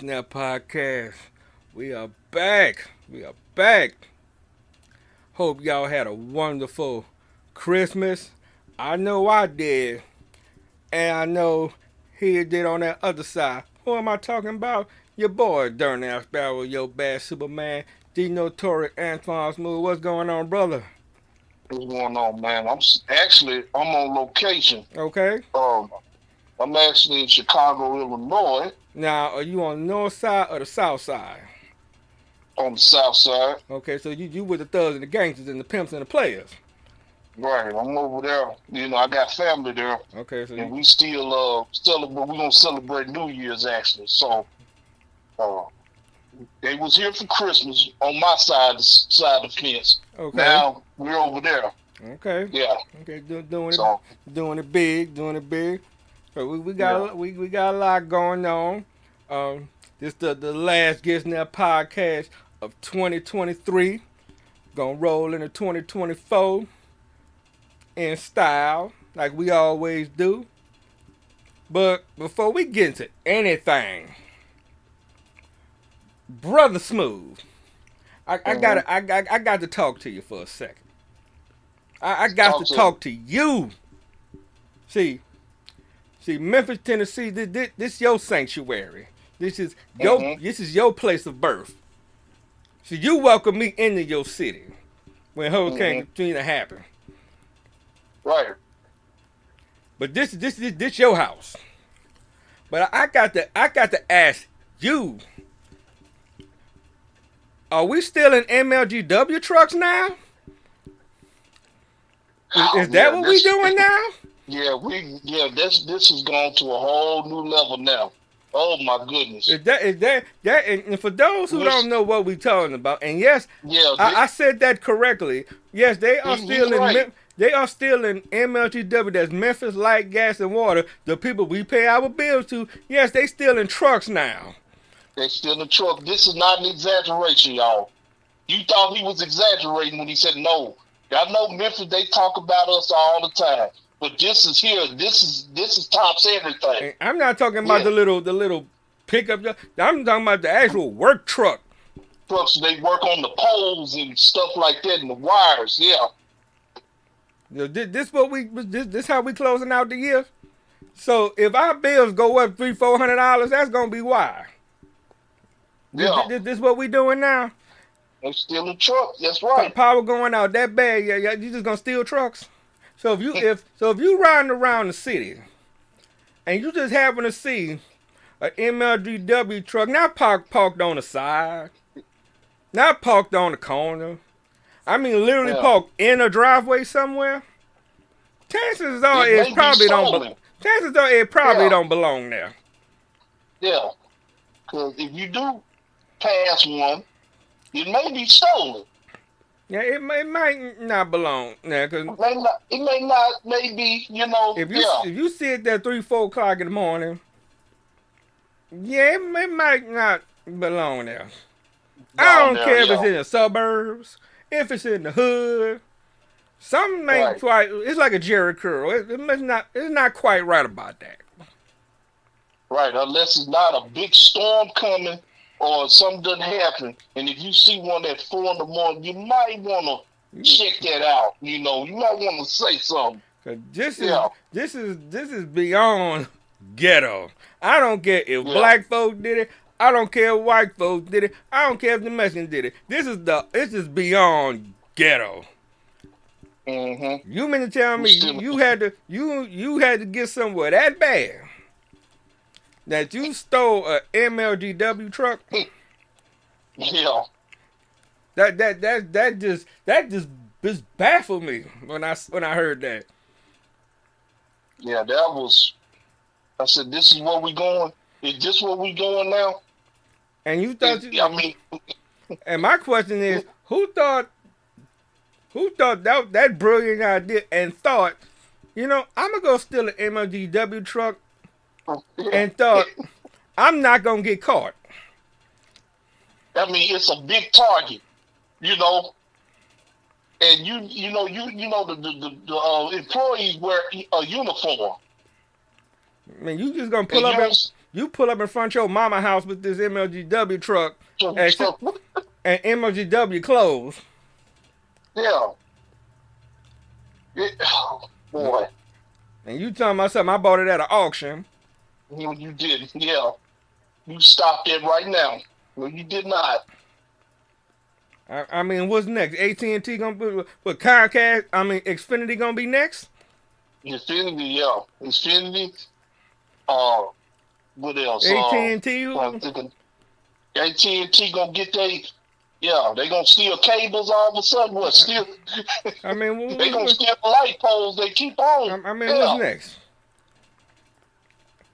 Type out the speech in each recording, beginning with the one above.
Snap Podcast. We are back. We are back. Hope y'all had a wonderful Christmas. I know I did. And I know he did on that other side. Who am I talking about? Your boy, DarnellSparrow, your bad Superman. D Notorious Antoine Smooth. What's going on, brother? What's going on, man? I'm on location. Okay. Um, I'm actually in Chicago, Illinois, Now, are you on the north side or the south side? on the south side. Okay, so you with the thugs and the gangsters and the pimps and the players. Right, I'm over there. I got family there, Okay, so and you we still celebrate. We're gonna celebrate New Year's actually. So uh, they was here for Christmas on my side of the fence. okay. Now we're over there. Okay. Yeah. Okay, doing it, So doing it big, doing it big. So we yeah. got we got a lot going on. This the last Gets Now podcast of 2023. Gonna roll into 2024 in style, like we always do. But before we get into anything, brother Smooth, I Mm-hmm. got to talk to you for a second. I got to Talk to me. talk to you. See, See, Memphis, Tennessee, this your sanctuary. Mm-hmm. This is your place of birth. So you welcome me into your city when Hurricane Mm-hmm. Katrina happened. Right. But this your house. But I got to ask you, are we still in MLGW trucks now? Is that Yeah. what we This. doing now? This has gone to a whole new level now. Oh my goodness. Is that and for those who don't Which know what we talking about, and yes, yeah, I said that correctly. Yes, they are he's still in right. they are still in MLGW. That's Memphis Light, Gas, and Water. The people we pay our bills to. Yes, they still in trucks now. They're still in the truck. This is not an exaggeration, y'all. You thought he was exaggerating when he said no. Y'all know Memphis, they talk about us all the time. But this is here. This is tops everything. And I'm not talking about Yeah. the little pickup. I'm talking about the actual work truck. Trucks, they work on the poles and stuff like that and the wires. Yeah. This how we closing out the year. So if our bills go up $300-400, that's gonna be why. Yeah. This what we doing now. They're still in truck. That's right. Power going out that bad, yeah, you just gonna steal trucks. So if you riding around the city and you just happen to see a MLGW truck not parked on the side, not parked on the corner, I mean literally Yeah. parked in a driveway somewhere, chances are It may be stolen. it probably Yeah. don't belong there. Yeah. Because if you do pass one, it may be stolen. Yeah, it might not belong there because It may not, maybe, yeah. if you see it at 3-4 o'clock in the morning, yeah, it might not belong there. I Down don't there, care if it's yeah. in the suburbs, if it's in the hood. Something ain't Right. quite. It's like a Jerry curl. It's not quite right about that. Right. Unless it's not a big storm coming or something doesn't happen. And if you see one at 4 in the morning, you might want to check that out. You might want to say something. 'Cause Yeah. this is beyond ghetto. I don't care if Yeah. black folks did it. I don't care if white folks did it. I don't care if the Mexicans did it. This is beyond ghetto. Mm-hmm. You mean to tell me Still, you had to get somewhere that bad that you stole a MLGW truck? yeah. That just baffled me when I heard that. Yeah, I said, this is where we going? Is this where we going now? And you thought I mean, and my question is who thought that brilliant idea and thought, I'm gonna go steal an MLGW truck yeah. and thought I'm not gonna get caught. I mean, it's a big target, you know. And the employees wear a uniform. I mean, you just gonna And pull up You pull up in front of your mama house with this MLGW truck and MLGW clothes. Yeah. Oh, boy. And you telling me something, I bought it at an auction. You did. Yeah. You stopped it right now. No, you did not. I mean, what's next? AT&T gonna be with Comcast? I mean, Xfinity gonna be next? Infinity, yeah. Infinity. What else? AT&T. AT&T gonna get they gonna steal cables all of a sudden. What steal? I mean, they gonna steal the light poles. They keep on. I mean, what's next?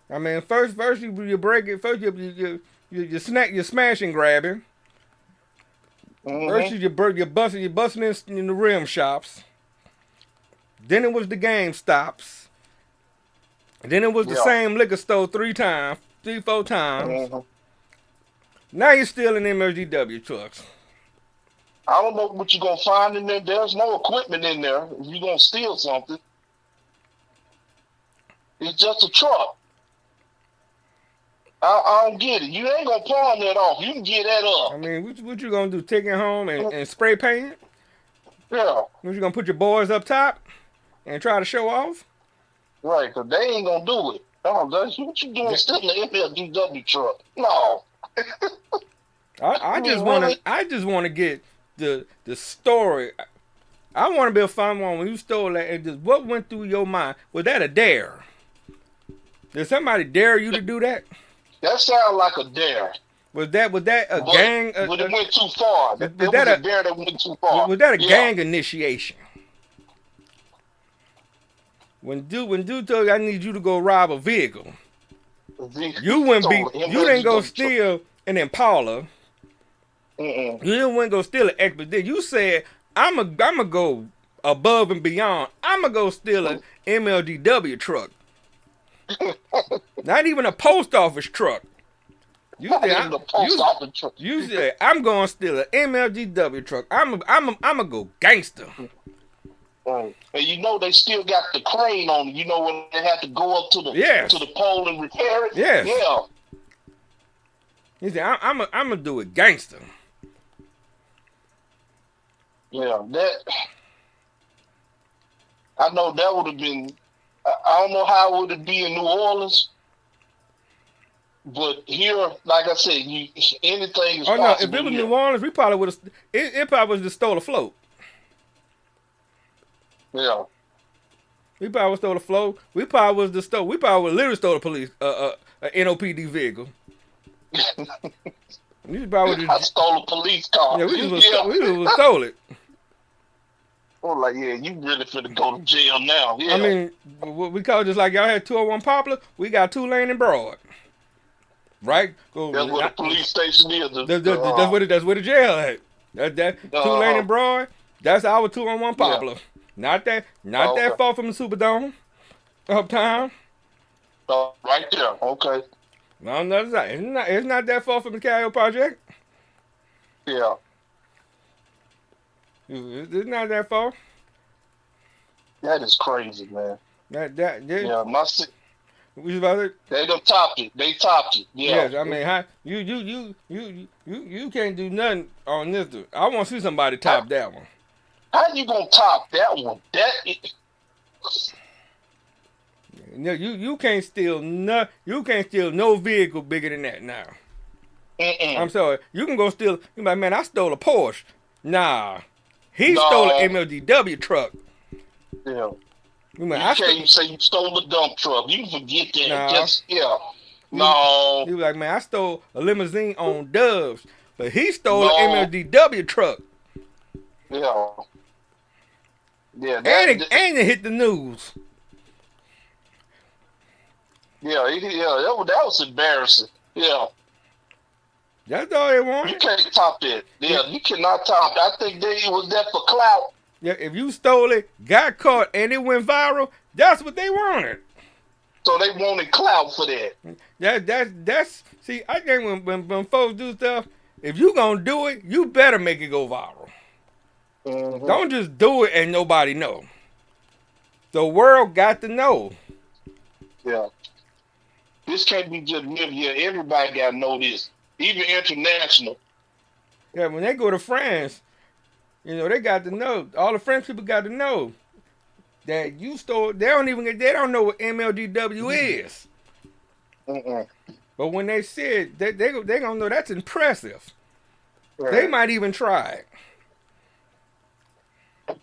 I mean, first you break it. First you smash and grabbing. First you're busting in the rim shops. Then it was the Game Stops. Then it was the same liquor store 4 times. Now you're stealing MLGW trucks. I don't know what you're gonna find in there. There's no equipment in there. If you're gonna steal something, it's just a truck. I don't get it. You ain't gonna pawn that off. You can get that up. I mean, what you gonna do? Take it home and spray paint it? Yeah. What you gonna put your boys up top and try to show off? Right, because they ain't gonna do it. Oh, that's what you doing stealing the MLGW truck? No. I just want to get the story. I want to be a fun one when you stole that. And just what went through your mind? Was that a dare? Did somebody dare you to do that? That sounds like a dare. Was that a gang? But it went too far. It was a dare that went too far. Was that a gang initiation? When dude told you I need you to go rob a vehicle, you didn't go steal an Impala. You didn't go steal an Expedition. You said I'm gonna go above and beyond. I'm gonna go steal an MLGW truck. Not even a post office truck. You said I'm gonna steal an MLGW truck. I'm gonna go gangster. And you know they still got the crane on. You know when they had to go up to the pole and repair it. Yes. Yeah. He said I'm gonna do it gangster. Yeah, I know that would have been. I don't know how it would be in New Orleans, but here, like I said, anything is possible. No! If it was New Orleans, we probably would have. It probably would have stole a float. Yeah. We probably stole a float. We probably was the stole. We probably would literally stole a police, an NOPD vehicle. I stole a police car. Yeah, we just stole it. I'm like, yeah, you really finna go to jail now. Yeah. I mean, we call it just like y'all had 201 Poplar. We got 2 Lane and Broad. Right? That's where the police station is. That's where the jail at. That 2 Lane and Broad. That's our 201 Poplar. Yeah. Not that far from the Superdome, uptown. Right there. Okay. No, it's not that far from the Calio Project. Yeah. It's not that far. That is crazy, man. Yeah. They done topped it. They topped it. Yeah. Yes, I mean, you can't do nothing on this. I want to see somebody top that one. How you gonna top that one? No, you can't steal no vehicle bigger than that now. I'm sorry. You can go steal. You're like, man, I stole a Porsche. Nah. He stole an MLGW truck. Yeah. You can't say you stole a dump truck. You can forget that. No. He was like, man, I stole a limousine on Dubs. But he stole an MLGW truck. Yeah. Yeah. And it hit the news. Yeah, that was embarrassing. Yeah. That's all they want. You can't top that. Yeah, you cannot top it. I think it was that for clout. Yeah, if you stole it, got caught, and it went viral, that's what they wanted. So they wanted clout for that. That's see, I think when folks do stuff, if you gonna do it, you better make it go viral. Mm-hmm. Don't just do it and nobody know. The world got to know. Yeah. This can't be just live here. Everybody got to know this, even international. Yeah, when they go to France, they got to know. All the French people got to know that you stole. They don't know what MLGW is. But when they see it, they gonna know that's impressive. Right. They might even try it.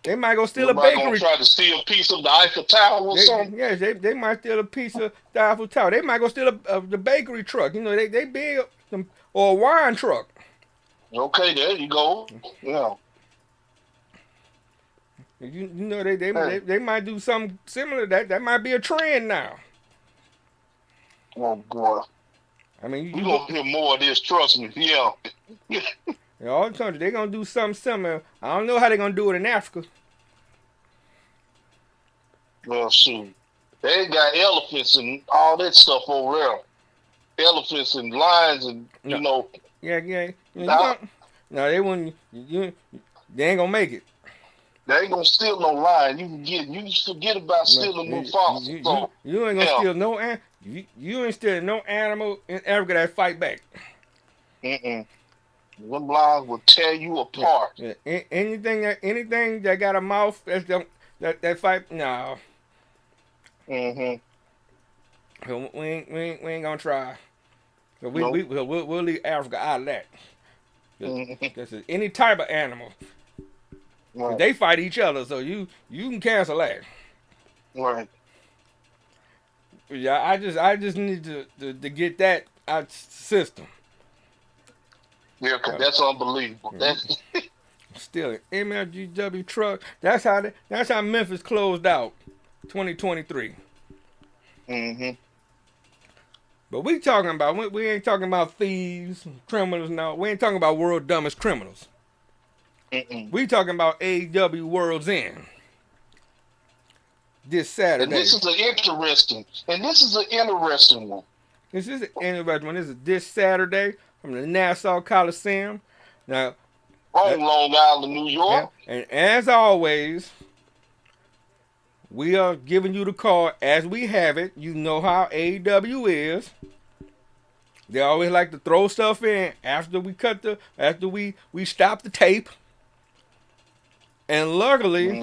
They might go steal Nobody a bakery. Gonna try to steal a piece of the Eiffel Tower or something. Yeah, they might steal a piece of the Eiffel Tower. They might go steal the bakery truck. They big or a wine truck. Okay, there you go. Yeah. They might do something similar. That might be a trend now. Oh boy. I mean, you gonna hear more of this. Trust me. Yeah. All the country, they're gonna do something similar. I don't know how they're gonna do it in Africa. Well, shoot, they got elephants and all that stuff over there. Elephants and lions and Yeah. They wouldn't. They ain't gonna make it. They ain't gonna steal no lion. You forget about stealing no fox. You ain't gonna steal no you ain't stealing no animal in Africa that fight back. Them lions will tear you apart. Yeah. Anything that got a mouth that fight, no. We ain't gonna try. So we'll leave Africa out of that. This is any type of animal. Right. They fight each other, so you can cancel that. Right. Yeah, I just need to get that out system. Yeah, cause that's unbelievable. That's still an MLGW truck. That's how Memphis closed out 2023. But we talking about we ain't talking about thieves, criminals. No, we ain't talking about world dumbest criminals. We talking about AEW World's End this Saturday. And this is an interesting one. This is an interesting one. This is this Saturday from the Nassau Coliseum. Now, on Long Island, New York. Yeah, and as always, we are giving you the call as we have it. You know how AEW is. They always like to throw stuff in after we stop the tape. And luckily,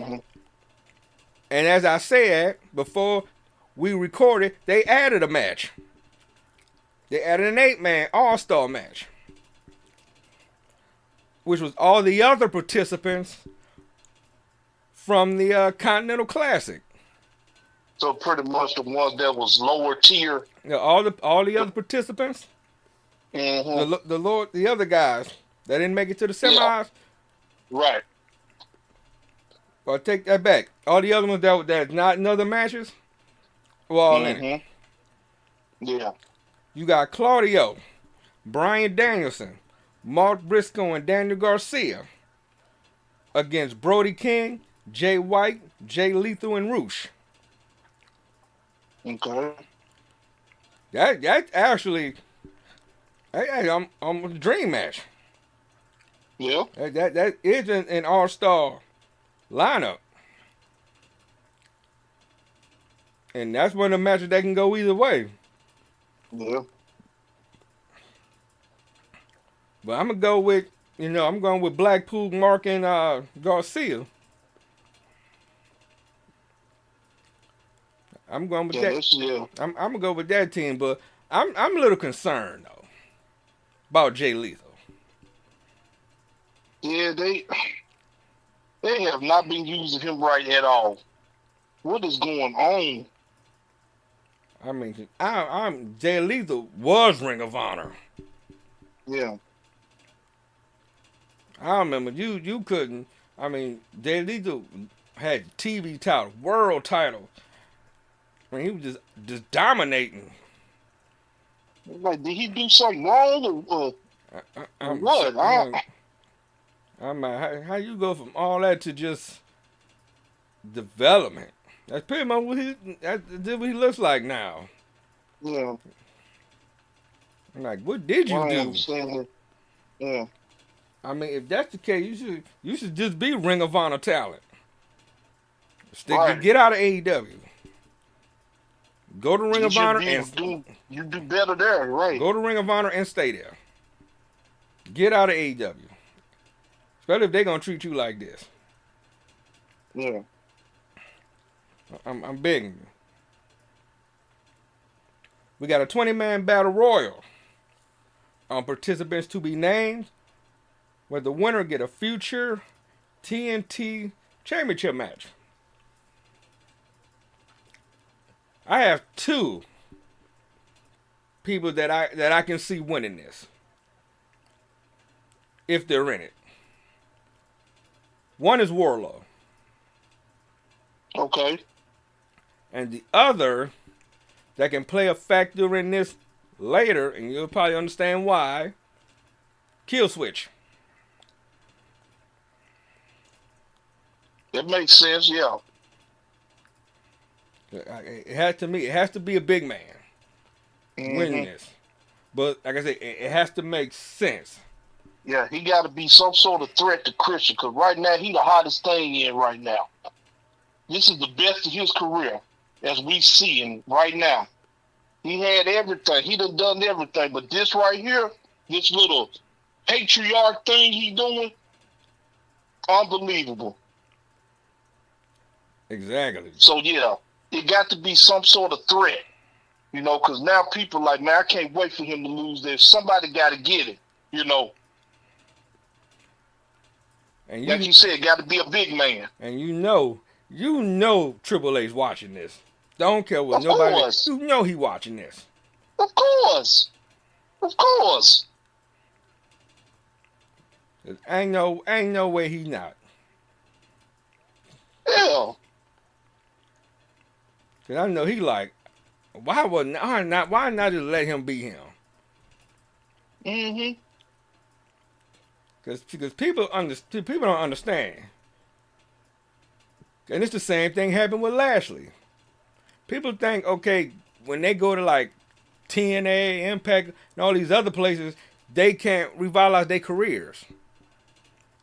and as I said before we recorded, they added a match. They added an 8-man all-star match, which was all the other participants from the Continental Classic. So pretty much the ones that was lower tier. Yeah, all the other participants. The other guys that didn't make it to the semis. Yeah. Right. I'll take that back. All the other ones that's not in other matches were all in it. Yeah. You got Claudio, Bryan Danielson, Mark Briscoe, and Daniel Garcia against Brody King, Jay White, Jay Lethal, and Roosh. Okay. That actually, I'm a dream match. Yeah. That is an all-star lineup. And that's one of the matches that can go either way. Yeah. But I'm going with Blackpool, Mark, and Garcia. I'm going with that. Yeah. I'm gonna go with that team, but I'm a little concerned though about Jay Lethal. Yeah, they have not been using him right at all. What is going on? I mean, I'm Jay Lethal was Ring of Honor. Yeah. I remember you couldn't. I mean, Jay Lethal had TV title, world title. I mean, he was just dominating. Like, did he do something wrong or what? I'm like, how you go from all that to just development? That's pretty much what he looks like now. Yeah. I'm like, what did you do? Understand. Yeah. I mean, if that's the case, you should just be Ring of Honor talent. Get out of AEW. Go to Ring You of should Honor be and do you do better there, right? go to Ring of Honor and stay there. Get out of AEW. Especially if they're gonna treat you like this. Yeah. I'm begging you. We got a 20-man battle royal. Participants to be named, where the winner get a future TNT Championship match. I have two people that I can see winning this, if they're in it. One is Warlow, Okay. and the other that can play a factor in this later, and you'll probably understand why. Kill Switch. That makes sense, yeah. It has to be a big man winning this. But like I said, it has to make sense. Yeah, he got to be some sort of threat to Christian, because right now he the hottest thing in right now. This is the best of his career, as we see him right now. He had everything. He done everything. But this right here, this little patriarch thing he doing, unbelievable. Exactly. So, yeah, it got to be some sort of threat, you know, because now people like, man, I can't wait for him to lose this. Somebody got to get it, you know. And like you said, got to be a big man. And you know Triple H watching this. Don't care what Of nobody. course. You know he watching this. Of course. Of course. Ain't no way he not. Yeah. Cause I know he like, why not just let him be him? Mm-hmm. Because people don't understand. And it's the same thing happened with Lashley. People think, okay, when they go to like TNA, Impact, and all these other places, they can't revitalize their careers.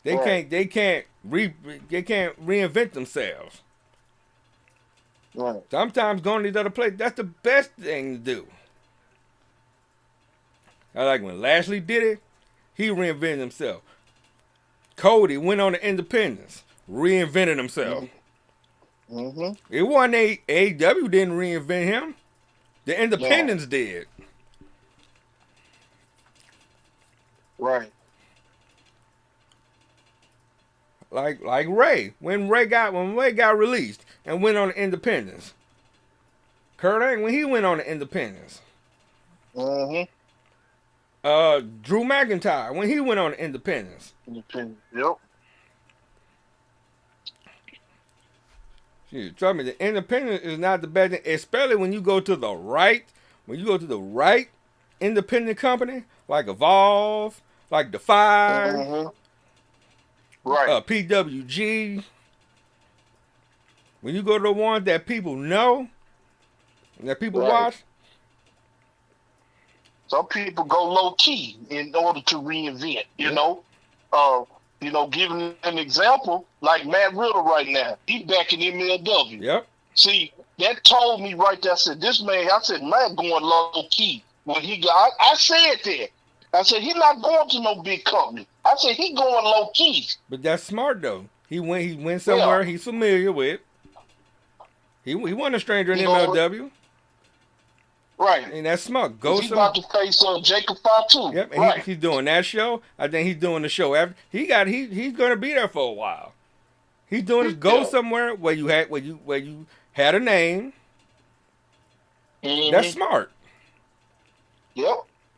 They can't reinvent themselves. Right. Sometimes going to these other places, that's the best thing to do. I like when Lashley did it, he reinvented himself. Cody went on to independence, reinvented himself. Mm-hmm. It wasn't AEW didn't reinvent him. The independents did. Right. Like Ray. When Ray got released and went on to independence. Kurt Angle when he went on to independence. Mm-hmm. Drew McIntyre when he went on to independence. Yep. Shit, trust me, the independent is not the bad thing, especially when you go to the right independent company, like Evolve, like Defy, right. PWG. When you go to the ones that people know and that people watch. Some people go low key in order to reinvent, you know. Giving an example, like Matt Riddle right now, he back in MLW. Yep. See, that told me right there, I said, Matt going low key. When he got, I said that. I said, he not going to no big company. I said, he going low key. But that's smart though. He went somewhere he's familiar with. He wasn't a stranger in MLW. Right. And that's smart. He's about to face Jacob Fatu. Yep. And he's doing that show. I think he's doing the show after. He's gonna be there for a while. He's doing this. Go somewhere where you had a name. Mm-hmm. That's smart. Yep.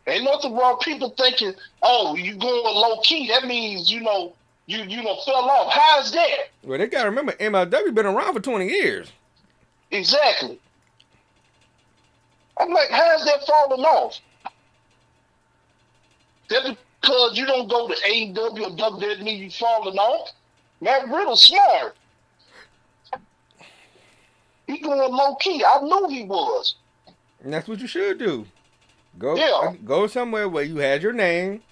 Ain't nothing wrong. People thinking, oh, you going low key. That means you fell off. How's that? Well, they gotta remember MLW been around for 20 years. Exactly. I'm like, how's that falling off? That because you don't go to AEW or WWE, you falling off? Matt Riddle smart. He going low key. I knew he was. And that's what you should do. Go somewhere where you had your name,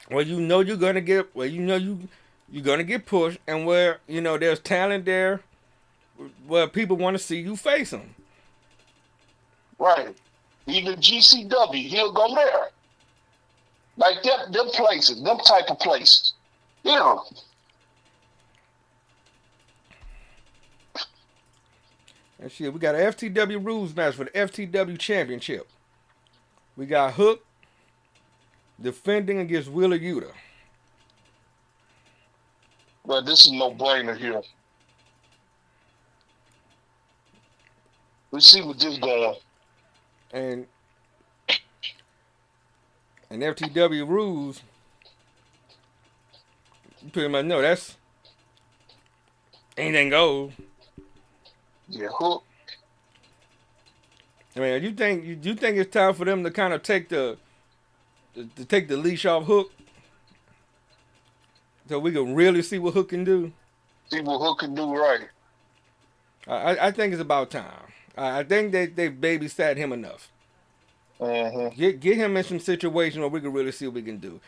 where you know you're gonna get, you're gonna get pushed, and where there's talent there, where people want to see you face them. Right. Even GCW, he'll go there. Like them places, them type of places. Yeah. And shit, we got an FTW rules match for the FTW Championship. We got Hook defending against Wheeler Yuta. But this is no brainer here. Let's see what this going. And FTW rules, you pretty much know that's anything goes. Yeah, Hook. I mean, you think it's time for them to kind of take the leash off Hook, so we can really see what Hook can do? See what Hook can do, right? I think it's about time. I think they babysat him enough. Get him in some situation where we can really see what we can do.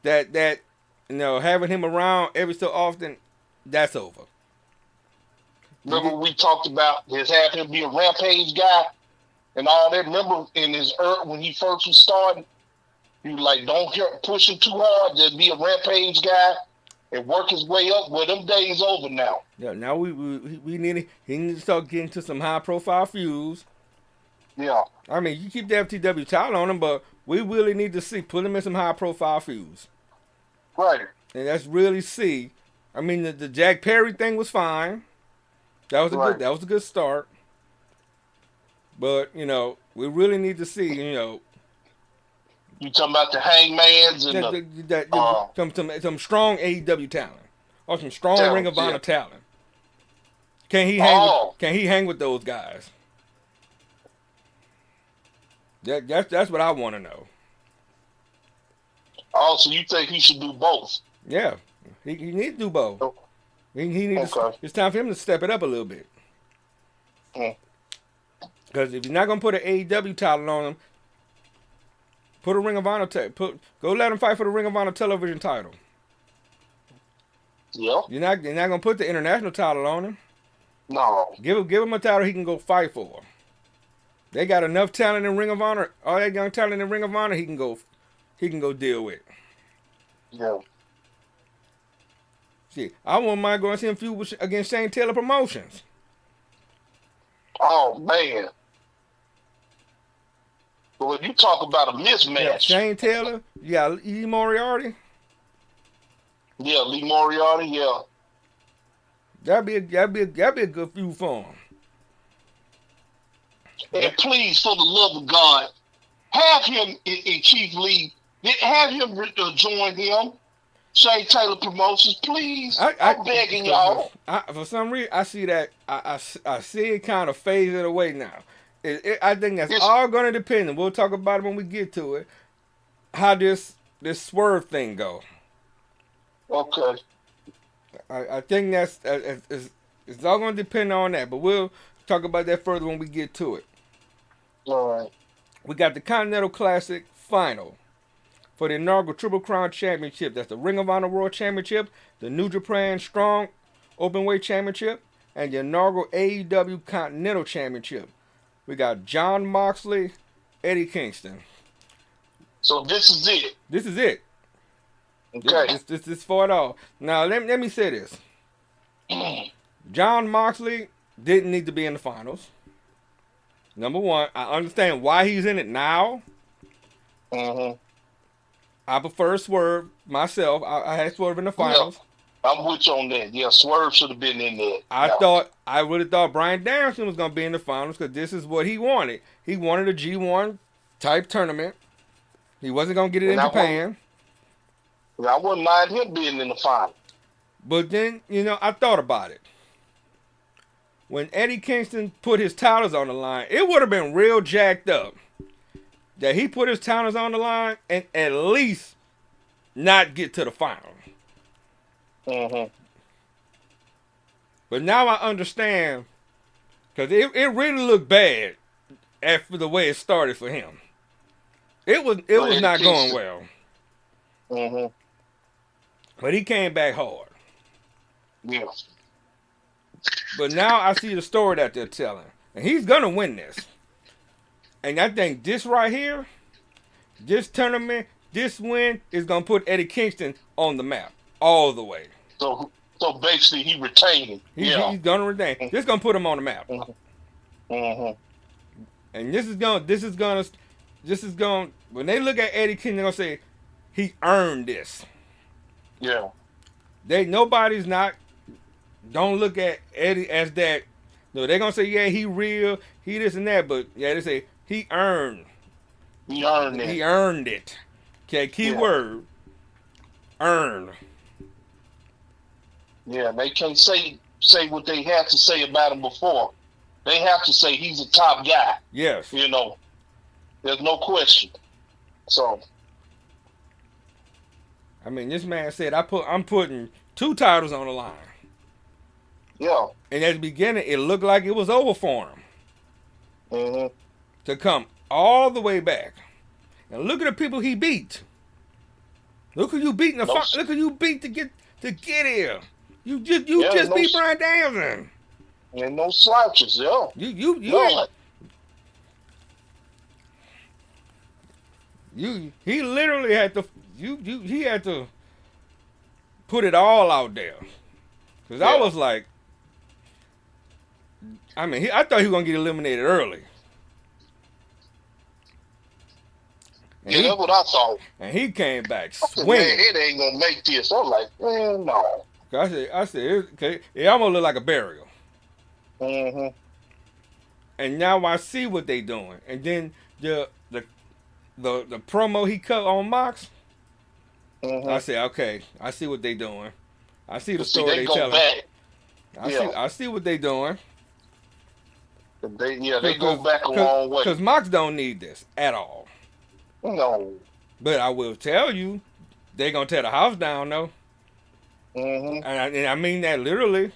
That having him around every so often, that's over. Remember we talked about his having him be a rampage guy and all that. Remember in his when he first was starting, you like don't push him too hard. Just be a rampage guy and work his way up. Well, them days over now. Yeah, now we need to start getting to some high profile feuds. Yeah. I mean, you keep the FTW title on him, but we really need to put him in some high profile feuds. Right. And that's really see. I mean, the Jack Perry thing was fine. That was a good start. But we really need to see. You talking about the Hangmans and some strong AEW talent or some strong Ring of Honor talent. Can he hang with those guys? That's what I want to know. Oh, so you think he should do both? Yeah, he needs to do both. Oh. He needs. It's time for him to step it up a little bit. Because if you're not gonna put an AEW title on him, put a Ring of Honor go let him fight for the Ring of Honor television title. Yeah. You're not gonna put the international title on him. No. Give him a title he can go fight for. They got enough talent in Ring of Honor. All that young talent in Ring of Honor, he can go deal with. Yeah. See, I wouldn't mind going to see him feud against Shane Taylor Promotions. Oh man. But when you talk about a mismatch, yeah, Shane Taylor, you got Lee Moriarty. Yeah, Lee Moriarty. Yeah. That'd be a good feud for him. And please, for the love of God, have him in Chief Lee. Have him join him. Shane Taylor Promotions, please. I'm begging y'all. For some reason, I see that. I see it kind of phasing away now. I think that's all going to depend, and we'll talk about it when we get to it, how this swerve thing go. Okay. I think it's all going to depend on that, but we'll talk about that further when we get to it. All right. We got the Continental Classic Final for the inaugural Triple Crown Championship. That's the Ring of Honor World Championship, the New Japan Strong Openweight Championship, and the inaugural AEW Continental Championship. We got Jon Moxley, Eddie Kingston. So this is it. This is it. Okay. This is for it all. Now let me say this. Jon Moxley didn't need to be in the finals. Number one, I understand why he's in it now. Mm-hmm. I prefer Swerve myself. I had Swerve in the finals. Yeah, I'm with you on that. Yeah, Swerve should have been in there. I really thought Bryan Danielson was going to be in the finals because this is what he wanted. He wanted a G1 type tournament. He wasn't going to get it in Japan. I wouldn't mind him being in the final. But then, I thought about it. When Eddie Kingston put his titles on the line, it would have been real jacked up that he put his titles on the line and at least not get to the final. Mm-hmm. But now I understand because it really looked bad after the way it started for him. It was not going well. Mm-hmm. But he came back hard. Yeah. But now I see the story that they're telling. And he's going to win this. And I think this right here, this tournament, this win is gonna put Eddie Kingston on the map all the way. So basically, he retained. Yeah. He's gonna retain. This is gonna put him on the map. Mm-hmm. And this is going. When they look at Eddie Kingston, they're gonna say he earned this. Yeah. Nobody's not. Don't look at Eddie as that. No, they're gonna say, yeah, he real, he this and that, but yeah, they say he earned. He earned it. He earned it. Okay, key word. Earn. Yeah, they can't say what they had to say about him before. They have to say he's a top guy. Yes. You know, there's no question. So, I mean, this man said I'm putting 2 titles on the line. Yeah. And at the beginning, it looked like it was over for him. Mm-hmm. To come all the way back. And look at the people he beat. Look who you beat in the look who you beat to get here. You just beat Bryan Danielson. And no slouches, yo. He literally had to he had to put it all out there. Cause I was like, I mean, I thought he was gonna get eliminated early. And that's what I thought. And he came back swinging. Man, it ain't gonna make this. I'm like, man, no. I said, okay, it almost looked like a burial. Mm-hmm. And now I see what they doing. And then the promo he cut on Mox, I said, okay, I see what they doing. I see the story they telling. I see what they doing. They go back a long way. Because Mox don't need this at all. No. But I will tell you, they gonna tear the house down though. Mm-hmm. And I mean that literally.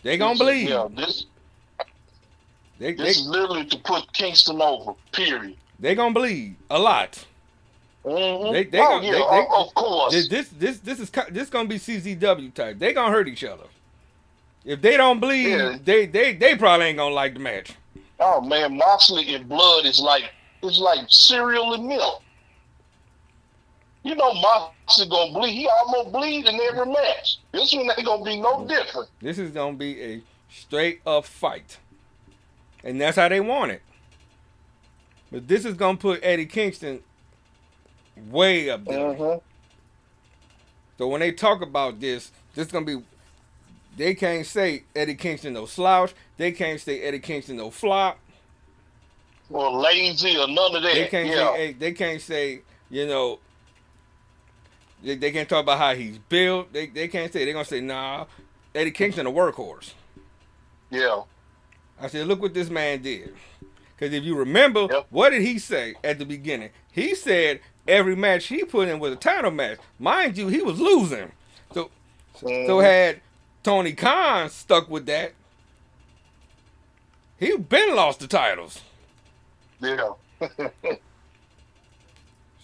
They gonna bleed. Yeah, this is literally to put Kingston over. Period. They gonna bleed a lot. Mm-hmm. Of course. This gonna be CZW type. They gonna hurt each other. If they don't bleed, they probably ain't gonna like the match. Oh man, Moxley in blood is like cereal and milk. You know Moxley gonna bleed. He almost bleed in every match. This one ain't gonna be no different. This is gonna be a straight up fight. And that's how they want it. But this is gonna put Eddie Kingston way up there. Mm-hmm. So when they talk about this is gonna be. They can't say Eddie Kingston no slouch. They can't say Eddie Kingston no flop. Or lazy or none of that. They can't say, you know. They can't talk about how he's built. They can't say. They're gonna say, nah, Eddie Kingston a workhorse. Yeah. I said, look what this man did. Because if you remember, what did he say at the beginning? He said every match he put in was a title match. Mind you, he was losing. So had Tony Khan stuck with that, he been lost the titles. Yeah.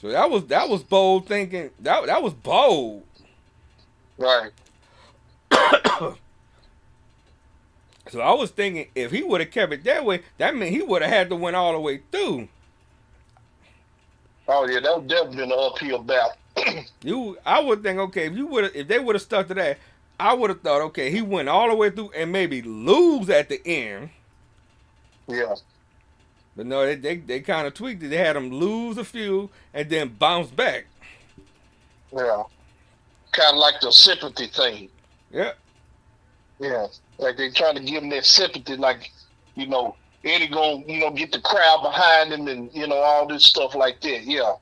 So that was bold thinking. That was bold. Right. So I was thinking if he would have kept it that way, that meant he would have had to win all the way through. Oh yeah, that would definitely been an uphill battle. I would think, okay, if they would have stuck to that, I would have thought, okay, he went all the way through and maybe lose at the end. Yeah. But no, they kind of tweaked it. They had him lose a few and then bounce back. Yeah. Kind of like the sympathy thing. Yeah. Yeah. Like they trying to give him that sympathy, like, you know, Eddie gonna, get the crowd behind him and, all this stuff like that. Yeah.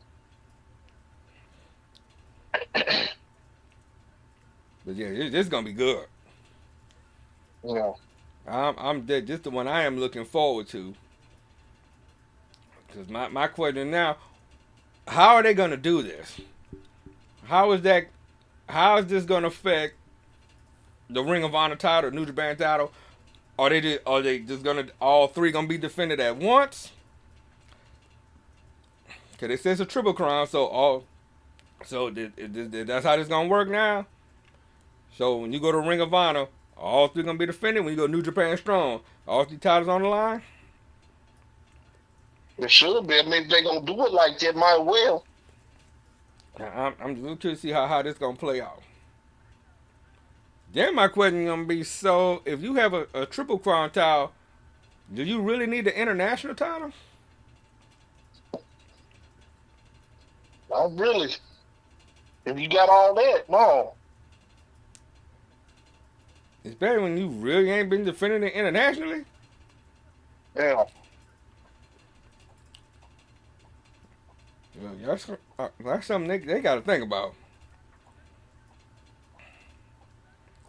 But yeah, this is gonna be good. Yeah. I'm this the one I am looking forward to. Because my question now, how are they gonna do this? How is this gonna affect the Ring of Honor title, New Japan title? Are they just gonna all three gonna be defended at once? Cause it says a triple crown, so that's how this gonna work now. So when you go to Ring of Honor, all three gonna be defended. When you go to New Japan Strong, all three titles on the line. It should be. I mean, if they gonna do it like that, might well. I'm just curious to see how this gonna play out. Then my question gonna be: so if you have a triple crown title, do you really need the international title? Not really. If you got all that, no. It's better when you really ain't been defending it internationally. Yeah. Yeah, that's something they got to think about.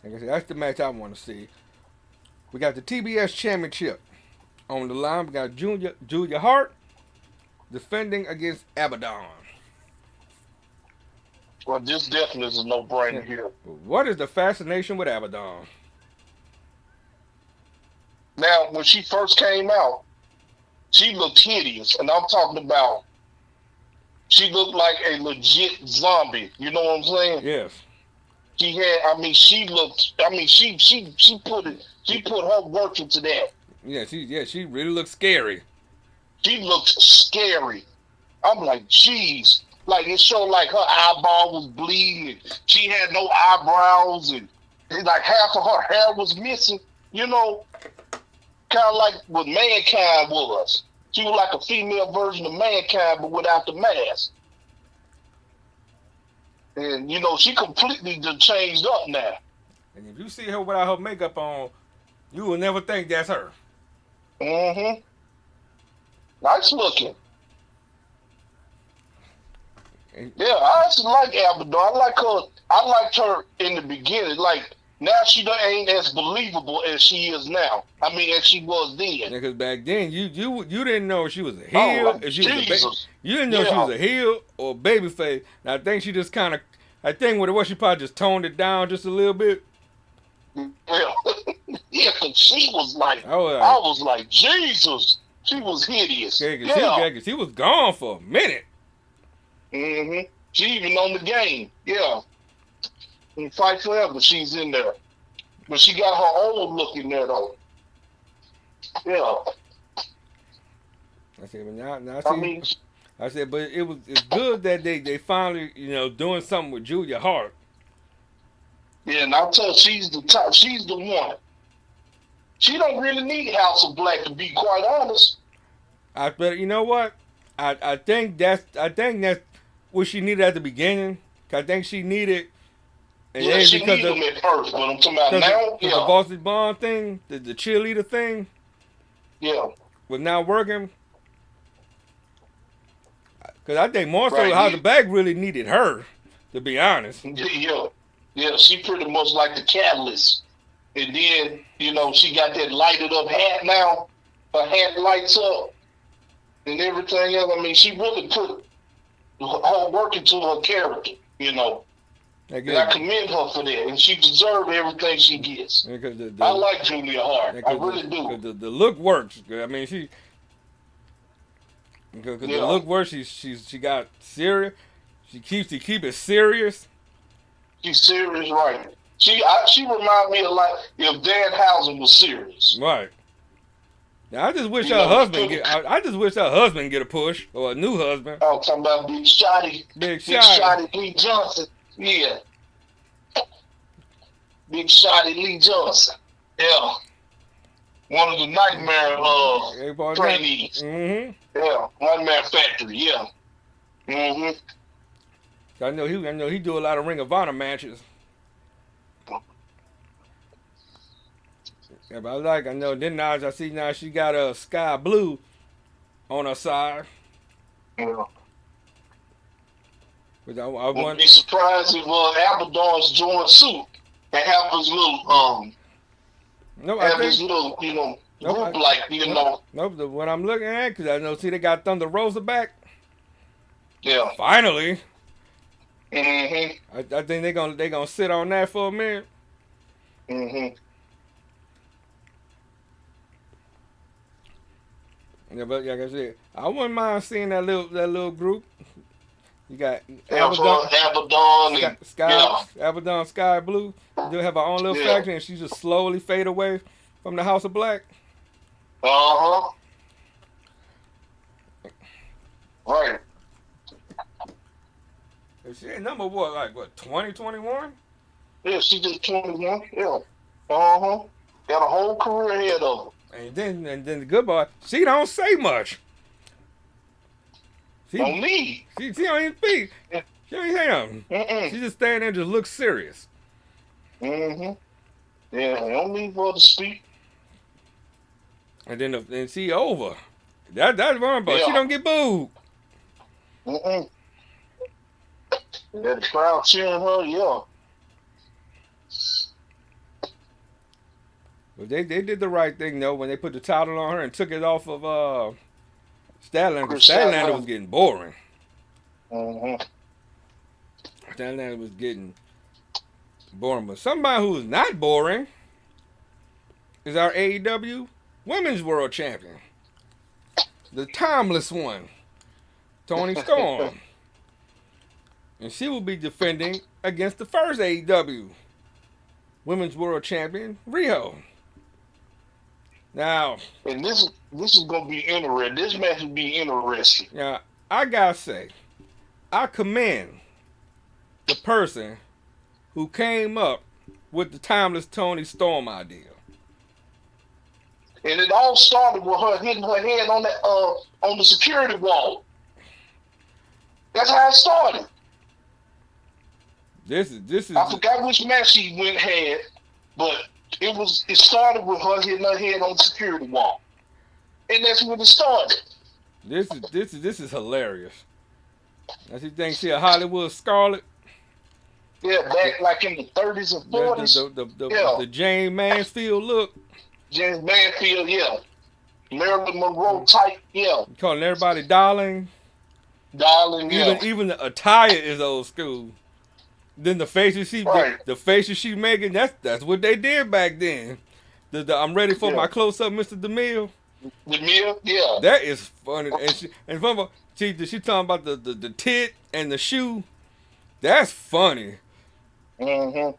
Like I said, that's the match I want to see. We got the TBS Championship on the line. We got Julia Hart defending against Abaddon. Well, this definitely is a no-brainer Yeah. here. What is the fascination with Abaddon? Now, when she first came out, she looked hideous, and I'm talking about she looked like a legit zombie. You know what I'm saying? Yes. She had. I mean, she looked. I mean, she put it. She put her work into that. Yeah, she really looks scary. She looked scary. I'm like, geez. Like, it showed like her eyeball was bleeding. She had no eyebrows, and like half of her hair was missing. You know, kind of like what Mankind was. She was like a female version of Mankind, but without the mask. And, you know, she completely just changed up now. And if you see her without her makeup on, you will never think that's her. Mm-hmm. Nice looking. Yeah, I actually like Abaddon. I liked her in the beginning. Like, now she ain't as believable as she is now. I mean, as she was then. Because back then, you didn't know if she was a heel, if she was a you didn't know if she was a heel or a babyface. And I think she just kind of, I think what it was, she probably just toned it down just a little bit. Yeah, yeah, cause she was like, I was like, Jesus, she was hideous. She was gone for a minute. Mm-hmm. She even on the game. Yeah. In Fight Forever, she's in there. But she got her old look in there, though. Yeah. I said, but I said, but it's good that they finally, doing something with Julia Hart. Yeah, and I'll tell you, she's the top. She's the one. She don't really need House of Black, to be quite honest. But you know what? I think that's what she needed at the beginning. I think she needed. And yeah, she needed them at first, but I'm talking about now. The Varsity Bond thing, the cheerleader thing. Yeah. Was not working. Because I think more so House of Black really needed her, to be honest. Yeah. Yeah, she pretty much like the catalyst. And then, she got that lighted up hat now. Her hat lights up and everything else. I mean, she really put her work into her character, And I commend her for that. And she deserves everything she gets. I like Julia Hart. I really do. The look works. I mean, because the look works. She got serious. She keep it serious. She's serious, right? She reminds me a lot if Dan Housen was serious. Right. Now, I just wish her husband get a push or a new husband. Oh, talking about Big Shotty Lee Johnson. Yeah. Big Shotty Lee Johnson. Yeah. One of the Nightmare trainees. Mm-hmm. Yeah. Nightmare Factory. Yeah. Mm-hmm. I know he do a lot of Ring of Honor matches. Yeah, but I know. Then now I see she got a sky blue on her side. Yeah. Which I wouldn't be surprised if Abaddon's joint suit and have his little group Nope. What I'm looking at, because I know they got Thunder Rosa back. Yeah. Finally. Mm-hmm. I think they gonna sit on that for a minute. Mm-hmm. Yeah, but like I said, I wouldn't mind seeing that little group. You got Abaddon, Abaddon, Sky Blue. They'll have our own little faction, and she just slowly fade away from the House of Black. Uh-huh. Right. She ain't number what, like what, 2021? Yeah, she just 21. Yeah. Uh-huh. Got a whole career ahead of her. And then the good boy, she don't say much. She No need. she don't even speak. Yeah. She don't even say nothing. Mm-mm. She just stand there and just looks serious. Mm-hmm. Yeah, no need for her to speak. And then she over. That's one but she Yeah. don't get booed. Mm-mm. Yeah, the crowd cheering her, yeah. But they did the right thing though when they put the title on her and took it off of Statlander. Because Cashapp, Statlander was getting boring. mm-hmm. Statlander was getting boring. But somebody who is not boring is our AEW Women's World Champion. The timeless one, Toni Storm. And she will be defending against the first AEW Women's World Champion, Riho. Now, And this is gonna be interesting. This match will be interesting. now I gotta say, I commend the person who came up with the timeless Toni Storm idea. And it all started with her hitting her head on the security wall. That's how it started. This is I forgot which match she had, but it started with her hitting her head on the security wall. And that's when it started. this is hilarious. Now she thinks she a Hollywood Scarlet. Yeah, back like in the 30s and 40s. The Jane Mansfield look. James Manfield, yeah. Marilyn Monroe type, yeah. Calling everybody darling. Darling, yeah. Even the attire is old school. Then the faces she making, that's what they did back then. The I'm ready for my close up, Mr. DeMille. DeMille, yeah. That is funny. And she talking about the tit and the shoe. That's funny. Mm-hmm.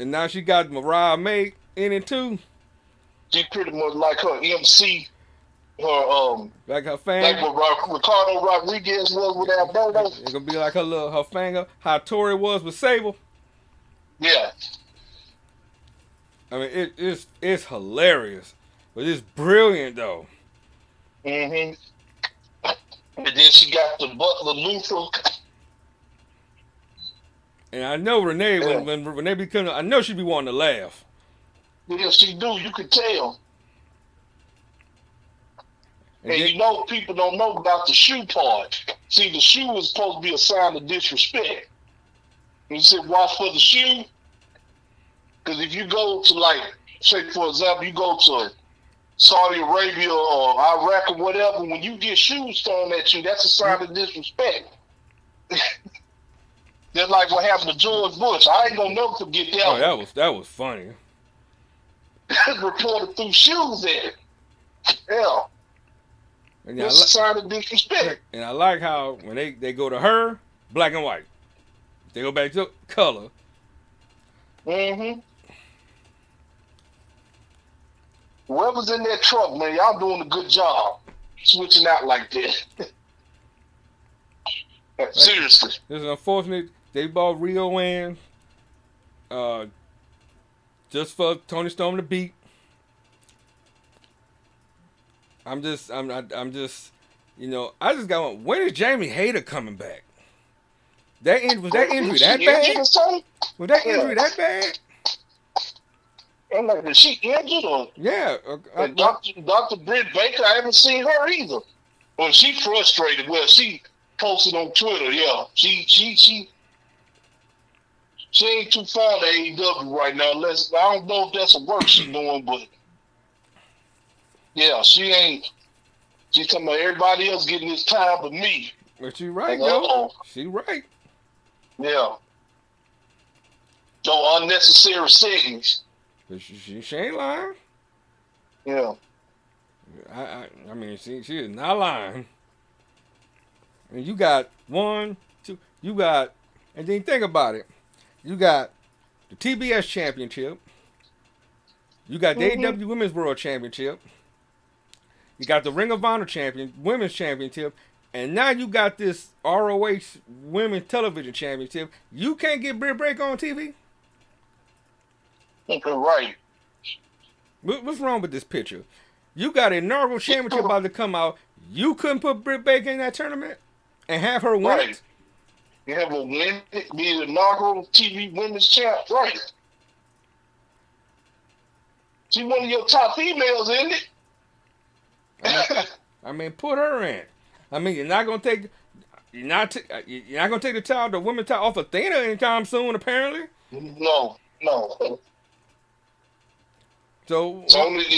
And now she got Mariah May in it too. She pretty much like her MC, like her fan. like what Ricardo Rodriguez was with Alberto. It's gonna be like her finger, how Tori was with Sable. Yeah. I mean it's hilarious. But it's brilliant though. Mm-hmm. And then she got the Butler Luther. And I know Renee, when Renee be coming, I know she be wanting to laugh. Yeah, she do. You could tell. And you know, people don't know about the shoe part. See, the shoe is supposed to be a sign of disrespect. And you said, watch for the shoe. Because if you go to, like, say, for example, you go to Saudi Arabia or Iraq or whatever, when you get shoes thrown at you, that's a sign of disrespect. Just like what happened to George Bush. I ain't gonna never forget that. Oh, that was funny. Reported through shoes at it. Yeah. And that's a sign of disrespect. And I like how when they go to her, black and white. They go back to color. Mm-hmm. Whoever's in that truck, man, y'all doing a good job switching out like that. Seriously. This is unfortunate. They brought Rio in just for Toni Storm to beat. I'm just, you know, I just got one. When is Jamie Hayter coming back? Was that injury that bad? Was that injury that bad? I'm like, is she injured or? Yeah. Dr. Britt Baker, I haven't seen her either. Well, she frustrated. Well, she posted on Twitter. Yeah, she ain't too far to AEW right now. I don't know if that's a work she's doing, but yeah, she ain't. She's talking about everybody else getting this time but me. But she right, though. She right. Yeah. So unnecessary segments. But she ain't lying. Yeah. I mean, she is not lying. And you got one, two, and then think about it. You got the TBS Championship. You got the AEW Women's World Championship. You got the Ring of Honor champion, women's championship, and now you got this ROH women's television championship. You can't get Britt Baker on TV. Right. What's wrong with this picture? You got an inaugural championship about to come out. You couldn't put Britt Baker in that tournament and have her win it? You have a win, be the inaugural TV women's champ, right? She's one of your top females, isn't it? I mean, put her in. I mean, you're not gonna take the title, the women's title off Athena anytime soon, apparently. No. So Tony's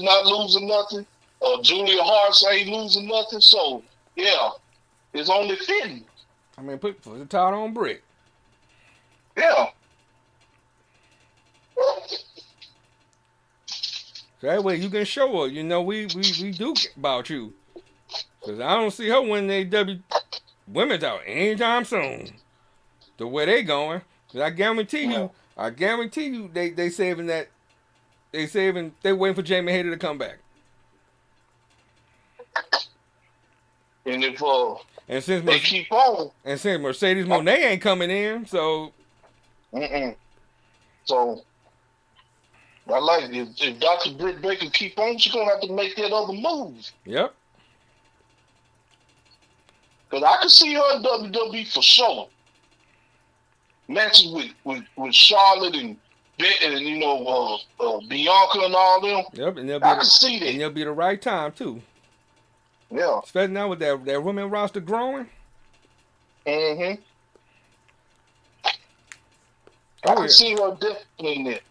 not losing nothing. Julia Hart ain't losing nothing. So yeah, it's only fitting. I mean, put the title on Britt. Yeah. So that way you can show her, you know, we do care about you. Because I don't see her winning the women's title anytime soon. The way they going. Because I guarantee you, they saving that. They waiting for Jamie Hayter to come back. And if since they keep on, and since Mercedes Moné ain't coming in, so so I like it. If Dr. Britt Baker keep on, she's gonna have to make that other move. Yep. Because I can see her in WWE for sure. Matches with Charlotte and you know Bianca and all them. Yep, and I can see that. And it'll be the right time too. Yeah. Especially now with that women roster growing. I can see her definitely in it.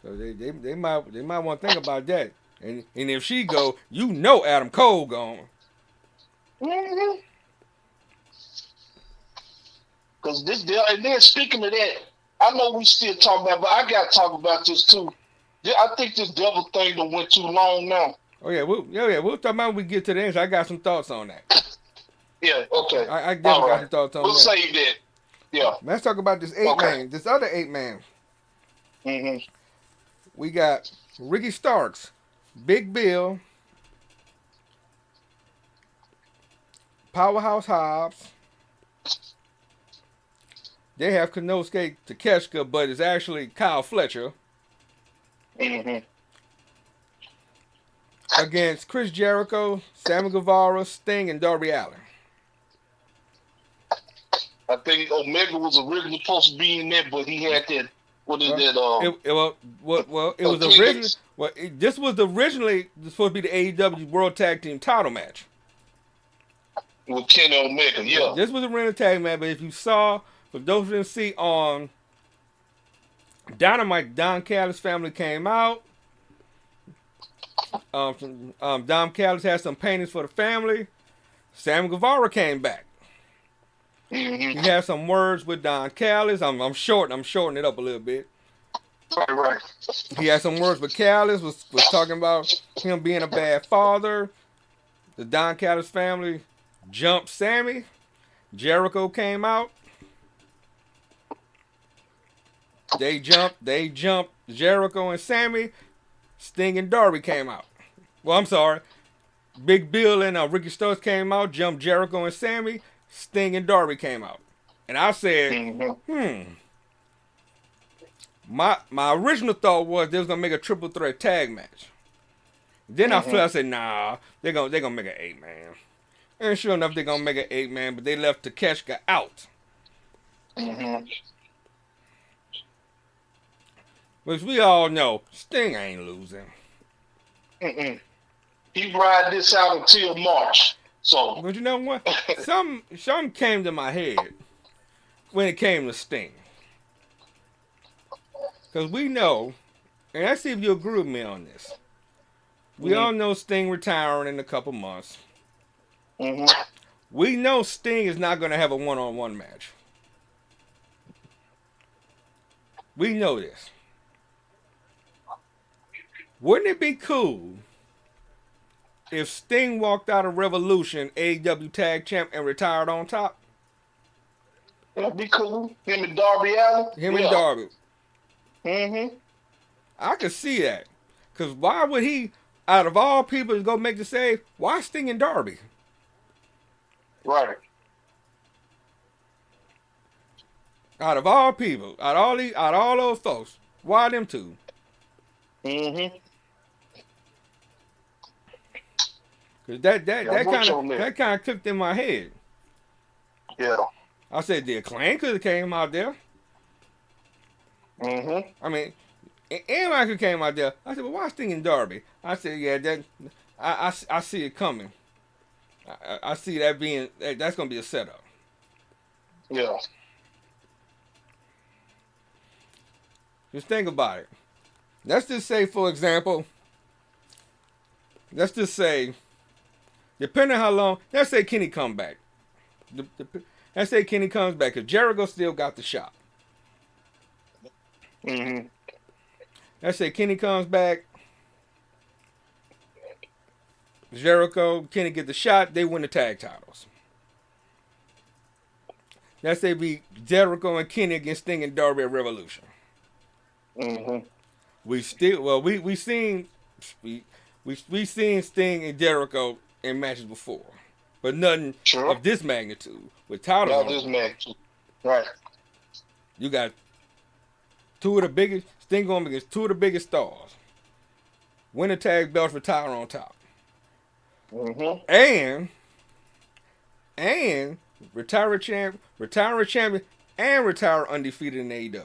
So they might want to think about that. And if she go, you know Adam Cole going. Because and then speaking of that, I know we still talking about, but I got to talk about this too. I think this devil thing done went too long now. Oh yeah, we'll talk about when we get to the end. So I got some thoughts on that. Yeah, okay. I definitely got some thoughts on that. We'll save that. Yeah. Let's talk about this man, this other 8-man. We got Ricky Starks, Big Bill, Powerhouse Hobbs. They have Konosuke Takeshita, but it's actually Kyle Fletcher. Against Chris Jericho, Sammy Guevara, Sting, and Darby Allin. I think Omega was originally supposed to be in there, but he had that. What is that? It was originally. This was originally supposed to be the AEW World Tag Team Title match with Kenny Omega. Yeah, this was a original tag match. But if you saw, for those who didn't see on Dynamite, Don Callis' family came out. Dom Callis had some paintings for the family. Sammy Guevara came back. He had some words with Don Callis. I'm shortening it up a little bit. Right. He had some words with Callis. Was talking about him being a bad father. The Don Callis family jumped Sammy. Jericho came out. They jumped Jericho and Sammy. Sting and Darby came out. Well, I'm sorry. Big Bill and Ricky Starks came out, jumped Jericho and Sammy. Sting and Darby came out. And I said, My original thought was they was gonna make a triple threat tag match. Then I said, nah, they're gonna make an 8-man. And sure enough, they're gonna make an 8-man, but they left Takeshita out. Which we all know, Sting ain't losing. He ride this out until March. So, but you know what? Something came to my head when it came to Sting. Because we know, and let's see if you agree with me on this. We all know Sting retiring in a couple months. We know Sting is not going to have a one-on-one match. We know this. Wouldn't it be cool if Sting walked out of Revolution, AEW Tag Champ, and retired on top? That'd be cool. Him and Darby Allin? And Darby. I could see that. Because why would he, out of all people, go make the save? Why Sting and Darby? Right. Out of all people, out of all those folks, why them two? Mm-hmm. Cause Yeah, I'm with you on that kind of clicked in my head. Yeah. I said the Acclaim could have came out there. Mm-hmm. I mean, anybody could have came out there. I said, well, why Sting and Darby? I said, yeah, that I see it coming. I see that being that's gonna be a setup. Yeah. Just think about it. Let's just say, for example, let's just say, depending on how long, let's say Kenny come back. Let's say Kenny comes back because Jericho still got the shot. Mm-hmm. Let's say Kenny comes back. Jericho, Kenny get the shot. They win the tag titles. Let's say be Jericho and Kenny against Sting and Darby at Revolution. Mm-hmm. We seen we seen Sting and Jericho in matches before, but nothing Sure. of this magnitude with titles. Not this match. Right. You got two of the biggest Sting going against two of the biggest stars. Win the tag belts for title on top. Mm-hmm. And retire champion, and retire undefeated in AEW.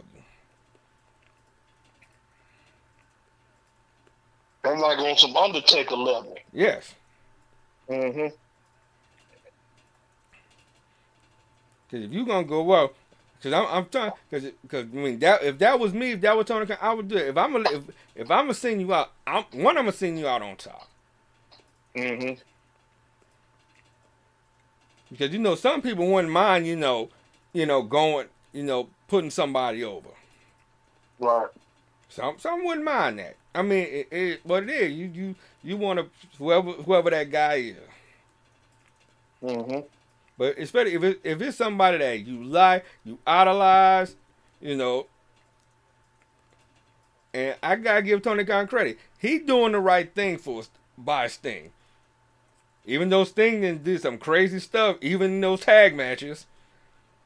I'm like on some Undertaker level. Yes. Mm-hmm. Because if you're gonna go well, because I'm trying, because I mean if that was me, if that was Tony Khan, I would do it. If I'm gonna send you out, I'm gonna send you out on top. Mm-hmm. Because some people wouldn't mind, going, putting somebody over. Right. Some wouldn't mind that. I mean, what it is, you want to whoever that guy is. Mm-hmm. But especially if it's somebody that you idolize, and I gotta give Tony Khan credit. He doing the right thing by Sting. Even though Sting didn't do some crazy stuff, even in those tag matches.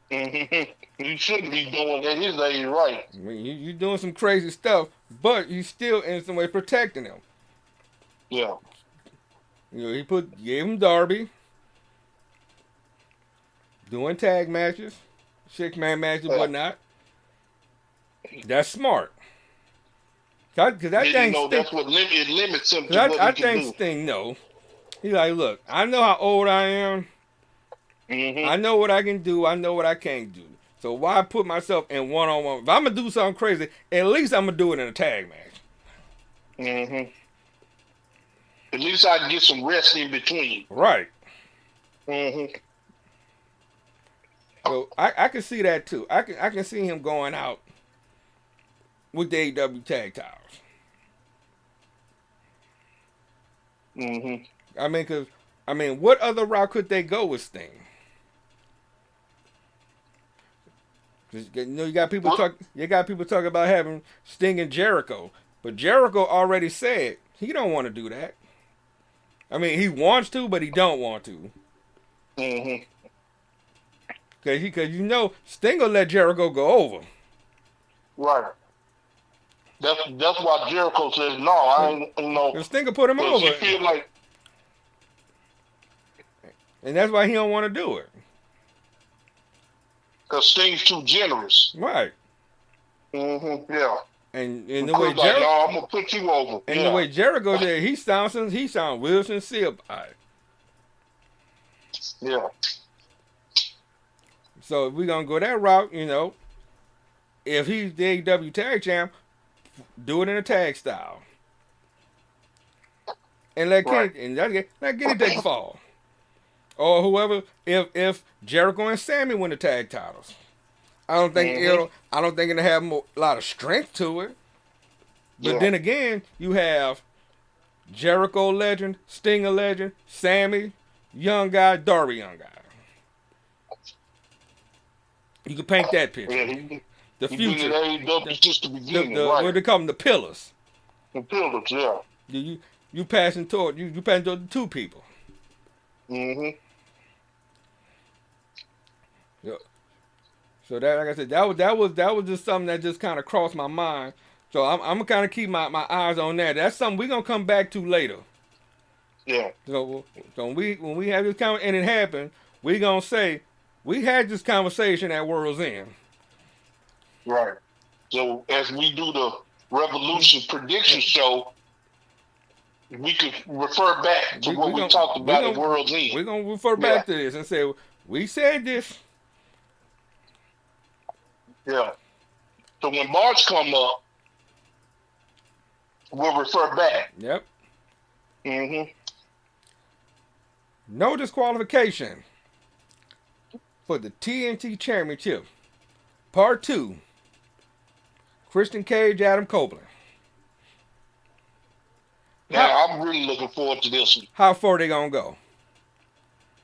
Mm-hmm. You shouldn't be doing at his age, right? I mean, you doing some crazy stuff, but you still in some way protecting him. Yeah. He gave him Darby, doing tag matches, 6-man matches, whatnot. That's smart. Cause that thing, that's what limits him to what he can do. I think Sting he's like, look, I know how old I am. Mm-hmm. I know what I can do. I know what I can't do. So why put myself in one-on-one? If I'm gonna do something crazy, at least I'm gonna do it in a tag match. Mm-hmm. At least I can get some rest in between. Right. Mm-hmm. So I can see that too. I can see him going out with the AEW tag titles. Mm-hmm. I mean, what other route could they go with Sting? You got people talk about having Sting and Jericho, but Jericho already said he don't want to do that. I mean, he wants to, but he don't want to. Mm-hmm. Because Sting will let Jericho go over. Right. That's why Jericho says no. I ain't Sting will put him over. He feel like, and that's why he don't want to do it. Because Sting's too generous. Right. Mm-hmm. Yeah. And in the way Jericho, no, I'm gonna put you over. And the way Jericho said, he sounds real sincere about it. Yeah. So if we're gonna go that route, if he's the AEW tag champ, do it in a tag style. And let Kenny take the fall. Or whoever, if Jericho and Sammy win the tag titles. I don't think it'll have a lot of strength to it. But then again, you have Jericho legend, Sting a legend, Sammy, young guy, Darby young guy. You can paint that picture. Yeah, the future. Just the beginning, right. What they call them, the pillars. The pillars, yeah. You passing toward you passing toward the two people. Mm-hmm. Yeah. So that, like I said, that was just something that just kind of crossed my mind. So I'm gonna kind of keep my eyes on that. That's something we're gonna come back to later. Yeah. So when we have this and it happened, we gonna say we had this conversation at World's End. Right. So as we do the Revolution prediction show, we could refer back to what we talked about at World's End. We're gonna refer back to this and say we said this. Yeah. So when March come up, we'll refer back. Yep. Mm-hmm. No disqualification for the TNT Championship. Part 2. Christian Cage, Adam Copeland. Now, I'm really looking forward to this one. How far they gonna go?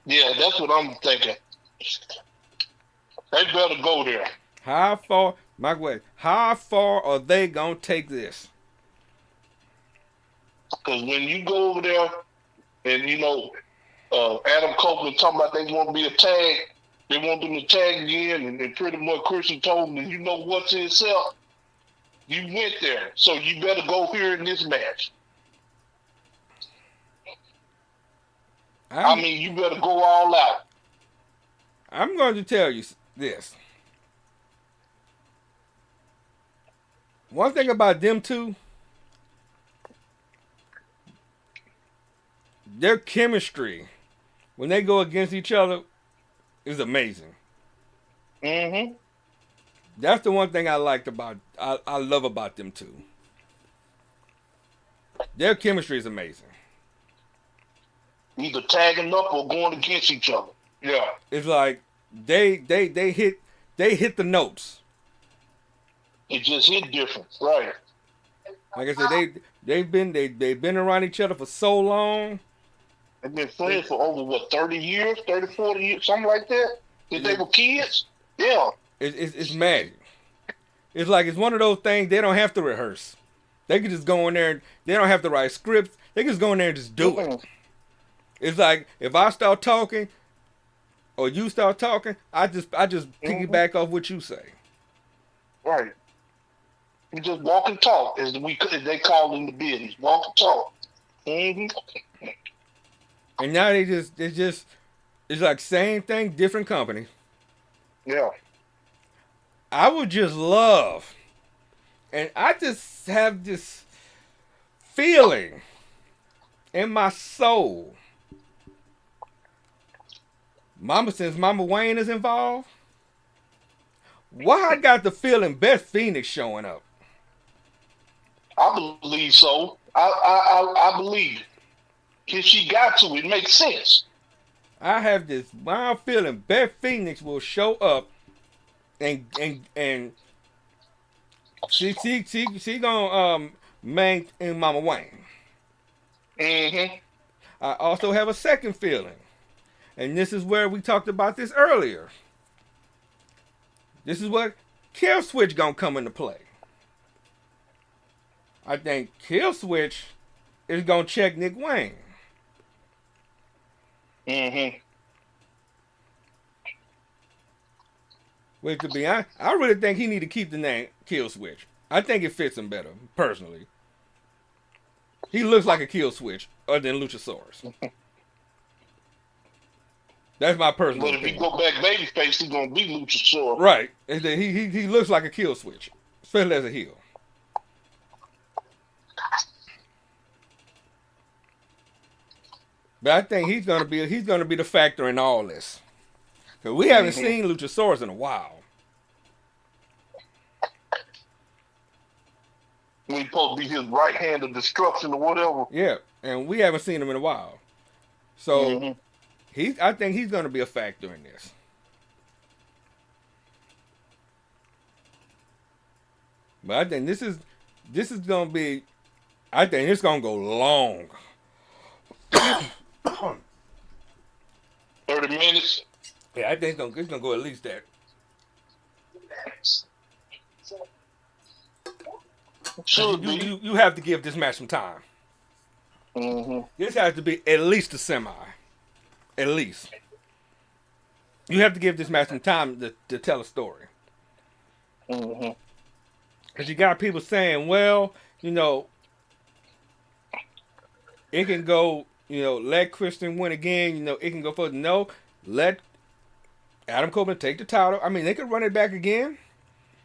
Yeah, that's what I'm thinking. They better go there. How far are they gonna take this? Because when you go over there and, Adam Copeland talking about they want to be a tag, they want them to tag again, and pretty much Christian told them, you know what to yourself? You went there, so you better go here in this match. You better go all out. I'm going to tell you this. One thing about them two, their chemistry when they go against each other is amazing. Mm-hmm. That's the one thing I love about them two. Their chemistry is amazing. Either tagging up or going against each other. Yeah. It's like they hit the notes. It just hit different, right? Like I said, they've been around each other for so long. They've been friends for over 30 years, 30, 40 years, something like that. Since they were kids. Yeah. It's magic. It's like it's one of those things they don't have to rehearse. They can just go in there and they don't have to write scripts. They can just go in there and just do it. It's like if I start talking or you start talking, I just piggyback off what you say. Right. You just walk and talk, as they call it in the business. Walk and talk. Mm-hmm. And now it's like same thing, different company. Yeah. I would just love, and I just have this feeling in my soul. Since Mama Wayne is involved, why I got the feeling Beth Phoenix showing up? I believe so. I believe it. If she got to, it makes sense. I have this wild feeling Beth Phoenix will show up and she gonna main in Mama Wayne. Mm-hmm. I also have a second feeling, and this is where we talked about this earlier. This is what Kill Switch gonna come into play. I think Kill Switch is gonna check Nick Wayne. Mm-hmm. Which, to be honest, I really think he need to keep the name Kill Switch. I think it fits him better, personally. He looks like a Kill Switch other than Luchasaurus. That's my personal opinion. But if he go back babyface, he's gonna be Luchasaurus. Right. He looks like a Kill Switch, especially as a heel. But I think he's gonna be the factor in all this. Cause we haven't seen Luchasaurus in a while. He's supposed to be his right hand of destruction or whatever. Yeah, and we haven't seen him in a while. So I think he's gonna be a factor in this. But I think this is gonna be. I think it's gonna go long. 30 minutes. Yeah, I think it's gonna go at least that. Because Should be. you have to give this match some time. Mm-hmm. This has to be at least a semi. At least. You have to give this match some time to tell a story. Mm-hmm. Because you got people saying, well, it can go, let Christian win again. It can go further. No, let Adam Copeland take the title. I mean, they could run it back again.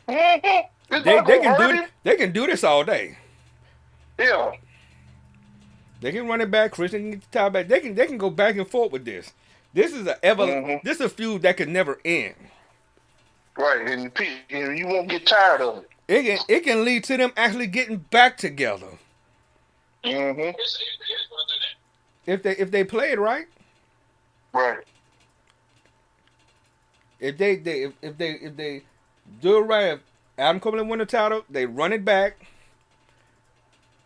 Mm-hmm. It's They not they gonna can do hurt it. him. They can do this all day. Yeah. They can run it back. Christian can get the title back. They can go back and forth with this. This is Mm-hmm. this is a feud that could never end. Right, and you won't get tired of it. It can lead to them actually getting back together Mm-hmm. if they play it right. Right. If they do it right, if Adam Copeland win the title, they run it back,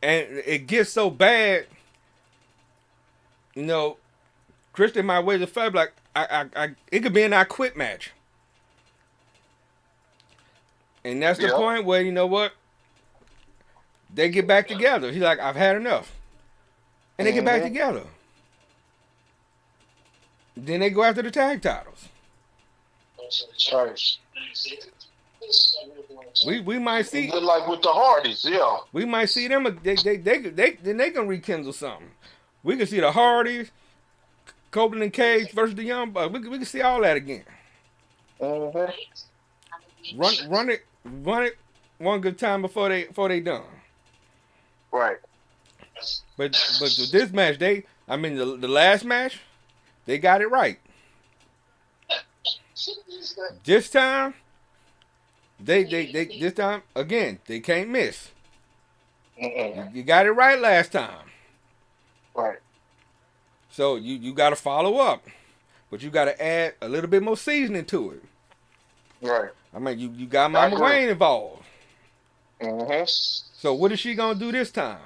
and it gets so bad, Christian might wait the fight like it could be an I quit match, and that's the Yep. point where what they get back together. He's like, I've had enough, and they get back together. Then they go after the tag titles. Right. We might see Just like with the Hardys, yeah. we might see them. Then they can rekindle something. We can see the Hardys, Copeland and Cage versus the Young Bucks. We can see all that again. Mm-hmm. Run it one good time before they done. Right. But with this match, the last match, they got it right. This time, they this time again they can't miss. Mm-mm. You got it right last time. Right. So you got to follow up, but you got to add a little bit more seasoning to it. Right. I mean, you got Mama Wayne involved. Mm-hmm. So what is she gonna do this time?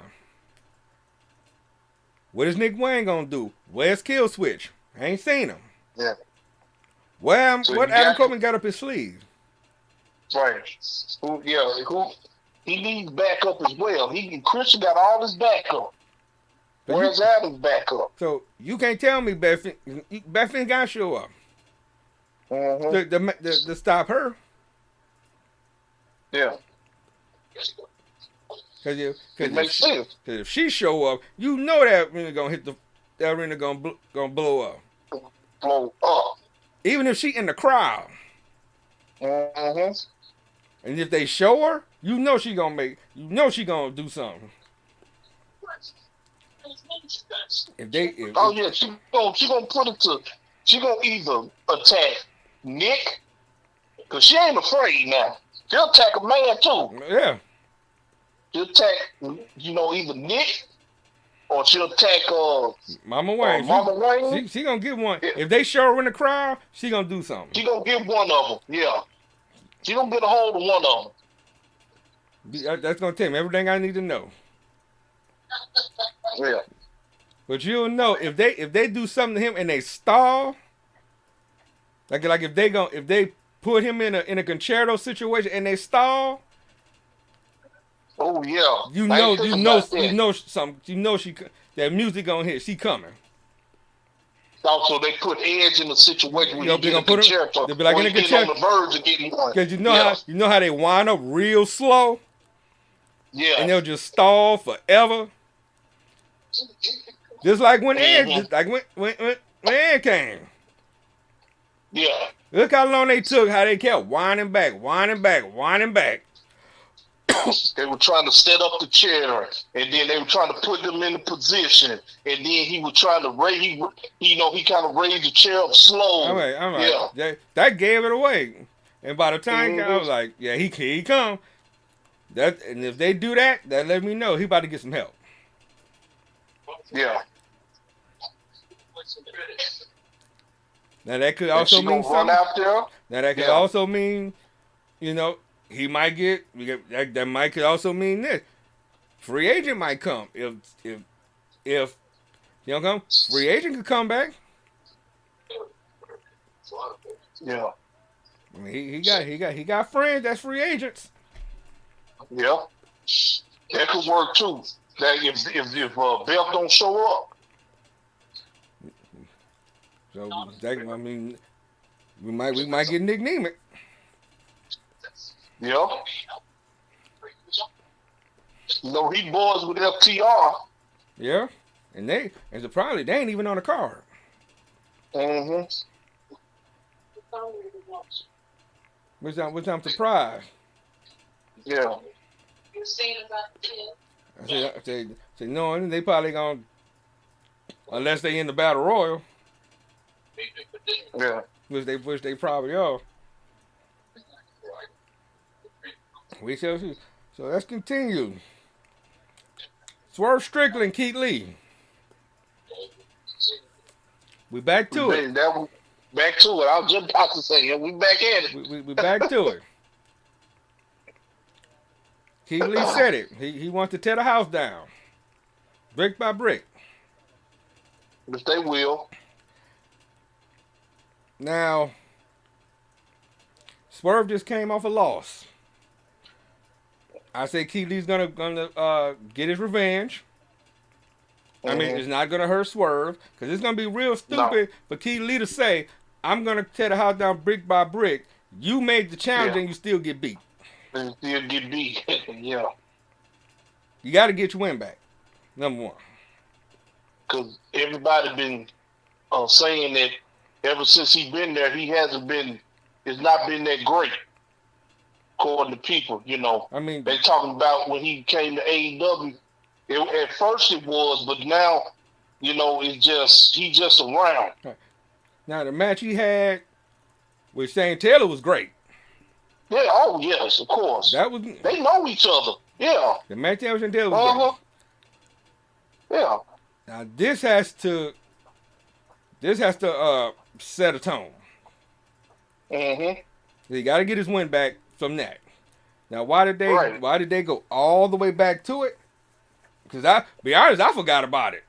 What is Nick Wayne gonna do? Where's Kill Switch? I ain't seen him. Yeah. What Adam Copeland got up his sleeve? Right. Who he needs backup as well. Christian got all his backup. Where's Adam's backup? So you can't tell me Beth Finn gotta show up Mm-hmm. to stop her. Yeah. It makes sense. Cause if she show up, that arena gonna that arena gonna blow up. Blow up. Even if she in the crowd. Mm-hmm. And if they show her, she gonna do something. She gonna put it to. She gonna either attack Nick, cause she ain't afraid now. She'll attack a man too. Yeah. She'll attack, either Nick or she'll attack Mama Wayne. Mama Wayne. She gonna get one. Yeah. If they show her in the crowd, she gonna do something. She gonna get one of them. Yeah. She gonna get a hold of one of them. That's gonna tell me everything I need to know. Yeah. But you'll know if they do something to him and they stall, like if they put him in a concerto situation and they stall. Oh yeah. That music gonna hit. She coming. Also, they put Edge in a situation where they gonna put him. They be like in a concerto. On the verge of getting one. Because you know how they wind up real slow. Yeah. And they'll just stall forever. Just like when Edge, when Edge came. Yeah. Look how long they took. How they kept winding back. They were trying to set up the chair, and then they were trying to put them in the position, and then he was trying to raise. He kind of raised the chair up slow. I'm like, yeah. That gave it away. And by the time I was like, yeah, he come. And if they do that let me know he about to get some help. Yeah. Now that could also mean something. Out there? Now that could also mean, he might get that might could also mean this. Free agent might come. If he don't come, free agent could come back. Yeah. I mean, he got friends that's free agents. Yeah. That could work too. That if Beth don't show up, So that, I mean, we might get Nick Neiman. yeah. He boys with FTR. Yeah, and surprisingly they ain't even on the card. Mm-hmm. Which I'm surprised. Yeah. I say no, they probably gonna unless they in the battle royal, Yeah. which they probably are. We shall see. So let's continue. Swerve Strickland, Keith Lee. We back to it. Back to it. I was just about to say, we back at it. We back to it. Keith Lee said it. He wants to tear the house down, brick by brick. But they will. Now, Swerve just came off a loss. I say Keith Lee's gonna get his revenge. I mean, it's not gonna hurt Swerve because it's gonna be real stupid for Keith Lee to say, "I'm gonna tear the house down brick by brick." You made the challenge and you still get beat. And still get beat. Yeah. You got to get your win back. Number one. Because everybody been saying that ever since he been there, he hasn't been. It's not been that great. According to people, I mean, they talking about when he came to AEW. At first it was, but now, it's just he's just around. Now the match he had with Shane Taylor was great. Yeah. Oh yes, of course. They know each other. Yeah. The match with Shane Taylor was great. Yeah. Now this has to set a tone. Mm-hmm. He got to get his win back from that. Now why did they go all the way back to it? Because be honest, I forgot about it.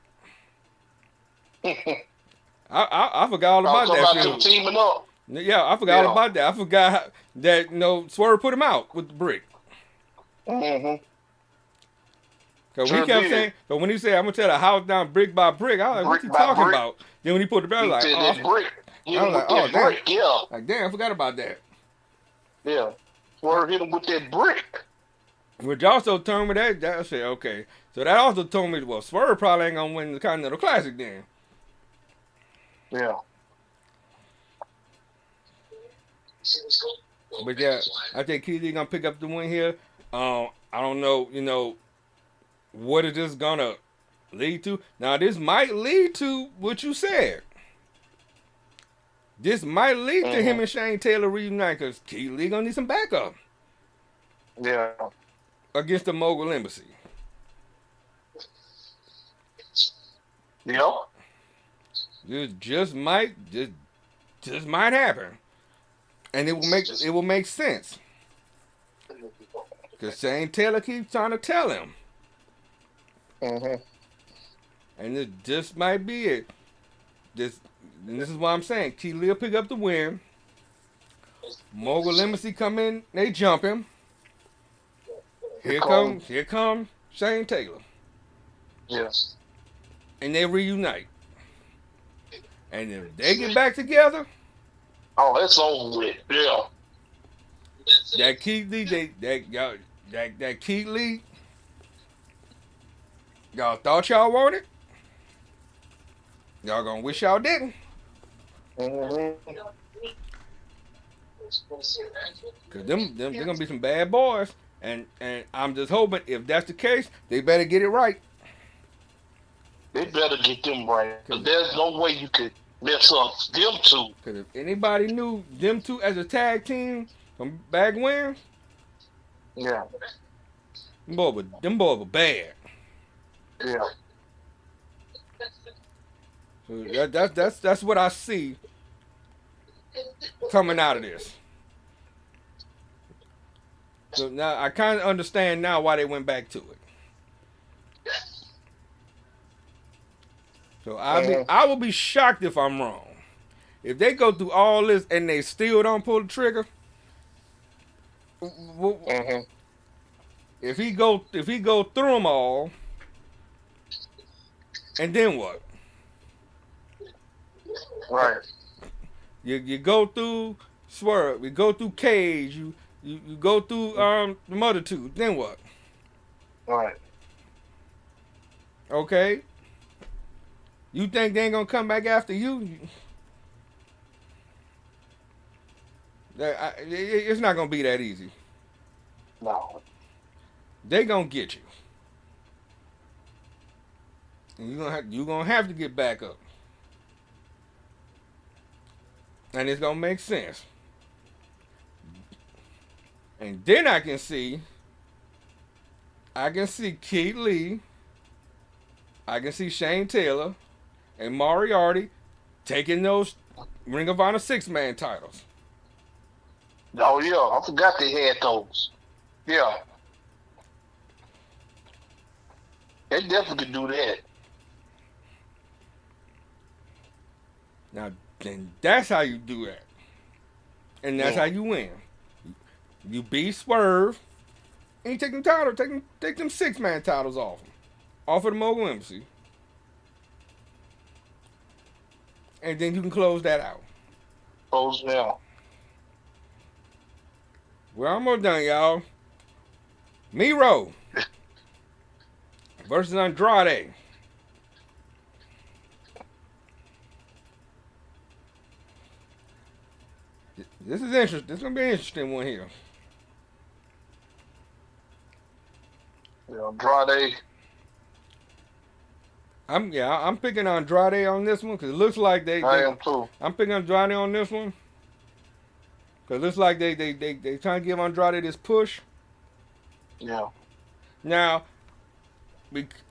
I forgot all about that. About them teaming up. Yeah, I forgot all about that. I forgot that Swerve put him out with the brick. Mm-hmm. Cause he kept saying, but when he said I'm gonna tear the house down brick by brick, I was like, what's he talking about? Then when he put the bell, like, brick. I was like, oh damn, brick, yeah. Like damn, I forgot about that. Yeah, Swerve hit him with that brick. Which also told me that I said, okay, so that also told me, well, Swerve probably ain't gonna win the Continental Classic then. Yeah. But yeah, I think Keith Lee gonna pick up the win here. I don't know, what is this gonna lead to? Now this might lead to what you said. This might lead to him and Shane Taylor reunite because Keith Lee gonna need some backup. Yeah. Against the Mogul Embassy. Yep. This just might happen. And it will make sense. Because Shane Taylor keeps trying to tell him. Mm-hmm. And it just might be it. And this is what I'm saying. Keith Lee will pick up the win. Mogul Embassy come in, they jump him. Here come Shane Taylor. Yes. And they reunite. And if they get back together, oh, it's over with. Yeah. That Keith Lee, that Keith Lee, y'all thought y'all wanted. Y'all gonna wish y'all didn't. Mm-hmm. Cause they're gonna be some bad boys, and I'm just hoping if that's the case, they better get it right. They better get them right. Cause there's no way you could mess up them two. Cause if anybody knew them two as a tag team from back when, yeah, them boys were bad. Yeah. So that's what I see coming out of this. So now I kind of understand now why they went back to it. So I will be shocked if I'm wrong. If they go through all this and they still don't pull the trigger, If he go through them all, and then what? Right. You go through Swerve, you go through Cage, you go through the other two. Then what? Right. Okay, you think they ain't gonna come back after you? It's not gonna be that easy. No. They gonna get you, and you gonna have to get back up, and it's gonna make sense. And then I can see Keith Lee, I can see Shane Taylor, and Moriarty taking those Ring of Honor 6-man titles. Oh yeah, I forgot they had those. Yeah. They definitely could do that. Now, then that's how you do that, and that's how you win. You beat Swerve, and you take them titles, take them 6-man titles off of the Mogul Embassy, and then you can close that out. Close now. We're almost done, y'all. Miro versus Andrade. This is interesting. This is gonna be an interesting one here. Andrade. I'm picking Andrade on this one because it looks like I am too. I'm picking Andrade on this one because it looks like they trying to give Andrade this push. Yeah. Now,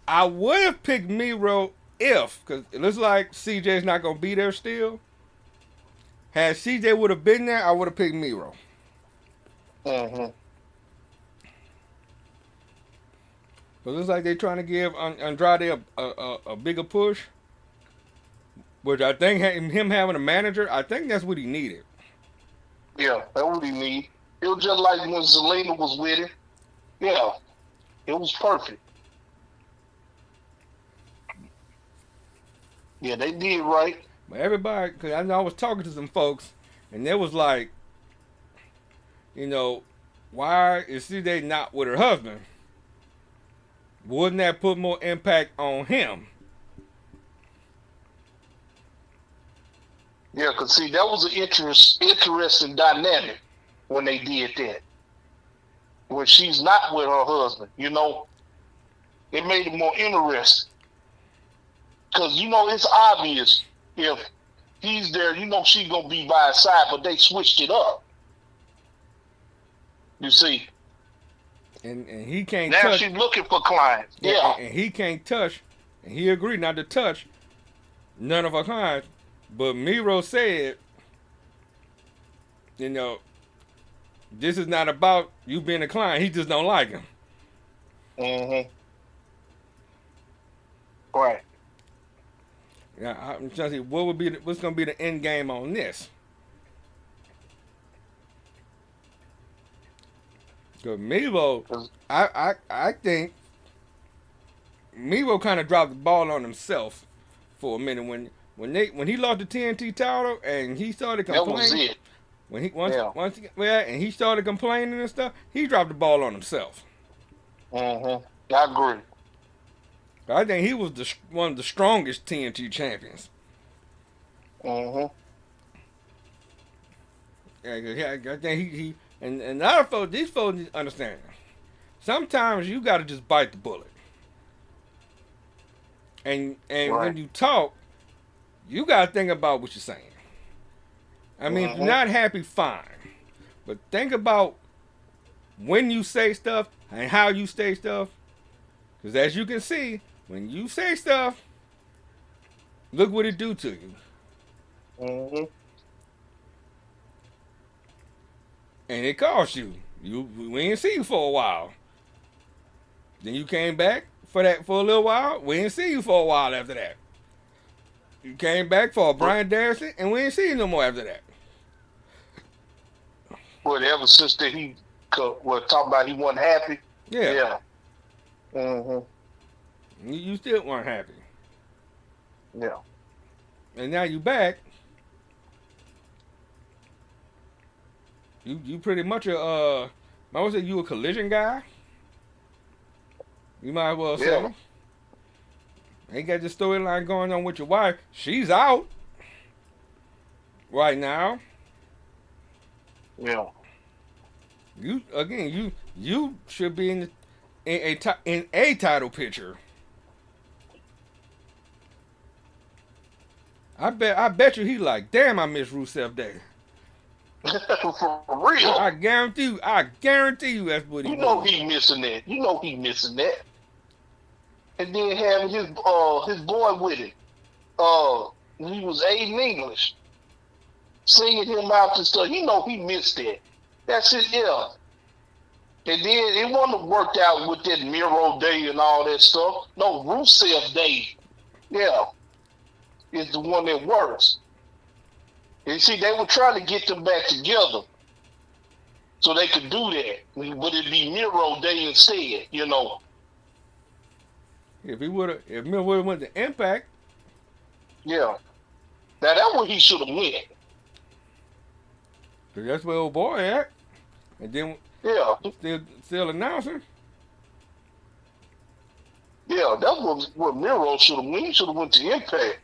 I would have picked Miro if, because it looks like CJ's not gonna be there still. Had CJ would have been there, I would have picked Miro. Mm-hmm. But it looks like they're trying to give Andrade a bigger push. Which I think him having a manager, I think that's what he needed. Yeah, that's what he need. It was just like when Zelina was with him. Yeah, it was perfect. Yeah, they did right. But everybody, because I know I was talking to some folks, and they was like, why is CJ not with her husband? Wouldn't that put more impact on him? Yeah, because see, that was an interesting dynamic when they did that. When she's not with her husband, it made it more interesting. Because, it's obvious if he's there, she's going to be by his side, but they switched it up. You see? And he can't now touch. She's looking for clients. Yeah. And he can't touch, and he agreed not to touch none of her clients. But Miro said, this is not about you being a client. He just don't like him. Mm-hmm. Right. Yeah, I'm trying to see what's going to be the end game on this. Because Miro, I think Miro kind of dropped the ball on himself for a minute when he lost the TNT title and he started complaining. That was it. When and he started complaining and stuff, he dropped the ball on himself. Mm-hmm. I agree. I think he was one of the strongest TNT champions. Mm-hmm. Yeah, I think he and a lot of folks, these folks need to understand. Sometimes you got to just bite the bullet. And right. When you talk, you got to think about what you're saying. I mean, if you're not happy, fine. But think about when you say stuff and how you say stuff. Because as you can see, when you say stuff, look what it do to you. Mm-hmm. And it cost you. We didn't see you for a while. Then you came back for a little while. We didn't see you for a while after that. You came back for a Bryan Danielson, and we didn't see you no more after that. Well, ever since that he was talking about he wasn't happy. Yeah, Yeah. Mm-hmm. you still weren't happy, Yeah. and now you back. You pretty much a I would say you a collision guy. You might as well Yeah. say. Ain't got the storyline going on with your wife. She's out right now. Yeah. You again. You should be in a title picture. I bet you he like. Damn, I miss Rusev Day. For real. I guarantee you. I guarantee you that's what he You know would. he missing that. You know he missing that. And then having his boy with him. He was aiding English, singing him out and stuff. You know he missed that. That's it, yeah. And then it wasn't worked out with that Miro Day and all that stuff. No, Rusev Day, yeah, is the one that works. And see, they were trying to get them back together so they could do that. But it'd be Miro Day instead, you know. If Miller would have went to Impact, Yeah. Now that's where he should have went. 'cause that's where old boy at, and then Yeah. still announcing. Yeah, that's what Miro should have went. He should have went to Impact.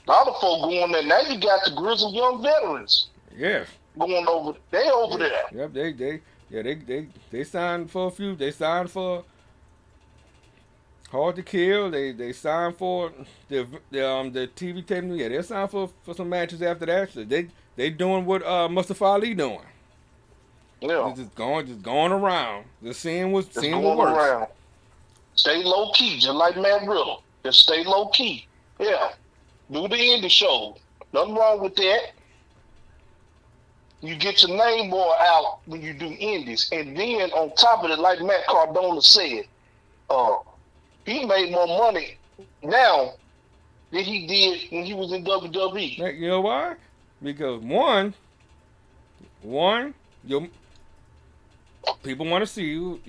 A lot of folk going there. Now you got the grizzled young veterans Yes. going over. They over there. Yep. They signed for a few. They signed for Hard to Kill. They signed for the TV taping. Yeah, they signed for some matches after that. So they doing what Mustafa Ali doing. Yeah, Just going around, just seeing what just seeing what going works. around. Stay low key, just like Matt Riddle. Just stay low key. Yeah, do the indie show. Nothing wrong with that. You get your name more out when you do indies, and then on top of it, like Matt Cardona said, uh, he made more money now than he did when he was in WWE. You know why? Because one, your people want to see you.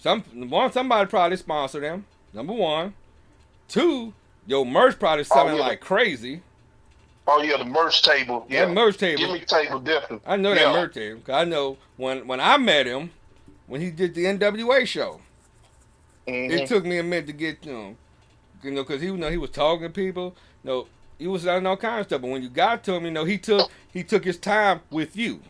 Somebody probably sponsor them. Number one. Two, your merch probably selling like crazy. Oh yeah, the merch table. Yeah, that merch table. Gimmick table definitely. I know that merch table. 'Cause I know when I met him, when he did the NWA show, it took me a minute to get to him. You know, because he was talking to people. You know, he was selling all kinds of stuff. But when you got to him, you know, he took his time with you.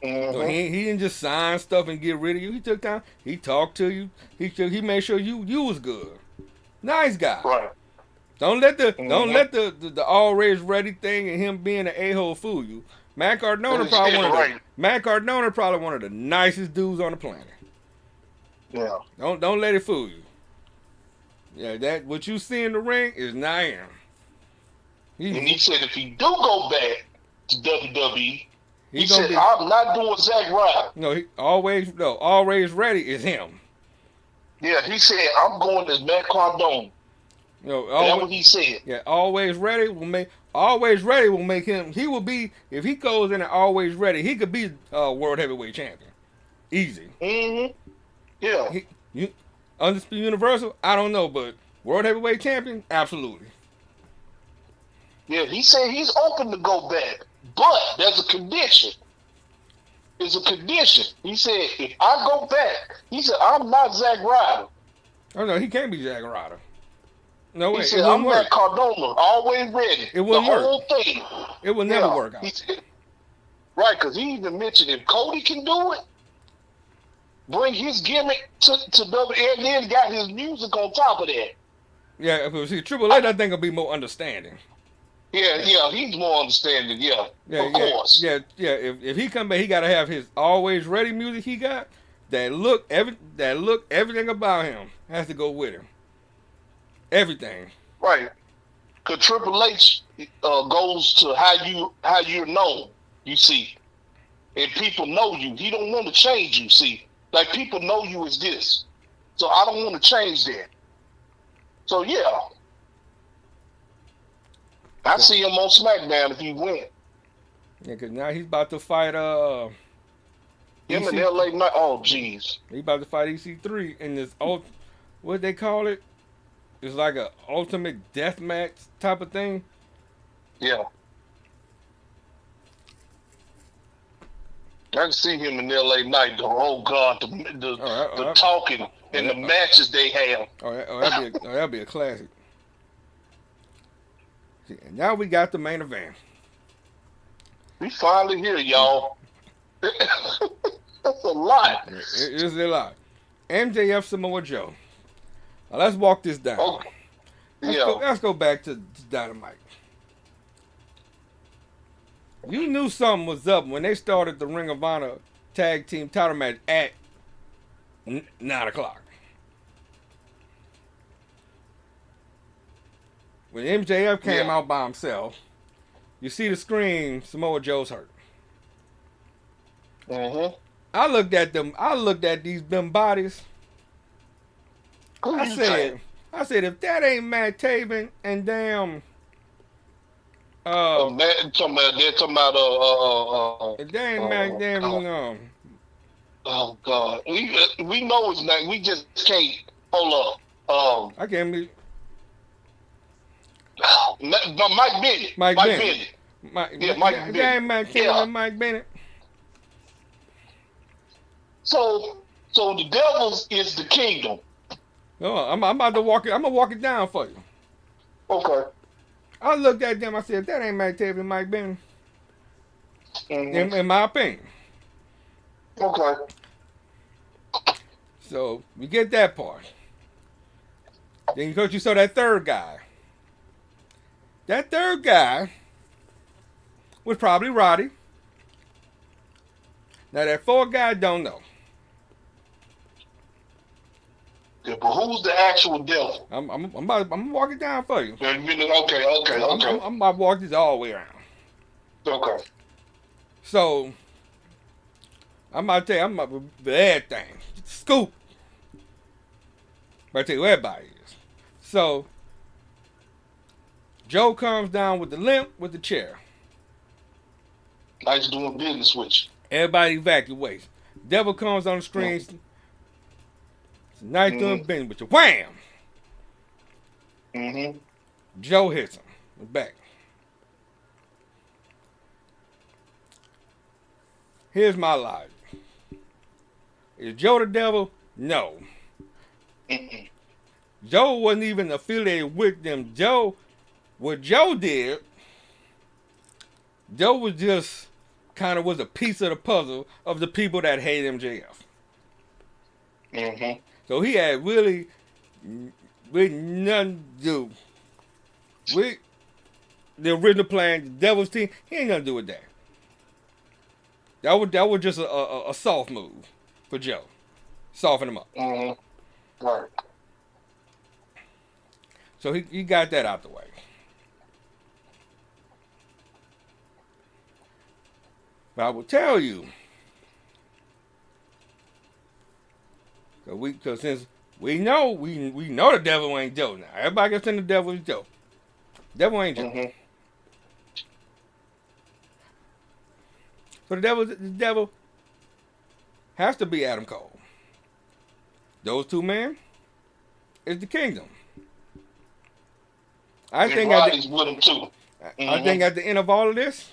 So he didn't just sign stuff and get rid of you. He took time. He talked to you. He made sure you was good. Nice guy. Right. Don't let the always ready thing and him being an a-hole fool you. Matt Cardona probably one of the nicest dudes on the planet. Yeah. Don't let it fool you. Yeah, that what you see in the ring is not him. And he said if he do go back to WWE, he said I'm not doing Zack Ryder. No, always ready is him. Yeah, he said I'm going as Matt Cardona. That's what he said. Yeah, always ready will make him. He will be if he goes in and always ready. He could be world heavyweight champion, easy. Yeah. Undisputed Universal, I don't know, but world heavyweight champion, absolutely. Yeah, he said he's open to go back, but there's a condition. There's a condition. He said if I go back, he said I'm not Zack Ryder. Oh no, he can't be Zack Ryder. No way. He said, I'm Matt Cardona, always ready. It wouldn't work. The whole thing. It will never work out. Said, right, because he even mentioned if Cody can do it, bring his gimmick to WWE, and then got his music on top of that. Yeah, if it was Triple H, I think it'll be more understanding. Yeah, he's more understanding, of course. Yeah, if he come back, he got to have his always ready music he got, everything about him has to go with him. Everything. Right. Because Triple H goes to how you're known, you see. And people know you. He don't want to change you, see. Like, people know you as this. So I don't want to change that. So, yeah. I see him on SmackDown if he win. Yeah, because now he's about to fight Him and EC, LA Knight. Oh, jeez. he about to fight EC3 in this what they call it? It's like a ultimate death match type of thing. Yeah. I can see him in LA Knight. Oh God, the talking and the matches they have. That'll be a classic. See, and now we got the main event. We finally here, y'all. That's a lot. It is a lot. MJF Samoa Joe. Now let's walk this down. Okay. Let's go back to Dynamite. You knew something was up when they started the Ring of Honor tag team title match at 9 o'clock. When MJF came out by himself, you see the screen, Samoa Joe's hurt. Mm-hmm. I looked at them bodies. I said, if that ain't Matt Taven and damn they're talking about if that ain't Matt damn oh God. We know his name. We just can't hold up. I can't be Mike Bennett. Mike Bennett. Mike Bennett. That ain't Matt Taven and Mike Bennett. So the Devils is the kingdom. No, I'm about to walk it. I'm gonna walk it down for you. Okay. I looked at them. I said, "That ain't Matt Taven and Mike Bennett." In my opinion. Okay. So we get that part. Then because you saw that third guy. That third guy was probably Roddy. Now that fourth guy, I don't know. Yeah, but who's the actual devil? I'm gonna walk it down for you. Okay. I'm about to walk this all the way around. Okay. So I'm about to tell you, I'm about to everything. Scoop. But I tell you who everybody is. So Joe comes down with the limp with the chair. Nice doing business with you. Everybody evacuates. Devil comes on the screen. It's nice doing business with you. Wham! Mm-hmm. Joe hits him. Back. Here's my logic. Is Joe the devil? No. Mm-mm. Joe wasn't even affiliated with them. What Joe did, Joe was just kind of was a piece of the puzzle of the people that hate MJF. Mm-hmm. So he had really nothing to do with the original plan, the Devil's team. He ain't nothing to do with that. That was just a soft move for Joe. Soften him up. Mm-hmm. Right. So he got that out the way. But I will tell you, because since we know the devil ain't Joe now. Everybody gets in the devil is Joe. Devil ain't Joe. Mm-hmm. So the devil has to be Adam Cole. Those two men is the kingdom. I think Roddy's with him too. Mm-hmm. I think at the end of all of this,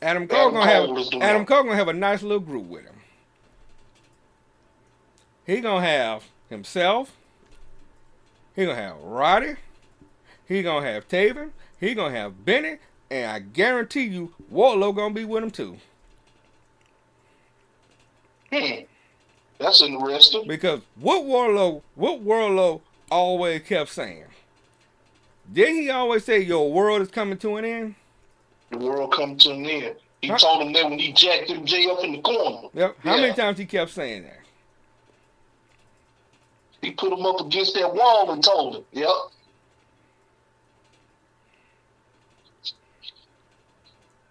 Adam Cole gonna have a nice little group with him. He gonna have himself. He gonna have Roddy. He gonna have Taven. He gonna have Bennett, and I guarantee you, Wardlow gonna be with him too. That's interesting. Because what Wardlow always kept saying. Didn't he always say your world is coming to an end? The world coming to an end. He told him that when he jacked MJ up in the corner. Yep. How many times he kept saying that? He put him up against that wall and told him, yep.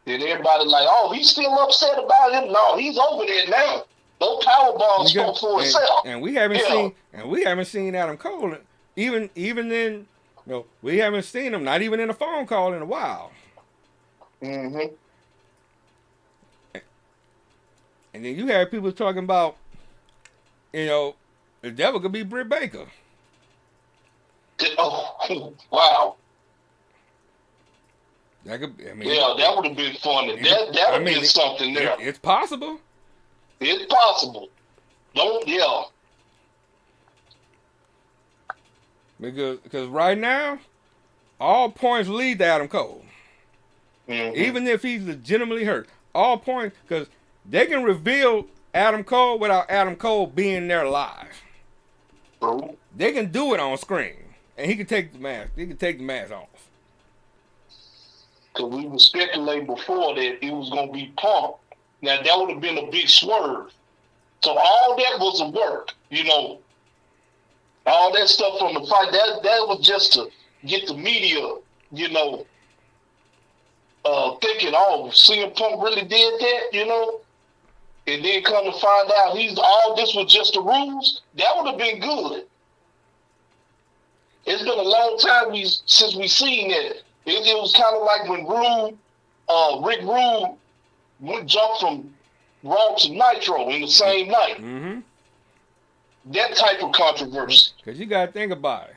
And everybody like, oh, he's still upset about him. No, he's over there now. No power bombs spoke for himself. And we haven't seen Adam Cole even in we haven't seen him, not even in a phone call in a while. Mm-hmm. And then you have people talking about, the devil could be Britt Baker. Oh, wow. That could, that would have been funny. That would have been something there. It's possible. It's possible. Because right now, all points lead to Adam Cole. Mm-hmm. Even if he's legitimately hurt. All points, because they can reveal Adam Cole without Adam Cole being there live. True. They can do it on screen. And he can take the mask. He can take the mask off. Because we were speculating before that it was going to be Punk. Now, that would have been a big swerve. So all that was a work, All that stuff from the fight, that was just to get the media, thinking, oh, CM Punk really did that, and then come to find out all this was just the rules. That would have been good. It's been a long time since we seen that. It was kind of like when Rick Rude jumped from Raw to Nitro in the same night. Mm-hmm. That type of controversy. Because you got to think about it.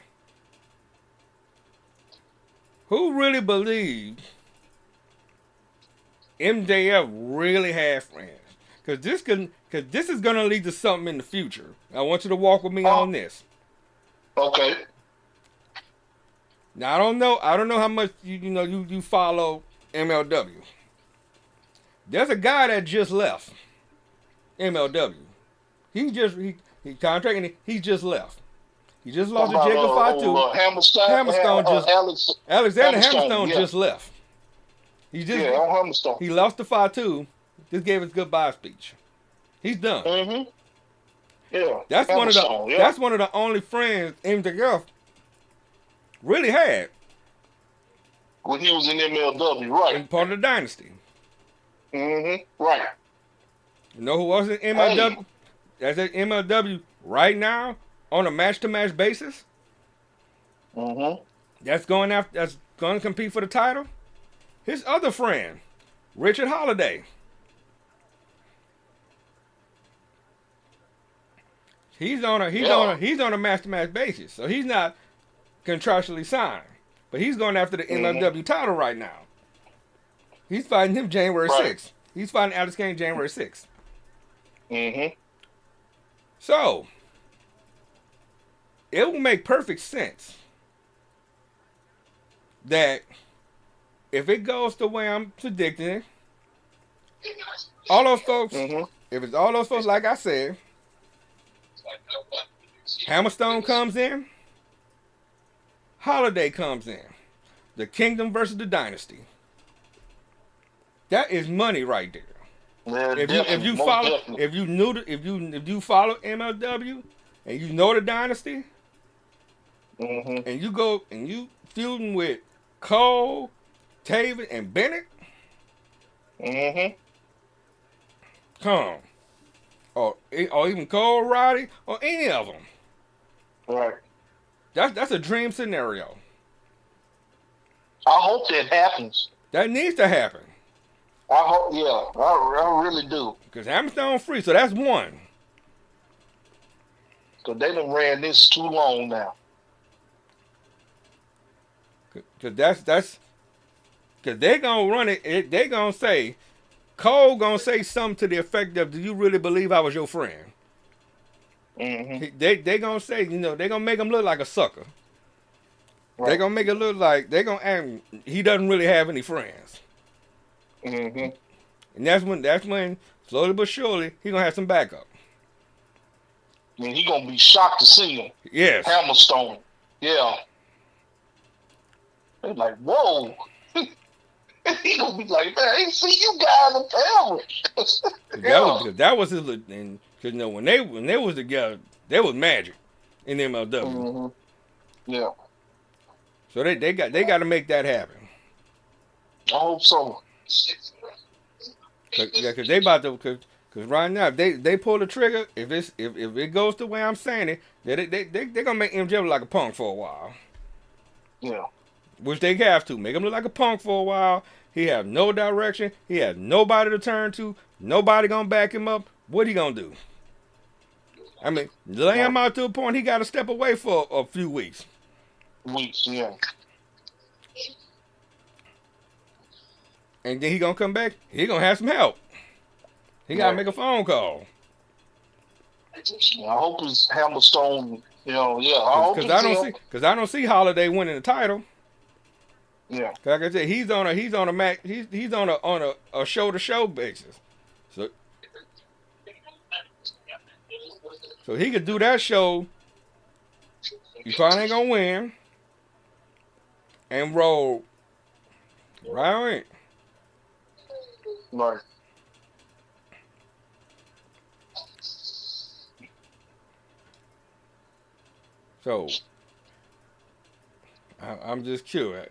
Who really believed MJF really had friends? Because this is going to lead to something in the future. I want you to walk with me on this. Okay. Now I don't know how much you follow MLW. There's a guy that just left MLW. He contracted and he just left. He just lost to Jacob Fatu. Alexander Hammerstone just left. On Hammerstone. He lost to Fatu. Just gave his goodbye speech. He's done. Mm-hmm. Yeah. That's one of the only friends MJF really had. When he was in MLW, right. And part of the dynasty. Mm-hmm. Right. You know who was in MLW? Hey. That's at MLW right now on a match-to-match basis. Mm-hmm. That's going to compete for the title. His other friend, Richard Holiday. He's on a match-to-match basis, so he's not contractually signed, but he's going after the MLW title right now. He's fighting him January 6th. He's fighting Alex Kane January 6th. Mm-hmm. So, it will make perfect sense that if it goes the way I'm predicting it, all those folks, if it's all those folks, like I said, Hammerstone comes in, Holiday comes in, the Kingdom versus the Dynasty. That is money right there. Yeah, if you follow MLW and you know the Dynasty, and you go and you feuding with Cole, Taven, and Bennett, come, or even Cole, Roddy, or any of them, right? That's a dream scenario. I hope that happens. That needs to happen. I hope, yeah, I really do. Because Hammerstone free, so that's one. Because they done ran this too long now. Because because they going to run it, they going to say, Cole going to say something to the effect of, do you really believe I was your friend? Mm-hmm. They going to say, they going to make him look like a sucker. Right. They going to make it look like, they going to act, he doesn't really have any friends. Mm-hmm. And that's when, slowly but surely, he gonna have some backup. I mean, he gonna be shocked to see him. Yes. Hammerstone. Yeah. They're like, whoa. He gonna be like, man, I ain't see you guys in town. That was his, and because when they was together, they was magic in MLW. Mm-hmm. Yeah. So they got to make that happen. I hope so. Because they about to, because right now if they pull the trigger, if it goes the way I'm saying it, they gonna make MJ look like a punk for a while. Yeah. Which they have to make him look like a punk for a while. He have no direction. He has nobody to turn to. Nobody gonna back him up. What he gonna do? I mean, lay him out to a point he got to step away for a few weeks. Yeah. And then he gonna come back. He gonna have some help. He gotta make a phone call. I hope it's Hammerstone. You know, yeah. I hope it's him. Because I don't see Holiday winning the title. Yeah. Like I said, he's on a show to show basis. So he could do that show. He probably ain't gonna win. And roll right. Right. So I'm just curious.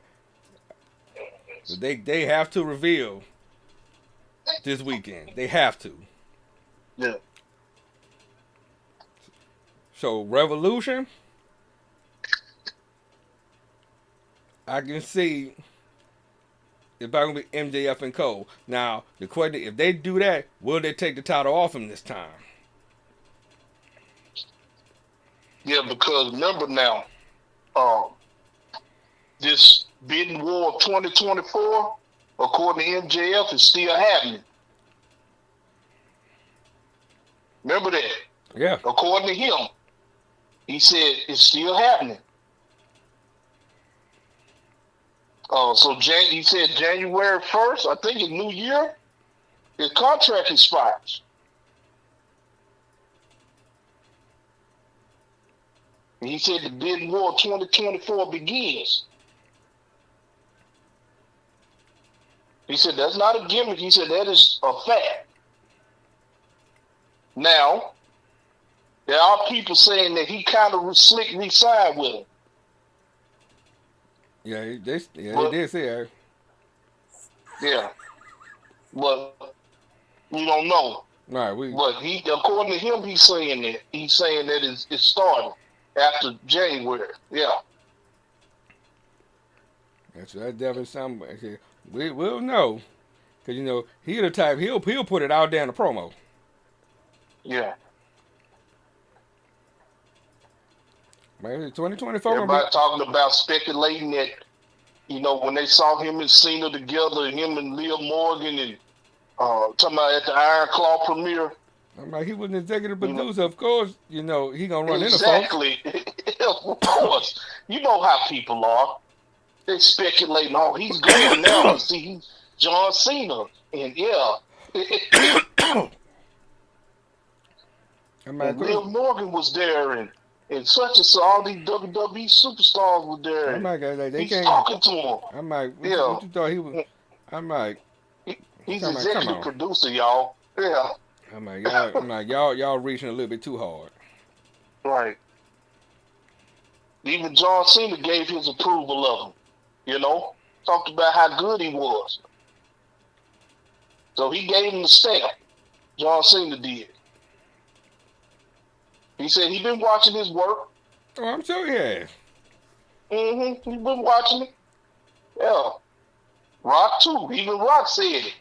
They have to reveal this weekend. They have to. Yeah. So Revolution, I can see it's not gonna be MJF and Cole. Now the question: if they do that, will they take the title off him this time? Yeah, because remember now, this bidding war of 2024, according to MJF, is still happening. Remember that? Yeah. According to him, he said it's still happening. So he said January 1st, I think it's New Year, his contract expires. And he said the bidding war 2024 begins. He said that's not a gimmick. He said that is a fact. Now, there are people saying that he kind of slickly signed with him. Yeah, they did say that. Yeah. But we don't know. Right, but according to him, he's saying that it's starting after January. Yeah. That's definitely something. We'll know, because he the type he'll put it out there in the promo. Yeah. Man, 2024. Everybody talking about speculating that, when they saw him and Cena together, him and Liv Morgan, and talking about at the Iron Claw premiere. I'm like, he was an executive producer. Of course, he gonna run exactly. Into folks. Of course. You know how people are. They speculating, he's going now to see John Cena. And yeah. And Liv Morgan was there, and such and so, all these WWE superstars were there. I'm like, he's talking to him. I'm like, what you thought he was? I'm like, he's executive producer, y'all. Yeah. I'm like, y'all reaching a little bit too hard. Right. Even John Cena gave his approval of him. Talked about how good he was. So he gave him the stamp. John Cena did. He said he been watching his work. Oh, I'm sure he has. He's been watching it. Yeah. Rock too. Even Rock said it.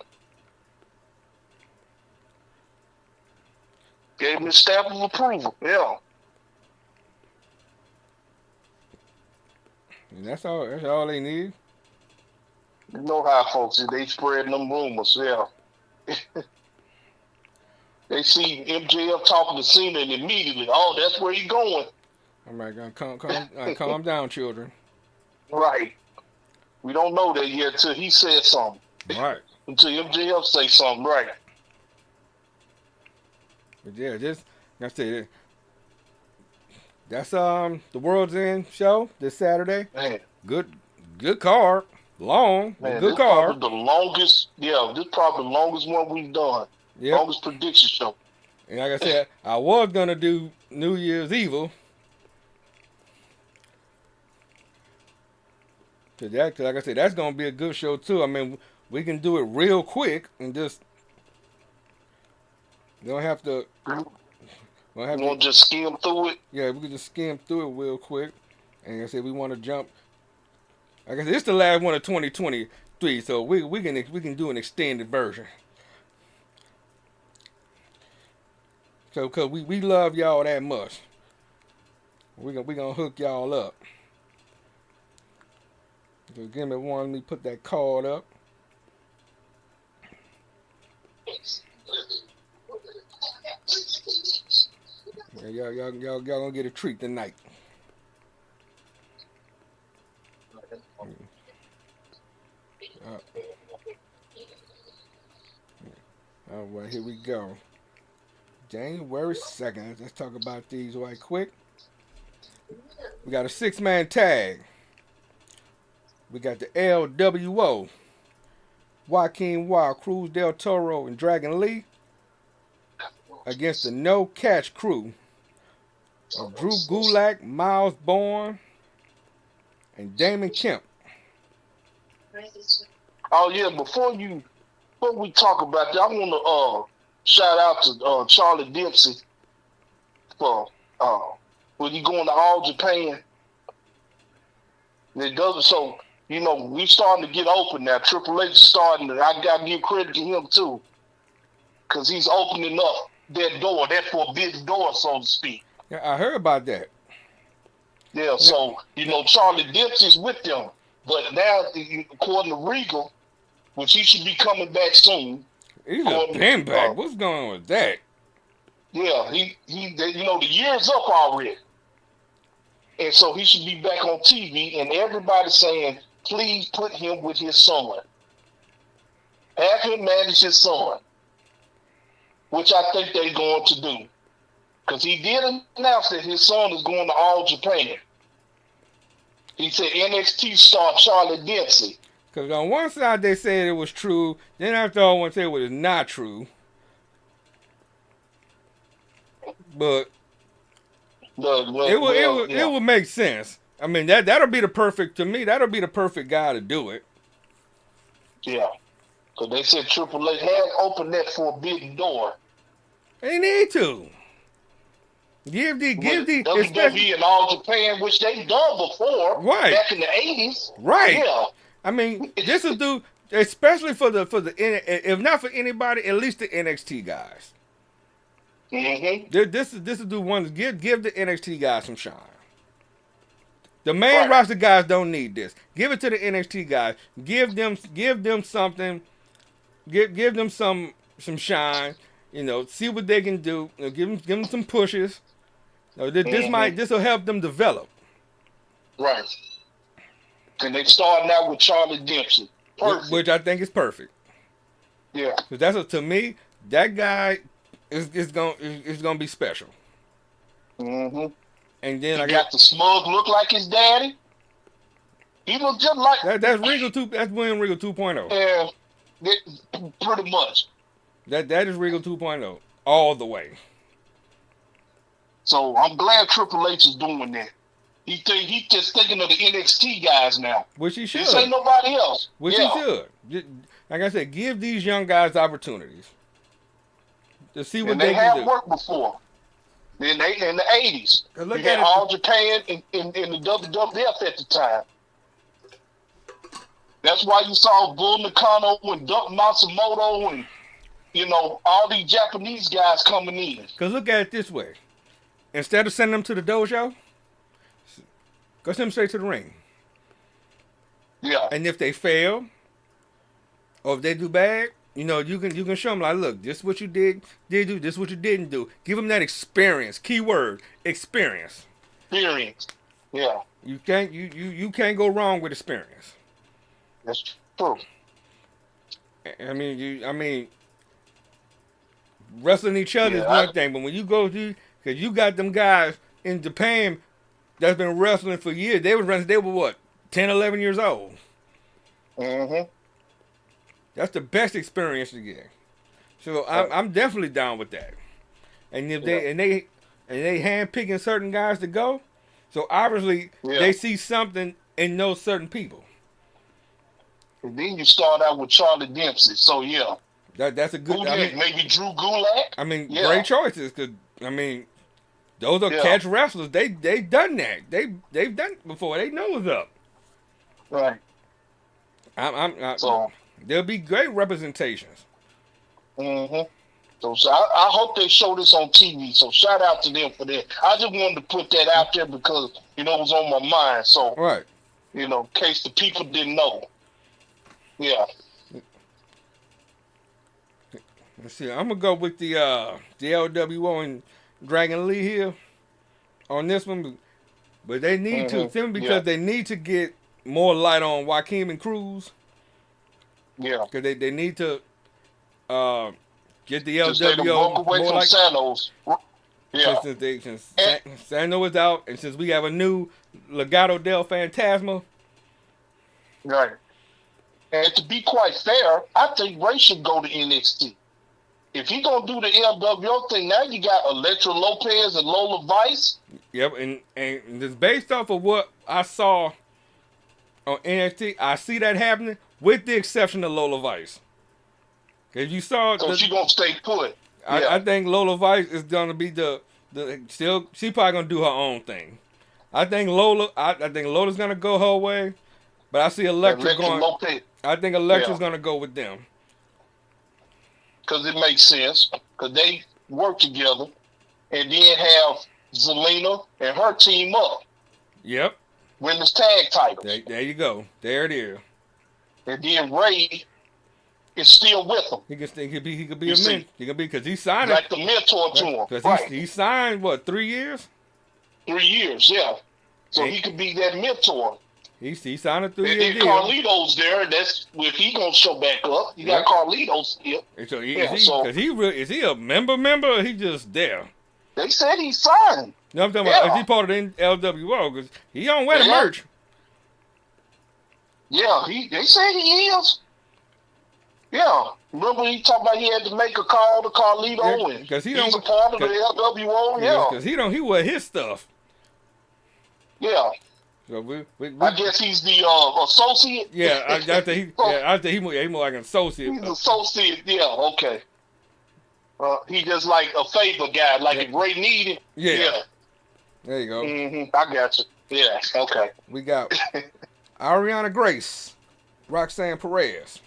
Gave him the stamp of approval. Yeah. And that's all they need. You know how folks is. They spreading them rumors. Yeah. They see MJF talking to Cena and immediately, that's where he's going. I'm like, calm down, children. Right. We don't know that yet until he says something. Right. Until MJF say something, right. But yeah, that's it. That's the World's End show this Saturday. Man. Good card. Long, man, good card. This is probably the longest one we've done. Yep. Longest prediction show. And like I said, I was gonna do New Year's Evil. Cause like I said, that's gonna be a good show too. I mean, we can do it real quick and just don't have to. Want to just skim through it? Yeah, we can just skim through it real quick. And like I said, we want to jump. Like I said, it's the last one of 2023, so we can do an extended version. So, cause we love y'all that much, we gonna hook y'all up. So give me one. Let me put that card up. Yeah, y'all gonna get a treat tonight. Uh, all right, here we go. January 2nd. Let's talk about these right quick. We got a 6-man tag. We got the LWO. Joaquin Wild, Cruz Del Toro, and Dragon Lee against the No Catch crew of Drew Gulak, Miles Bourne, and Damon Kemp. Oh yeah, before we talk about that, I want to shout out to Charlie Dempsey for when he going to All Japan. It doesn't so we starting to get open now. Triple H is starting to. I gotta give credit to him too, because he's opening up that door, that forbidden door, so to speak. Yeah, I heard about that. Yeah, so Charlie Dempsey's with them, but now according to Regal, which he should be coming back soon. He's been back. What's going on with that? Yeah, the year's up already. And so he should be back on TV, and everybody's saying, please put him with his son. Have him manage his son, which I think they're going to do. Because he did announce that his son is going to All Japan. He said NXT star Charlie Dempsey. Because on one side they said it was true, then after all one said it was not true. But it would make sense. I mean that'll be the perfect guy to do it. Yeah. Because they said Triple H had opened that forbidden door. They need to. Give the WWE and All Japan, which they've done before, right back in the 80s. Right. Yeah. I mean, this will do, especially for the if not for anybody, at least the NXT guys. Mm-hmm. This will do one. Give the NXT guys some shine. The main roster guys don't need this. Give it to the NXT guys. Give them something. Give them some shine. See what they can do. Give them some pushes. This will help them develop. Right. And they starting out with Charlie Dempsey. Perfect. Which I think is perfect. Yeah. Because to me, that guy is gonna be special. Mm-hmm. And then he got the smug look like his daddy. He look just like that's Regal 2. That's William Regal 2.0. Yeah, pretty much. That is Regal 2.0 all the way. So I'm glad Triple H is doing that. He just thinking of the NXT guys now. Which he should. This ain't nobody else. Which he should. Like I said, give these young guys opportunities to see what they can do. They have worked before. In the 80s. Look at All Japan in the WWF at the time. That's why you saw Bull Nakano and Duck Matsumoto and all these Japanese guys coming in. Because look at it this way. Instead of sending them to the dojo, go send them straight to the ring. Yeah. And if they fail, or if they do bad, you can show them like, look, this is what you did do, this is what you didn't do. Give them that experience. Keyword, experience. Experience. Yeah. You can't go wrong with experience. That's true. I mean, wrestling each other is one thing, but when you go through, because you got them guys in Japan that's been wrestling for years. They were what, 10, 11 years old. Mm-hmm. That's the best experience to get. So I'm definitely down with that. And if they handpicking certain guys to go, so obviously they see something in those certain people. And then you start out with Charlie Dempsey. So that's a good. Maybe Drew Gulak. Great choices because those are catch wrestlers. They've done that. They've done it before. They know what's up. Right. So there'll be great representations. Mm-hmm. So I hope they show this on TV. So shout out to them for that. I just wanted to put that out there because it was on my mind. So Right. in case the people didn't know. Yeah. Let's see. I'm gonna go with the LWO and Dragon Lee here on this one, but they need to simply because they need to get more light on Joaquin and Cruz. Yeah. Because they need to get the Just let them walk LWO away more from like. Sanos. Yeah. Since Sano is out, and since we have a new Legado del Fantasma. Right. And to be quite fair, I think Ray should go to NXT. If he gonna do the LWO thing, now you got Elektra Lopez and Lola Vice. Yep, and it's based off of what I saw on NXT. I see that happening, with the exception of Lola Vice. Cause you saw, so she gonna stay put. I think Lola Vice is gonna be the still. She probably gonna do her own thing. I think Lola's gonna go her way, but I see Elektra going. Lopez. I think Elektra's gonna go with them. Because it makes sense. Because they work together, and then have Zelina and her team up. Yep. Women's tag titles. There you go. There it is. And then Ray is still with them. He could be a mentor. He could be because he signed like the mentor to him. Because he signed what 3 years? 3 years, yeah. So he could be that mentor. He signed a 3 year deal. Carlito's there. That's if he gonna show back up. You got Carlito's still. So is he a member or he just there? They said he signed. No, I'm talking about is he part of the LWO because he don't wear the merch. Yeah, they say he is. Yeah, remember he talked about he had to make a call to Carlito and because he's a part of the LWO. Yeah, because he wear his stuff. Yeah. So I guess he's the associate. Yeah, I think he more like an associate. He's an associate. Yeah, okay. He just like a favor guy, like if Ray needed. Yeah. There you go. I got you. Yeah. Okay. We got Ariana Grace, Roxanne Perez.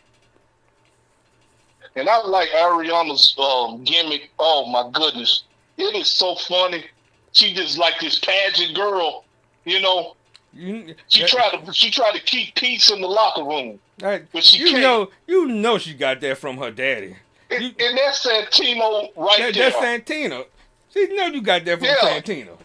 And I like Ariana's gimmick. Oh my goodness, it is so funny. She just like this pageant girl, She tried to keep peace in the locker room, but she can't. You know she got that from her daddy. And that's Santino there. That's Santino. She know you got that from Santino.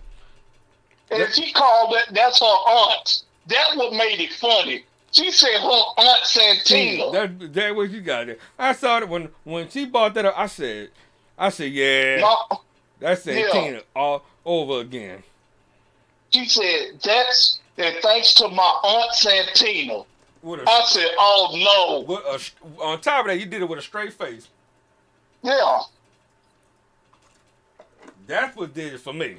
And she called that's her aunt. That's what made it funny. She said her aunt Santino. That's what you got there. I saw it when she bought that up. I said, yeah, that's Santino all over again. She said and thanks to my aunt Santino. I said, oh no. On top of that, you did it with a straight face. Yeah. That's what did it for me.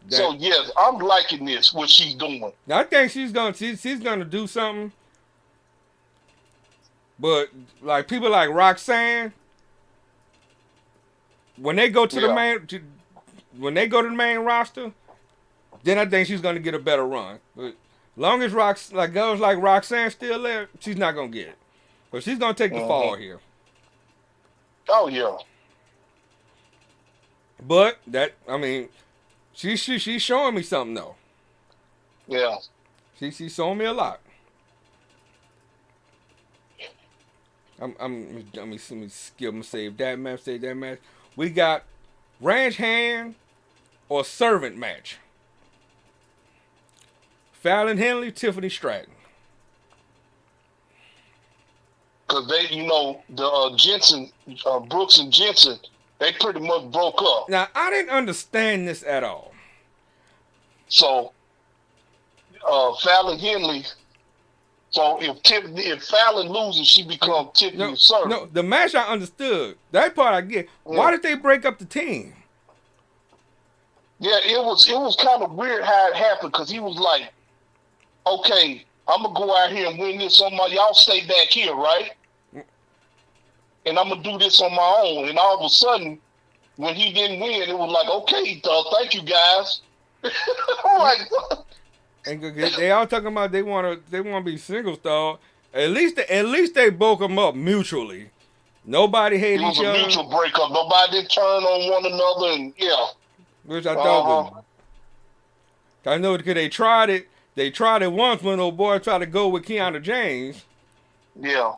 So yes, I'm liking this, what she's doing. Now, I think she's gonna do something. But like people like Roxanne, when they go to the main roster, then I think she's gonna get a better run. But long as girls like Roxanne still there, she's not gonna get it. But she's gonna take the fall here. Oh yeah. But she's showing me something though. Yeah. She's showing me a lot. I'm gonna save that match. We got ranch hand or servant match. Fallon Henley, Tiffany Stratton. Because they, the Jensen, Brooks and Jensen, they pretty much broke up. Now, I didn't understand this at all. So, Fallon Henley, so if Fallon loses, she becomes Tiffany's servant. No, the match I understood. That part I get. Yeah. Why did they break up the team? Yeah, it was kind of weird how it happened because he was like, okay, I'm going to go out here and win this on my, y'all stay back here, right? And I'm going to do this on my own. And all of a sudden, when he didn't win, it was like, okay, thank you guys. I'm like, what? And they all talking about they want to be single star. At least they broke them up mutually. Nobody It hated was each a other, mutual breakup. Nobody did turn on one another, and yeah. which I thought was. Uh-huh. I know because they tried it. They tried it once when old boy tried to go with Keanu James, Yeah.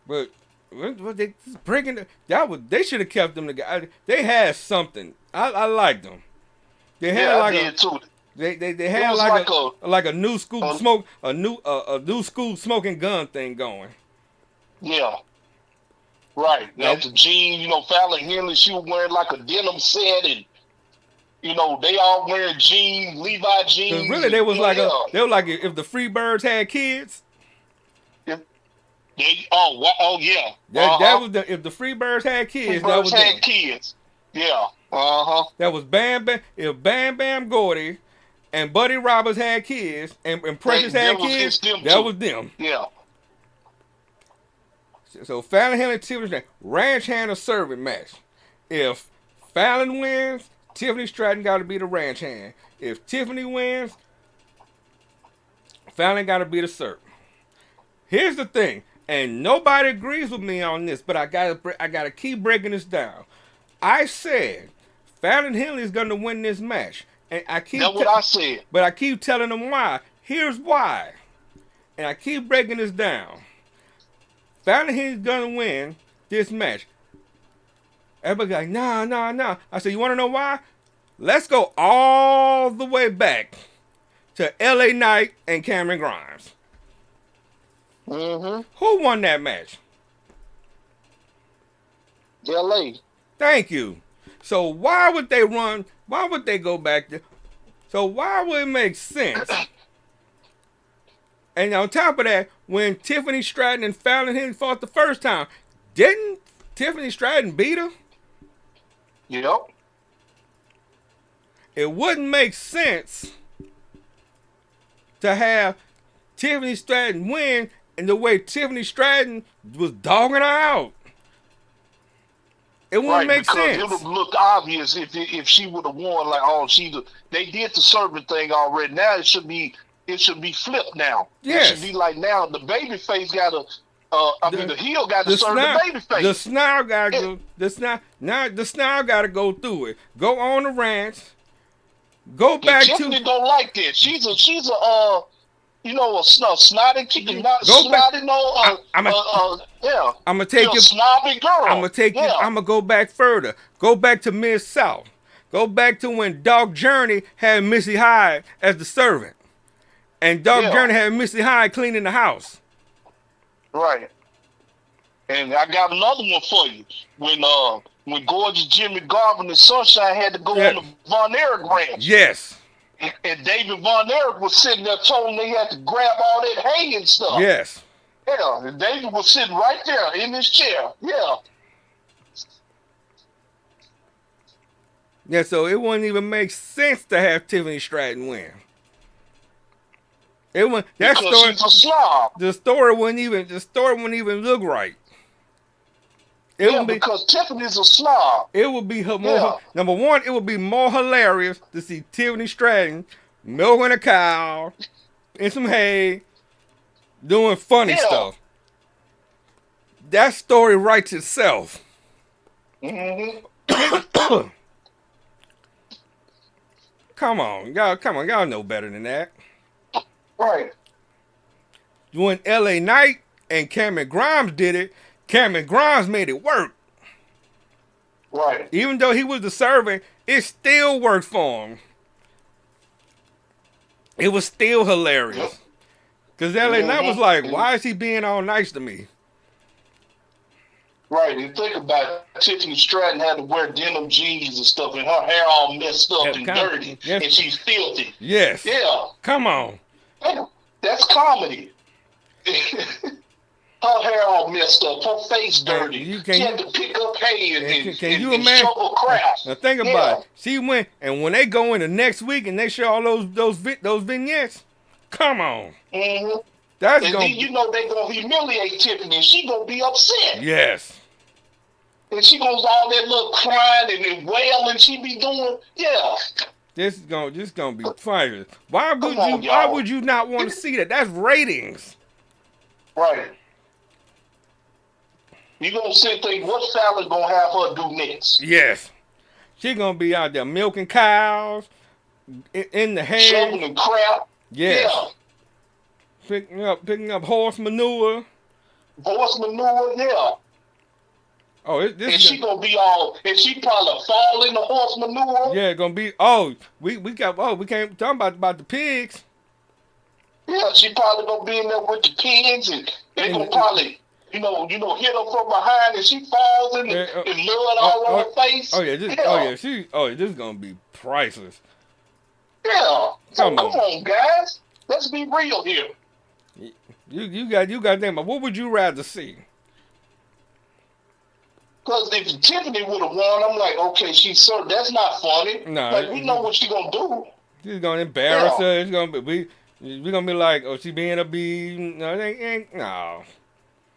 but what they breaking that was they should have kept them together. They had something. I liked them. They had Yeah, I like a did too. they It had was like like a new school a smoke a new school smoking gun thing going. yeah. Right. Now, That's a jean, Fallon Henley, she was wearing like a denim set, and they all wearing jeans, Levi cause jeans, really and yeah. they were like if the Freebirds had kids. If oh yeah. That was if the Freebirds had kids, that Freebirds was had them. kids. Yeah. Uh-huh. That was Bam Bam. If Bam Bam Gordy and Buddy Roberts had kids and Precious had That was kids, it's them that too. was them. Yeah. So Fallon Henley and Tiffany ranch hand or servant match. If Fallon wins, Tiffany Stratton got to be the ranch hand. If Tiffany wins, Fallon got to be the servant. Here's the thing, and nobody agrees with me on this, but I gotta keep breaking this down. I said Fallon Henley is gonna win this match, and That's what I said. but I keep telling them why. Here's why, and I keep breaking this down. Fallon Henley's gonna win this match. Everybody like, nah. I said, you wanna know why? Let's go all the way back to LA Knight and Cameron Grimes. Mm-hmm. Who won that match? LA. Thank you. So why would they run? Why would they go back there? So why would it make sense? And on top of that, when Tiffany Stratton and Fallon Henley fought the first time, didn't Tiffany Stratton beat her? Yep. It wouldn't make sense to have Tiffany Stratton win and the way Tiffany Stratton was dogging her out. It wouldn't make sense. It would look obvious if she would have won. Like, they did the servant thing already. Now it should be flipped now. Yes. It should be like now the baby face got to. The heel got to serve the baby face. The snarl got to go. The snarl got to go through it. Go on the ranch. Go back to. Tiffany don't like that. She's a snotty chicken, not Go snotty, back. I'm gonna take you. Snobby girl. I'm gonna take you. I'm gonna go back further. Go back to Mid South. Go back to when Dog Journey had Missy Hyde as the servant, and Dog Journey had Missy Hyde cleaning the house. Right. And I got another one for you. When gorgeous Jimmy Garvin and Sunshine had to go on the Von Erich ranch. Yes. And David Von Erich was sitting there told them they had to grab all that hay and stuff. Yes. Yeah, and David was sitting right there in his chair. Yeah. Yeah, so it wouldn't even make sense to have Tiffany Stratton win. It wouldn't. That because story, she's a slob. The story wouldn't even look right. Because Tiffany's a slob. It would be more. Number one, it would be more hilarious to see Tiffany Stratton milking a cow in some hay, doing funny stuff. That story writes itself. Mm-hmm. Come on, y'all know better than that. Right. When LA Knight and Cameron Grimes did it, Cameron Grimes made it work. Right. Even though he was the servant, it still worked for him. It was still hilarious. Because LA Knight was like, why is he being all nice to me? Right, and think about it. Tiffany Stratton had to wear denim jeans and stuff, and her hair all messed up and dirty, and she's filthy. Yes. Yeah. Come on. That's comedy. Her hair all messed up, her face dirty. She had to pick up hay and shovel crap. Now think about it. She went, and when they go into next week and they show all those vignettes, come on. Mm-hmm. That's and then they gonna humiliate Tiffany, and she gonna be upset. Yes. And she goes all that little crying and wailing she be doing. Yeah. This is gonna be fire. Why would you not want to see that? That's ratings. Right. You gonna sit there, what Fallon gonna have her do next? Yes. She gonna be out there milking cows, in the hay. Shoveling crap. Yes. Yeah. Picking up horse manure. Horse manure, yeah. Oh, And she gonna be all, and she probably fall in the horse manure. Yeah, gonna be. We can't talk about the pigs. Yeah, she probably gonna be in there with the pigs, and they gonna probably, hit her from behind, and she falls in the mud all on her face. This is gonna be priceless. Yeah. So come on, guys. Let's be real here. You got to think about what would you rather see? Because if Tiffany would have won, I'm like, okay, that's not funny. No, like we know what she gonna do. She's gonna embarrass her. It's gonna be we're gonna be like, oh, she being a bee. No, it ain't no.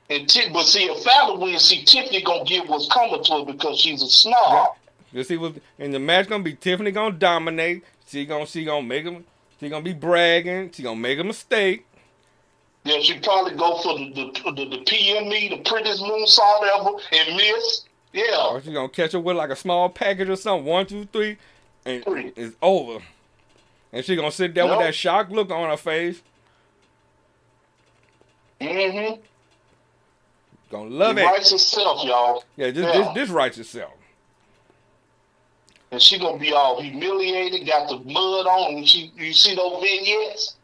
But see, if Fallon wins, Tiffany gonna get what's coming to her because she's a snob. You see what? And the match gonna be Tiffany gonna dominate. She gonna make him. She gonna be bragging. She gonna make a mistake. Yeah, she probably go for the PME, the prettiest moonsault ever, and miss. Yeah. Or she gonna catch her with like a small package or something. 1, 2, 3, and it's over. And she gonna sit there with that shocked look on her face. Mm-hmm. Gonna love it. Writes itself, y'all. Yeah, this writes itself. And she gonna be all humiliated, got the mud on. And you see those vignettes?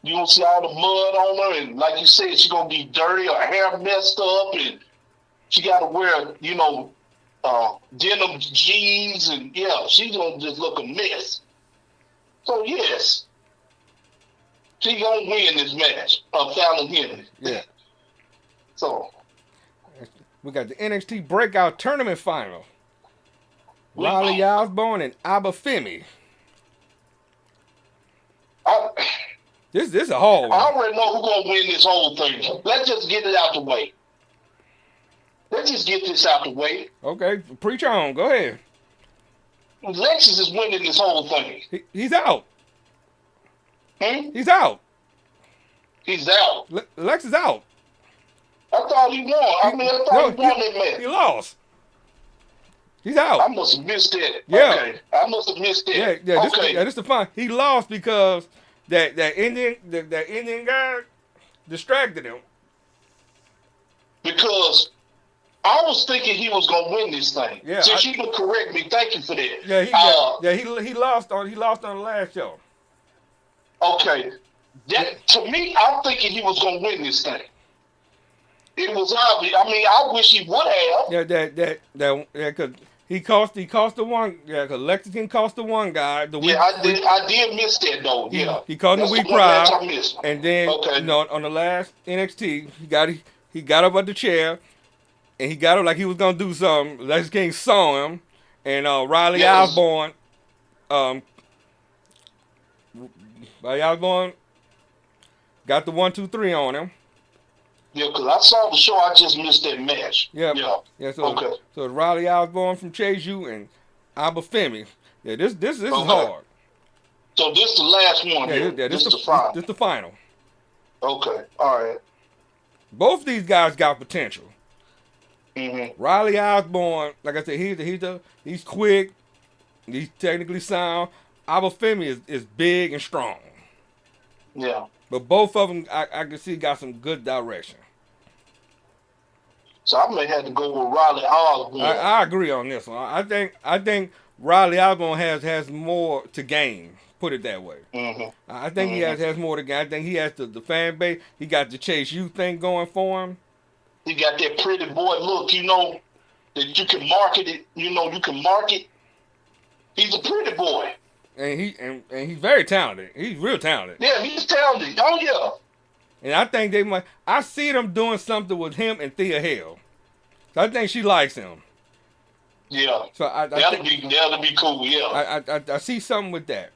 You gonna see all the mud on her, and like you said, she gonna be dirty, her hair messed up, and she gotta wear, denim jeans, and she's gonna just look a mess. So yes, she gonna win this match. Fallon Henry. Yeah. So we got the NXT Breakout Tournament Final. Riley Osborne and Abba Femi. This is a hard one. I already know who's gonna win this whole thing. Let's just get it out the way. Let's just get this out the way. Okay, preach on. Go ahead. Lexus is winning this whole thing. He's out. He's out. He's out. Lex is out. I thought he won. I thought he won that match. He lost. He's out. I must have missed that. Yeah. Okay. I must have missed that. Yeah. Okay. This is the fun. He lost because that Indian guy distracted him. Because I was thinking he was gonna win this thing. Yeah. Since you can correct me, thank you for that. He lost on the last show. Okay. To me, I'm thinking he was gonna win this thing. It was obvious. I mean, I wish he would have. Yeah, because he cost the one. Yeah, because Lexington cost the one guy. I did miss that though. He caught the week prior, and then on the last NXT, he got up at the chair, and he got up like he was gonna do something. Lex King saw him, and Riley Osborne, got the 1, 2, 3 on him. Yeah, because I saw the show. I just missed that match. Yeah. So Riley Osborne from Chase U and Abba Femi. Yeah, this is hard. So this the last one. Yeah, this the final. This the final. Okay. All right. Both these guys got potential. Mm-hmm. Riley Osborne, like I said, he's quick. He's technically sound. Abba Femi is big and strong. Yeah. But both of them, I can see, got some good direction. So I may have to go with Riley Osborne. I agree on this one. I think Riley Osborne has more to gain. Put it that way. Mm-hmm. I think he has more to gain. I think he has the fan base. He got the Chase U thing going for him. He got that pretty boy look, that you can market it. You can market. He's a pretty boy. And he's very talented. He's real talented. Yeah, he's talented. Oh yeah. And I think they might. I see them doing something with him and Thea Hale. So I think she likes him. Yeah. So that'll be cool. Yeah. I see something with that,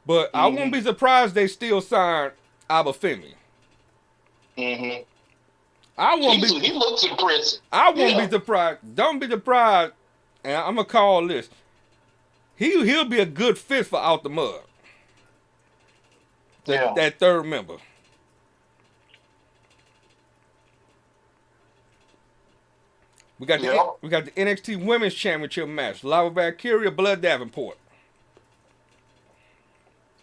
but I won't be surprised they still sign Abba Femi. Mm-hmm. He looks impressive. I won't be surprised. Don't be surprised. And I'm gonna call this. He'll be a good fit for Out the Mud. That third member. We got Yeah. the NXT Women's Championship match. Lava Valkyria, Blood Davenport.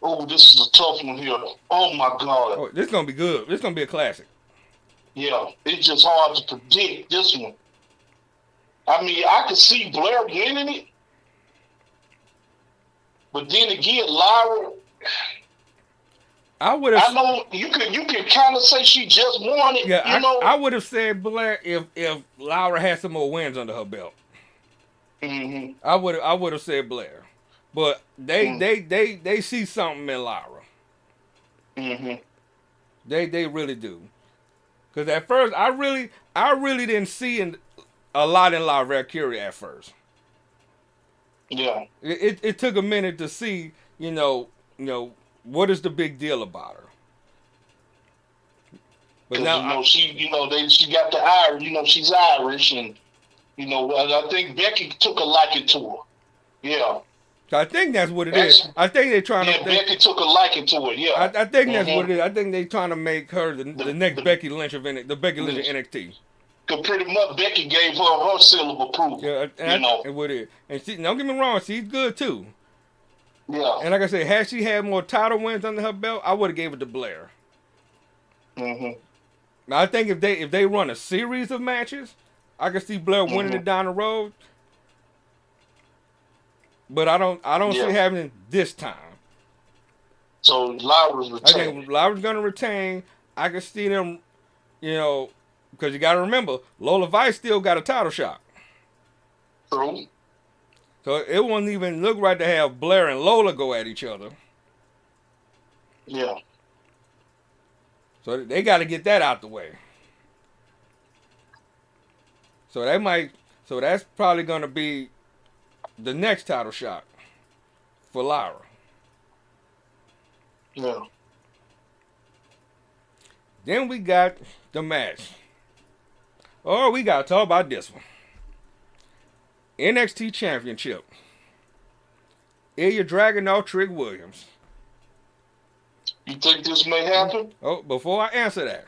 Oh, this is a tough one here. Oh my God. Oh, this is gonna be good. This is gonna be a classic. Yeah, it's just hard to predict this one. I mean, I could see Blair winning it, but then again, Lyra. I would I have. know you can kind of say she just won it. Yeah, You know. I would have said Blair if Laura had some more wins under her belt. Mm-hmm. I would have said Blair, but they see something in Lyra. Mm-hmm. They really do. Because at first I really didn't see a lot in La Valkyria at first. Yeah. It took a minute to see, what is the big deal about her. But now she got the Irish. She's Irish, and I think Becky took a liking to her. Yeah. I think that's what it is. I think they're trying to. Becky took a liking to it. Yeah. I think that's what it is. I think they're trying to make her the next Becky Lynch of the Becky Lynch of NXT. Because pretty much Becky gave her seal of approval. Yeah, and what it is. And she, don't get me wrong, she's good too. Yeah. And like I said, had she had more title wins under her belt, I would have gave it to Blair. Mm-hmm. Now I think if they run a series of matches, I can see Blair winning it down the road. But I don't see it happening this time. So Lyra's retaining. I think Lyra's gonna retain. I can see them, because you got to remember, Lola Vice still got a title shot. True. So it wouldn't even look right to have Blair and Lola go at each other. Yeah. So they got to get that out the way. So that's probably going to be the next title shot for Lyra. Yeah. Then we got the match. Oh, we got to talk about this one. NXT Championship. Ilya Dragunov, Trick Williams. You think this may happen? Oh, before I answer that,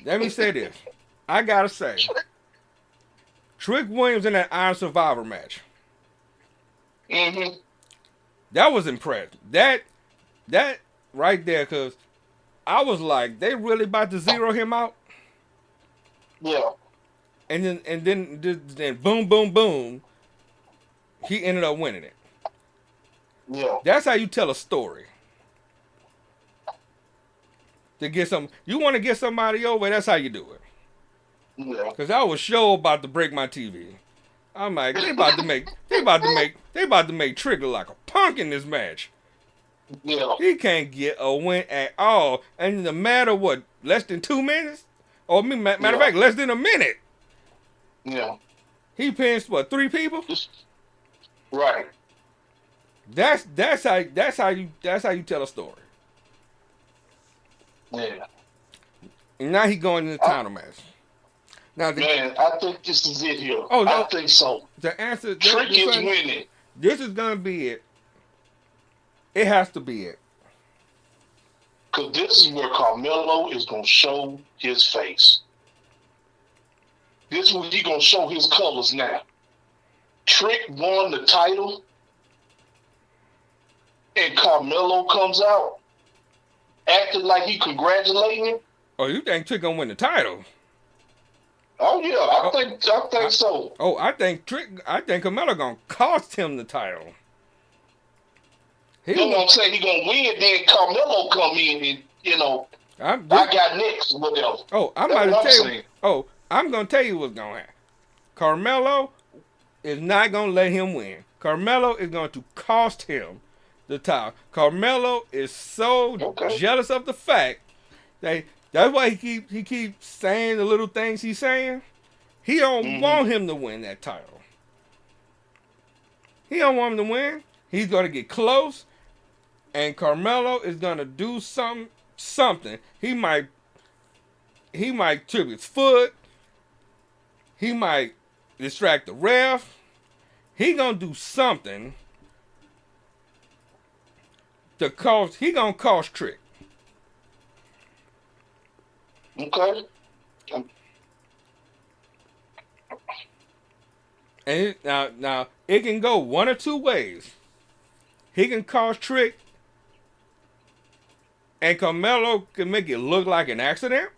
let me say this. I got to say, Trick Williams in that Iron Survivor match. Mm-hmm. That was impressive. That right there, because I was like, they really about to zero him out? Yeah. And then boom, boom, boom, he ended up winning it. Yeah. That's how you tell a story. To get you want to get somebody over, that's how you do it. Yeah. Because I was sure about to break my TV. I'm like, they about to make Trick look like a punk in this match. Yeah. He can't get a win at all. And no matter what, less than 2 minutes? Or matter of fact, less than a minute. Yeah. He pinned 3 people? Right. That's how you tell a story. Yeah. And now he going in the title match. Now I think this is it here. Oh, no, I think so. The answer Trick is winning. This is gonna be it. It has to be it. Because this is where Carmelo is gonna show his face. This is where he's gonna show his colors now. Trick won the title, and Carmelo comes out acting like he congratulating him. Oh, you think Trick gonna win the title? Oh yeah, I think so. Oh, I think Carmelo gonna cost him the title. You know what I'm saying? He gonna win, then Carmelo come in and I got next, whatever. Oh, I'm gonna tell you what's gonna happen. Carmelo is not gonna let him win. Carmelo is going to cost him the title. Carmelo is so jealous of the fact that that's why he keeps saying the little things he's saying. He don't want him to win that title. He don't want him to win. He's gonna get close, and Carmelo is gonna do something. He might trip his foot. He might distract the ref. He gonna do something to cost. He gonna cost Trick. Okay. And now it can go one or two ways. He can cause Trick, and Carmelo can make it look like an accident,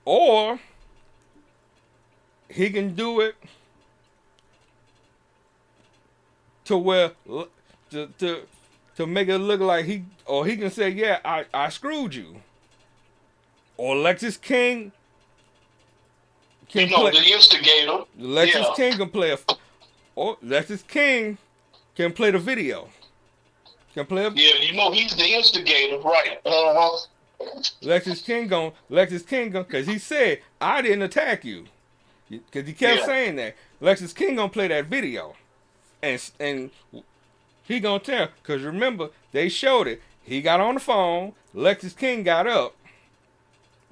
or he can do it to where to to to make it look like he can say, yeah, I screwed you. Or Lexus King can play. The instigator. Lexus King can play or Lexus King can play the video. Can play. He's the instigator, right? Lexus King because he said I didn't attack you, because he kept saying that. Lexus King gonna play that video, and he gonna tell, because remember they showed it. He got on the phone. Lexus King got up.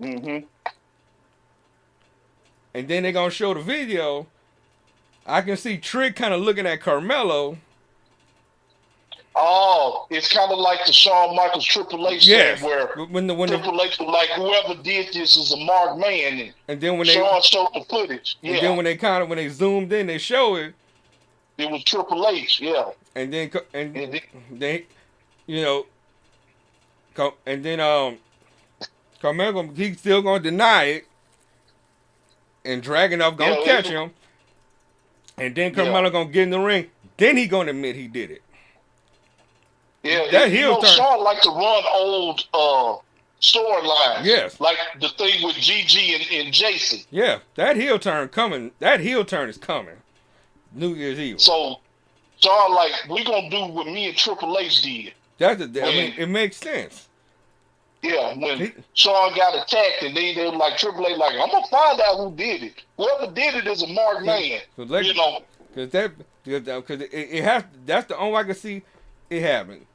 Mm-hmm. And then they gonna show the video. I can see Trick kind of looking at Carmelo. Oh, it's kind of like the Shawn Michaels Triple H thing, where when Triple H was like, whoever did this is a marked man. And then when Shawn showed the footage. And then when they zoomed in, they show it. It was Triple H, yeah. And then Carmelo, he's still gonna deny it, and Dragunov gonna catch him, and then Carmelo gonna get in the ring. Then he gonna admit he did it. Yeah, that heel turn. Shawn like to run old storylines. Yes, like the thing with Gigi and Jason. Yeah, that heel turn coming. That heel turn is coming. New Year's Eve. So Shawn like, we gonna do what me and Triple H did. It makes sense. Yeah, when Shawn got attacked, and they were like, Triple H like, I'm gonna find out who did it. Whoever did it is a marked man. Because it has. That's the only way I can see it happen.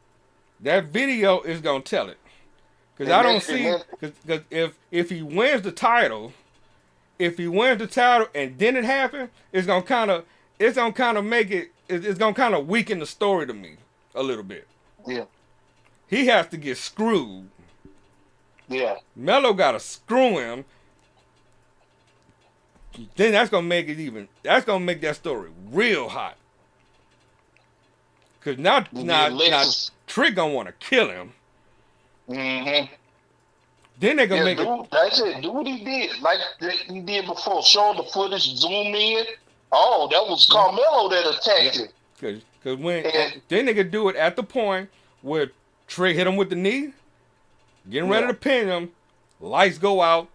That video is gonna tell it. Because I don't see. Because if he wins the title, and then it happened, it's gonna kind of make it. It's gonna kind of weaken the story to me a little bit. Yeah. He has to get screwed. Yeah. Melo gotta screw him. Then that's gonna make it even. That's gonna make that story real hot. Cause now Trick gonna want to kill him. Mm-hmm. Then they gonna make it. That's it. Do what he did, like he did before. Show the footage, zoom in. Oh, that was Carmelo that attacked him. Cause then they could do it at the point where Trick hit him with the knee, getting ready to pin him. Lights go out.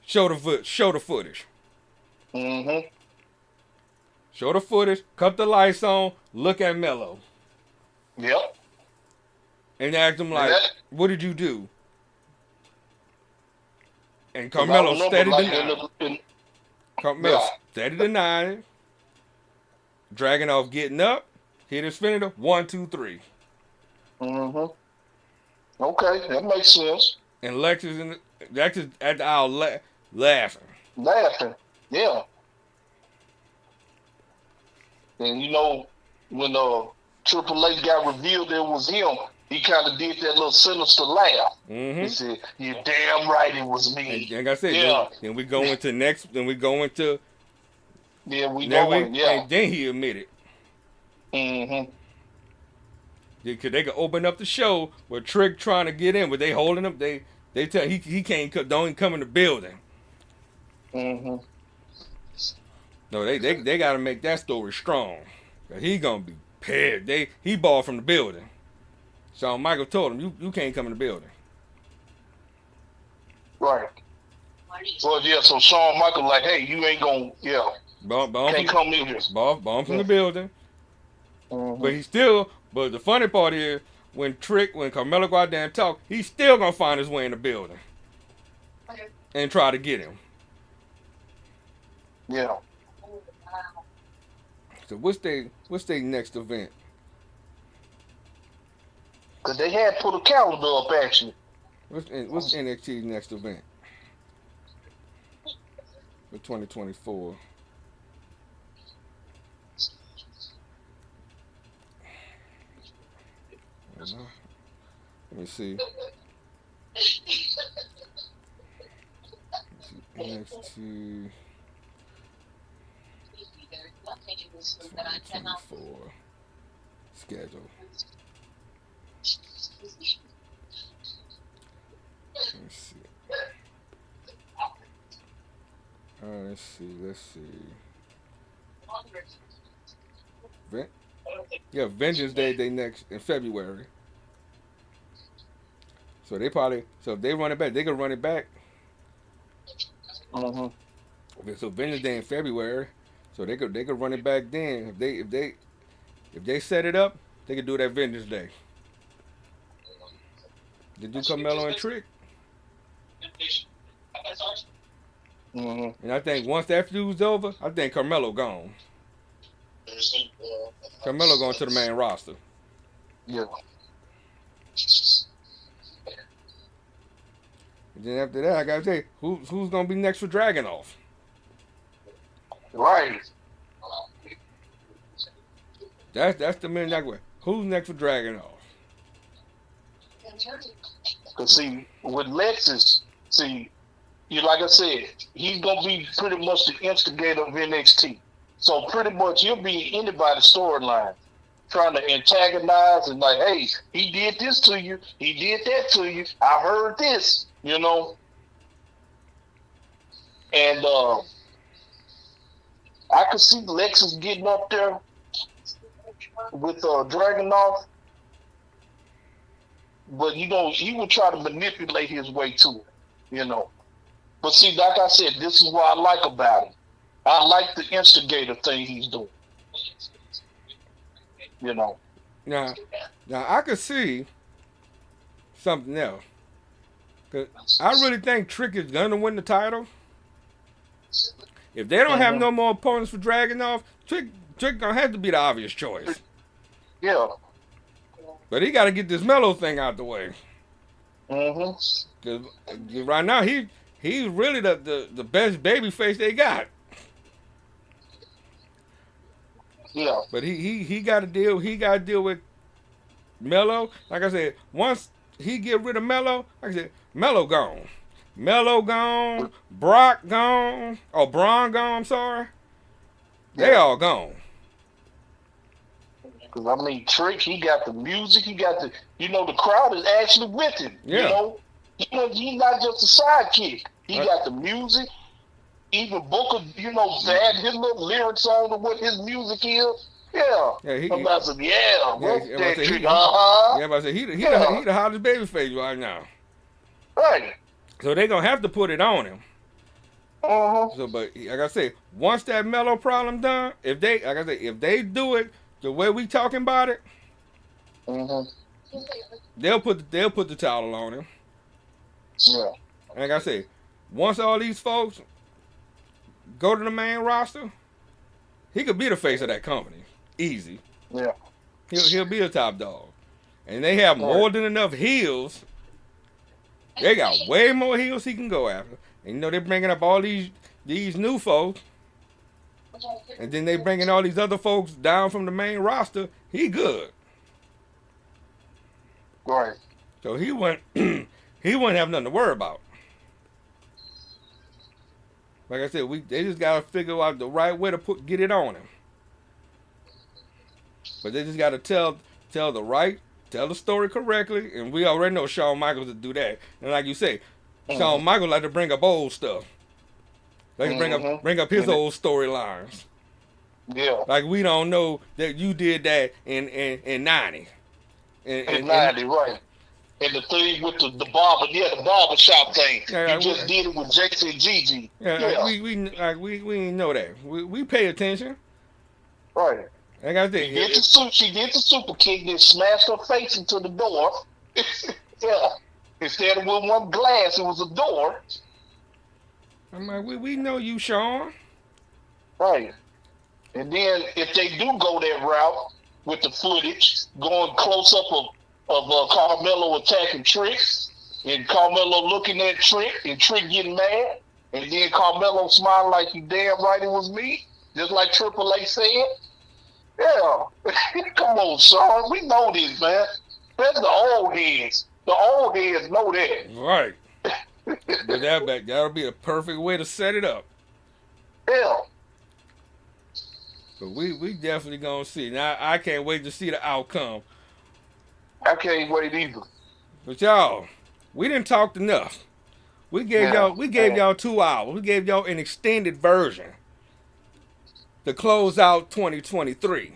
Show the footage. Mm-hmm. Show the footage. Cut the lights on. Look at Melo. Yep. And ask him like, "What did you do?" And Carmelo steady denying. Carmelo steady denying. Dragunov getting up. Hit his finisher. 1, 2, 3. Mm-hmm. Okay, that makes sense. And Lexus at the aisle laughing. Laughing, yeah. And when Triple H got revealed it was him, he kind of did that little sinister laugh. Mm-hmm. He said, "You're damn right, it was me." And like I said, then we go into next. Then we go into. And then he admitted. Mm-hmm. Because they could open up the show with Trick trying to get in, but they holding him. They tell he can't, don't come in the building. Mm-hmm. No, they got to make that story strong. Cause he gonna be paired. He balled from the building. Shawn Michaels told him, you can't come in the building. Right. Well, yeah. So Shawn Michaels like, hey, you ain't gonna, can't come in here. Ball from the building. Mm-hmm. But the funny part is when Carmelo go out there and talk, he's still gonna find his way in the building and try to get him. Yeah. So what's their next event? Cause they had put a calendar up actually. What's NXT's next event for 2024? Let me see. next to 2024 schedule. Let's see. Let's see. Let's see. Yeah, Vengeance Day. They next in February. So they probably if they run it back, they can run it back. Mm-hmm. Okay, so Vengeance Day in February. So they could run it back then. If they set it up, they could do that Vengeance Day. They do Carmelo and Trick. Mm-hmm. And I think once that feud's over, I think Carmelo gone. Carmelo going to the main roster. Yeah. And then after that, I gotta tell you, who's gonna be next for Dragunov? Right. That's the minute I go. Who's next for Dragunov? Cause see, with Lexus, like I said, he's gonna be pretty much the instigator of NXT. So pretty much he'll be anybody's storyline, trying to antagonize and like, hey, he did this to you, he did that to you. I heard this, and I could see Lexus getting up there with Dragunov, but he would try to manipulate his way to it, But see, like I said, this is what I like about him. I like the instigator thing he's doing. Now I could see something else. Cause I really think Trick is gonna win the title. If they don't have no more opponents for Dragunov, Trick gonna have to be the obvious choice. Yeah. But he got to get this Mellow thing out the way. Cause right now he's really the best baby face they got. Yeah. But he got to deal with Mello. Like I said, once he get rid of Mello, like I said, Mello gone. Mello gone. Brock gone. Oh, Braun gone. I'm sorry. They all gone. Because I mean, Trick, he got the music. He got the crowd is actually with him. Yeah. He's not just a sidekick. He got the music. Even Booker, add his little lyrics on to what his music is. Yeah. He Trick. but I said he the hottest baby face right now. Right. So they gonna have to put it on him. So, but like I said, once that Mellow problem done, if they do it the way we talking about it, they'll put the title on him. Yeah. Like I said, once all these folks go to the main roster, he could be the face of that company. Easy. Yeah. He'll be a top dog. And they have more than enough heels. They got way more heels he can go after. And they're bringing up all these new folks. And then they bringing all these other folks down from the main roster. He good. Right. So he wouldn't have nothing to worry about. Like I said, they just gotta figure out the right way to get it on him. But they just gotta tell the story correctly, and we already know Shawn Michaels to do that. And like you say, Shawn Michaels like to bring up old stuff. Like to bring up his old storylines. Yeah. Like we don't know that you did that in 90. In 90, right. And the thing with the barber shop thing. You just did it with JC and Gigi. Yeah. We know that. We pay attention. Right. Like I said, she did the super kick and smashed her face into the door. Yeah. Instead of with one glass, it was a door. I'm like, we know you, Shawn. Right. And then if they do go that route with the footage, going close up of Carmelo attacking Trick, and Carmelo looking at Trick, and Trick getting mad, and then Carmelo smiling like, you damn right it was me, just like Triple H said. Yeah. Come on, Shawn. We know this, man. That's the old heads. The old heads know that. Right. But that'll be a perfect way to set it up. Yeah, But we definitely gonna see. Now I can't wait to see the outcome. I can't wait either. But y'all, we didn't talk enough. Yeah, We gave y'all 2 hours. We gave y'all an extended version to close out 2023.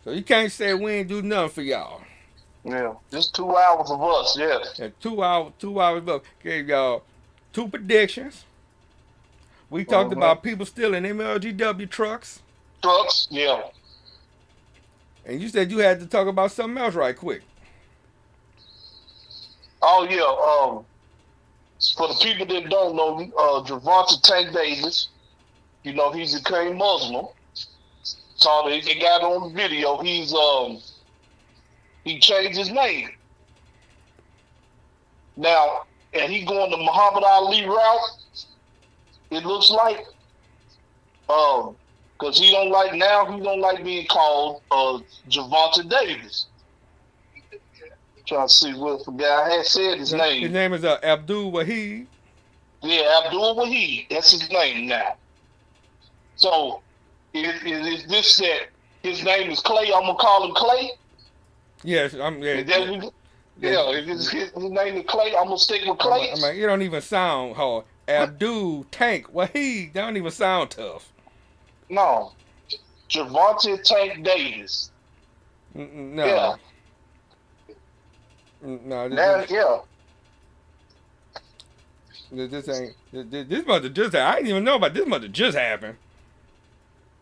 So you can't say we ain't do nothing for y'all. yeah. Just 2 hours of us. Yeah. And 2 hours left. Gave y'all 2 predictions. We talked Mm-hmm. about people stealing MLGW trucks. Trucks. Yeah. And you said you had to talk about something else right quick. Oh yeah. For the people that don't know, Javante Tank Davis, he became Muslim. So they got on the video. He changed his name now, and he going the Muhammad Ali route. It looks like, because he don't like being called Javante Davis. Trying to see what the guy had said his name. His name is Abdul Wahid. Yeah, Abdul Wahid. That's his name now. So is this that his name is Clay? I'm gonna call him Clay. Yes, If his name is Clay, I'm gonna stick with Clay. I mean, it don't even sound hard. Abdul Tank Wahid. That don't even sound tough. No, Javante Tank Davis. No. Yeah. No. This ain't. This must have just. I didn't even know about this. Must have just happened.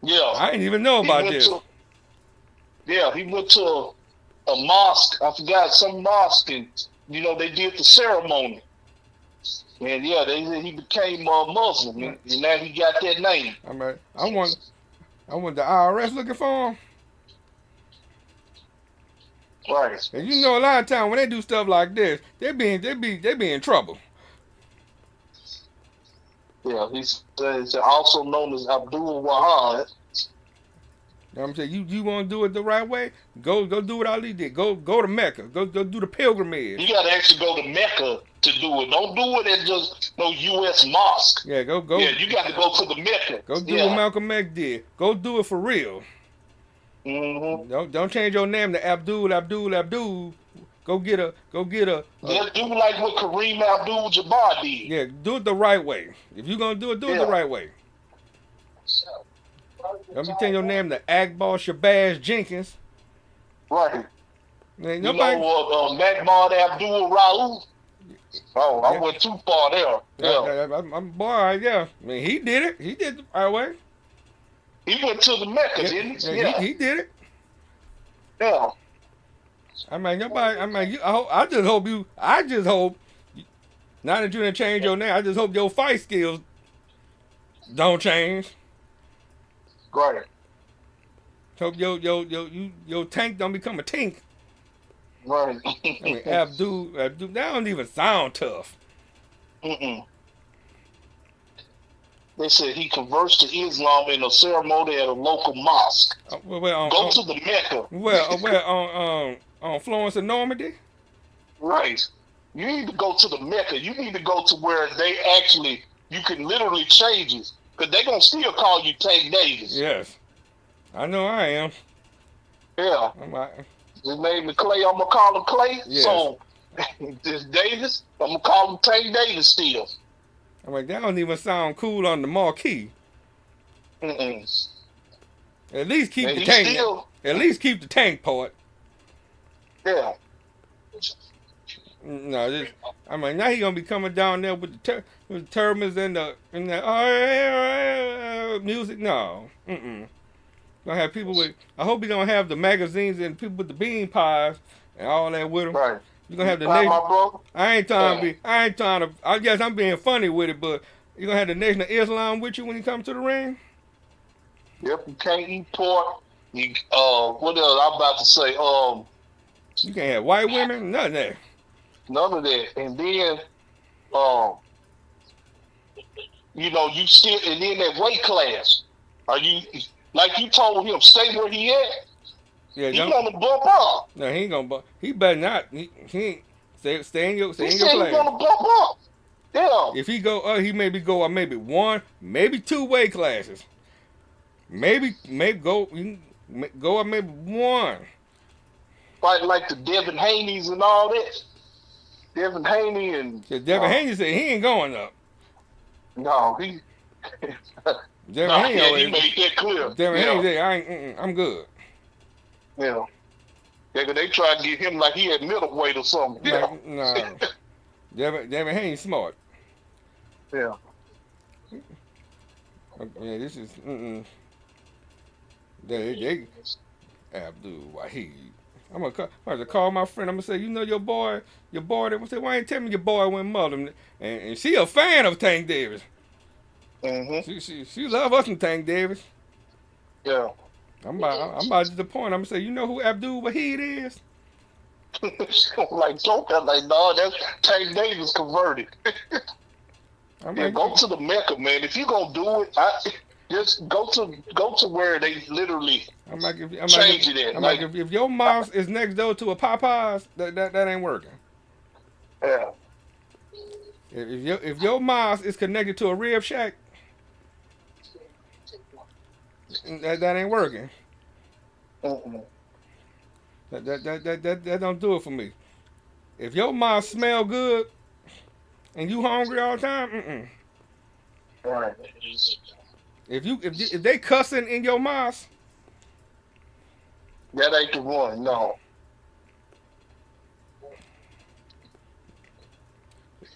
Yeah. I didn't even know about this. He went to a mosque. I forgot some mosque, and they did the ceremony. And he became a Muslim, and now he got that name. I want the IRS looking for him. Right. And a lot of times when they do stuff like this, they be in trouble. Yeah, he's also known as Abdul Wahid. I'm saying you want to do it the right way? Go do what Ali did. Go to Mecca. Go do the pilgrimage. You got to actually go to Mecca to do it. Don't do it at just no U.S. mosque. Yeah, go. Yeah, you got to go to the Mecca. Go do what Malcolm X did. Go do it for real. Mm-hmm. Don't change your name to Abdul. Go get a. Just do like what Kareem Abdul-Jabbar did. Yeah, do it the right way. If you're gonna do it, do it the right way. Don't be changing your name to Akbar Shabazz Jenkins. Right. Man, Mahmoud Abdul Raouf. Oh, I went too far there. Yeah. I'm boy. Yeah. I mean, he did it. He did the right way. He went to the Mecca, didn't he? Yeah. He did it. Yeah. I mean, I just hope. Now that you done changed your name, I just hope your fight skills don't change. Right. Hope your tank don't become a tink. Right. I mean, Abdul, that don't even sound tough. Mm-mm. They said he converts to Islam in a ceremony at a local mosque. Go to the Mecca. On Florence and Normandy? Right. You need to go to the Mecca. You need to go to where you can literally change it. Because they're going to still call you Tank Davis. Yes. I know I am. Yeah. His name is Clay. I'm going to call him Clay. Yes. So, this Davis, I'm going to call him Tank Davis still. I'm like, that don't even sound cool on the marquee. Mm-mm. At least keep the tank. At least keep the tank part. Yeah. No, now he gonna be coming down there with the turbans and the music. No, Gonna have people with. I hope he gonna have the magazines and people with the bean pies and all that with him. Right. You gonna have the nation. I ain't trying to. I guess I'm being funny with it, but you gonna have the Nation of Islam with you when you come to the ring. Yep. You can't eat pork. What else? I'm about to say. You can't have white women. None of that. None of that. And then, you still, and then that weight class. Are you, like you told him, stay where he at? Yeah, he's gonna bump up. No, he ain't gonna bump. He better not. He ain't. Stay in your He said he class. want to bump up. Yeah. If he go, he maybe go maybe one, maybe two weight classes. Maybe go up maybe one. Fight like the Devin Haney's and all that. Devin Haney and Devin Haney said he ain't going up. no, he. Devin Haney yeah, always he made that clear. Devin Haney said I'm good. Yeah. Yeah, cause they tried to get him like he had middleweight or something. Yeah. Like, no. Devin Haney smart. Yeah. Yeah, this is they Abdul Wahid. I'm gonna call my friend. I'm gonna say, you know your boy. They gonna say, why ain't tell me your boy went mother? And she a fan of Tank Davis. She love us some Tank Davis. Yeah. I'm about to the point. I'm gonna say, you know who Abdul Wahid is? Like joking, like no, that's Tank Davis converted. Go to the Mecca, man. If you gonna do it, just go to where they literally change it at. If your mosque is next door to a Popeyes, that ain't working. Yeah. If your mosque is connected to a Rib Shack, that ain't working. That don't do it for me. If your mosque smell good and you hungry all the time, Right. If they cussing in your mosque, that ain't the one. No.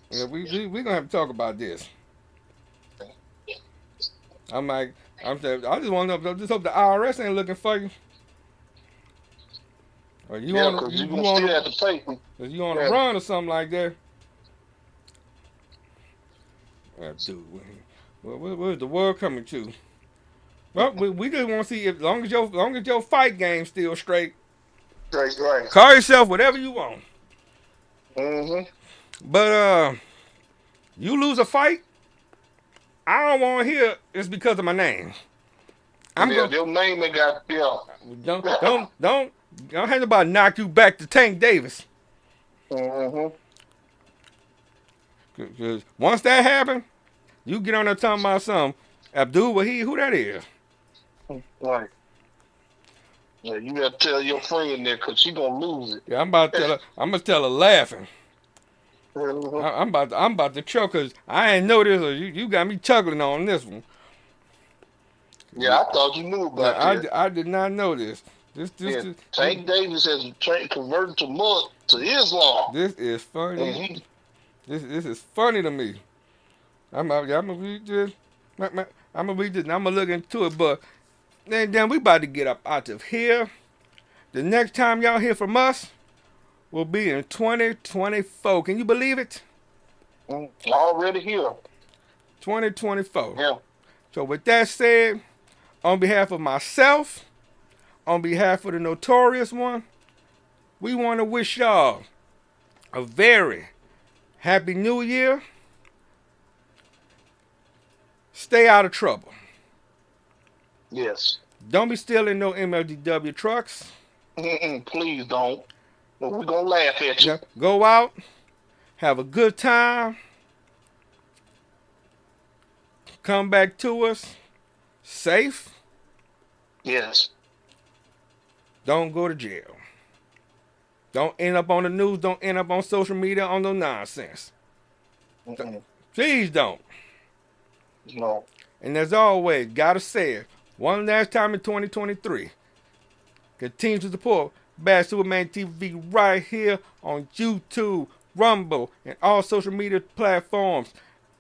Yeah, we gonna have to talk about this. I just want to know. Just hope the IRS ain't looking for you. Or you on a run or something like that. Dude, where's the world coming to? Well, we just want to see if long as your fight game's still straight. Right. Call yourself whatever you want. But you lose a fight, I don't want to hear it's because of my name. Your name ain't got Don't have nobody knock you back to Tank Davis. Because once that happens, you get on there talking about something. Abdul Wahid, who that is? Right. Yeah, you gotta tell your friend there because she gonna lose it. Yeah, I'm about to tell her. I'm gonna tell her laughing. I'm about to choke because I ain't know this. Or you got me chuckling on this one. Yeah, I thought you knew about that. I did not know this. Tank Davis has converted to Islam. This is funny. This is funny to me. I'm gonna read this. I'm gonna read this. And I'm gonna look into it. But then we about to get up out of here. The next time y'all hear from us will be in 2024. Can you believe it? Already here. 2024. Yeah. So with that said, on behalf of myself, on behalf of the Notorious One, we want to wish y'all a very happy New Year. Stay out of trouble. Yes. Don't be stealing no MLDW trucks. Please don't. But we're going to laugh at you. Go out. Have a good time. Come back to us safe. Yes. Don't go to jail. Don't end up on the news. Don't end up on social media on no nonsense. Please don't. No. And as always, gotta say it, one last time in 2023, continue to support Bad Superman TV right here on YouTube, Rumble, and all social media platforms.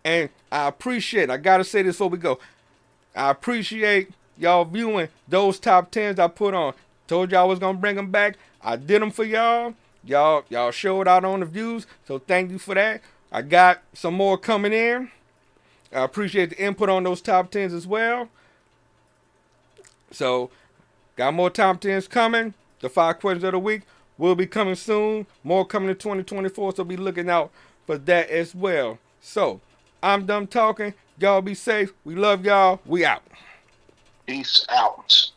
And I gotta say this before we go, I appreciate y'all viewing those top 10s I put on. Told y'all I was gonna bring them back. I did them for y'all. Y'all showed out on the views, so thank you for that. I got some more coming in. I appreciate the input on those top 10s as well. So, got more top 10s coming. The 5 questions of the week will be coming soon. More coming in 2024, so be looking out for that as well. So, I'm done talking. Y'all be safe. We love y'all. We out. Peace out.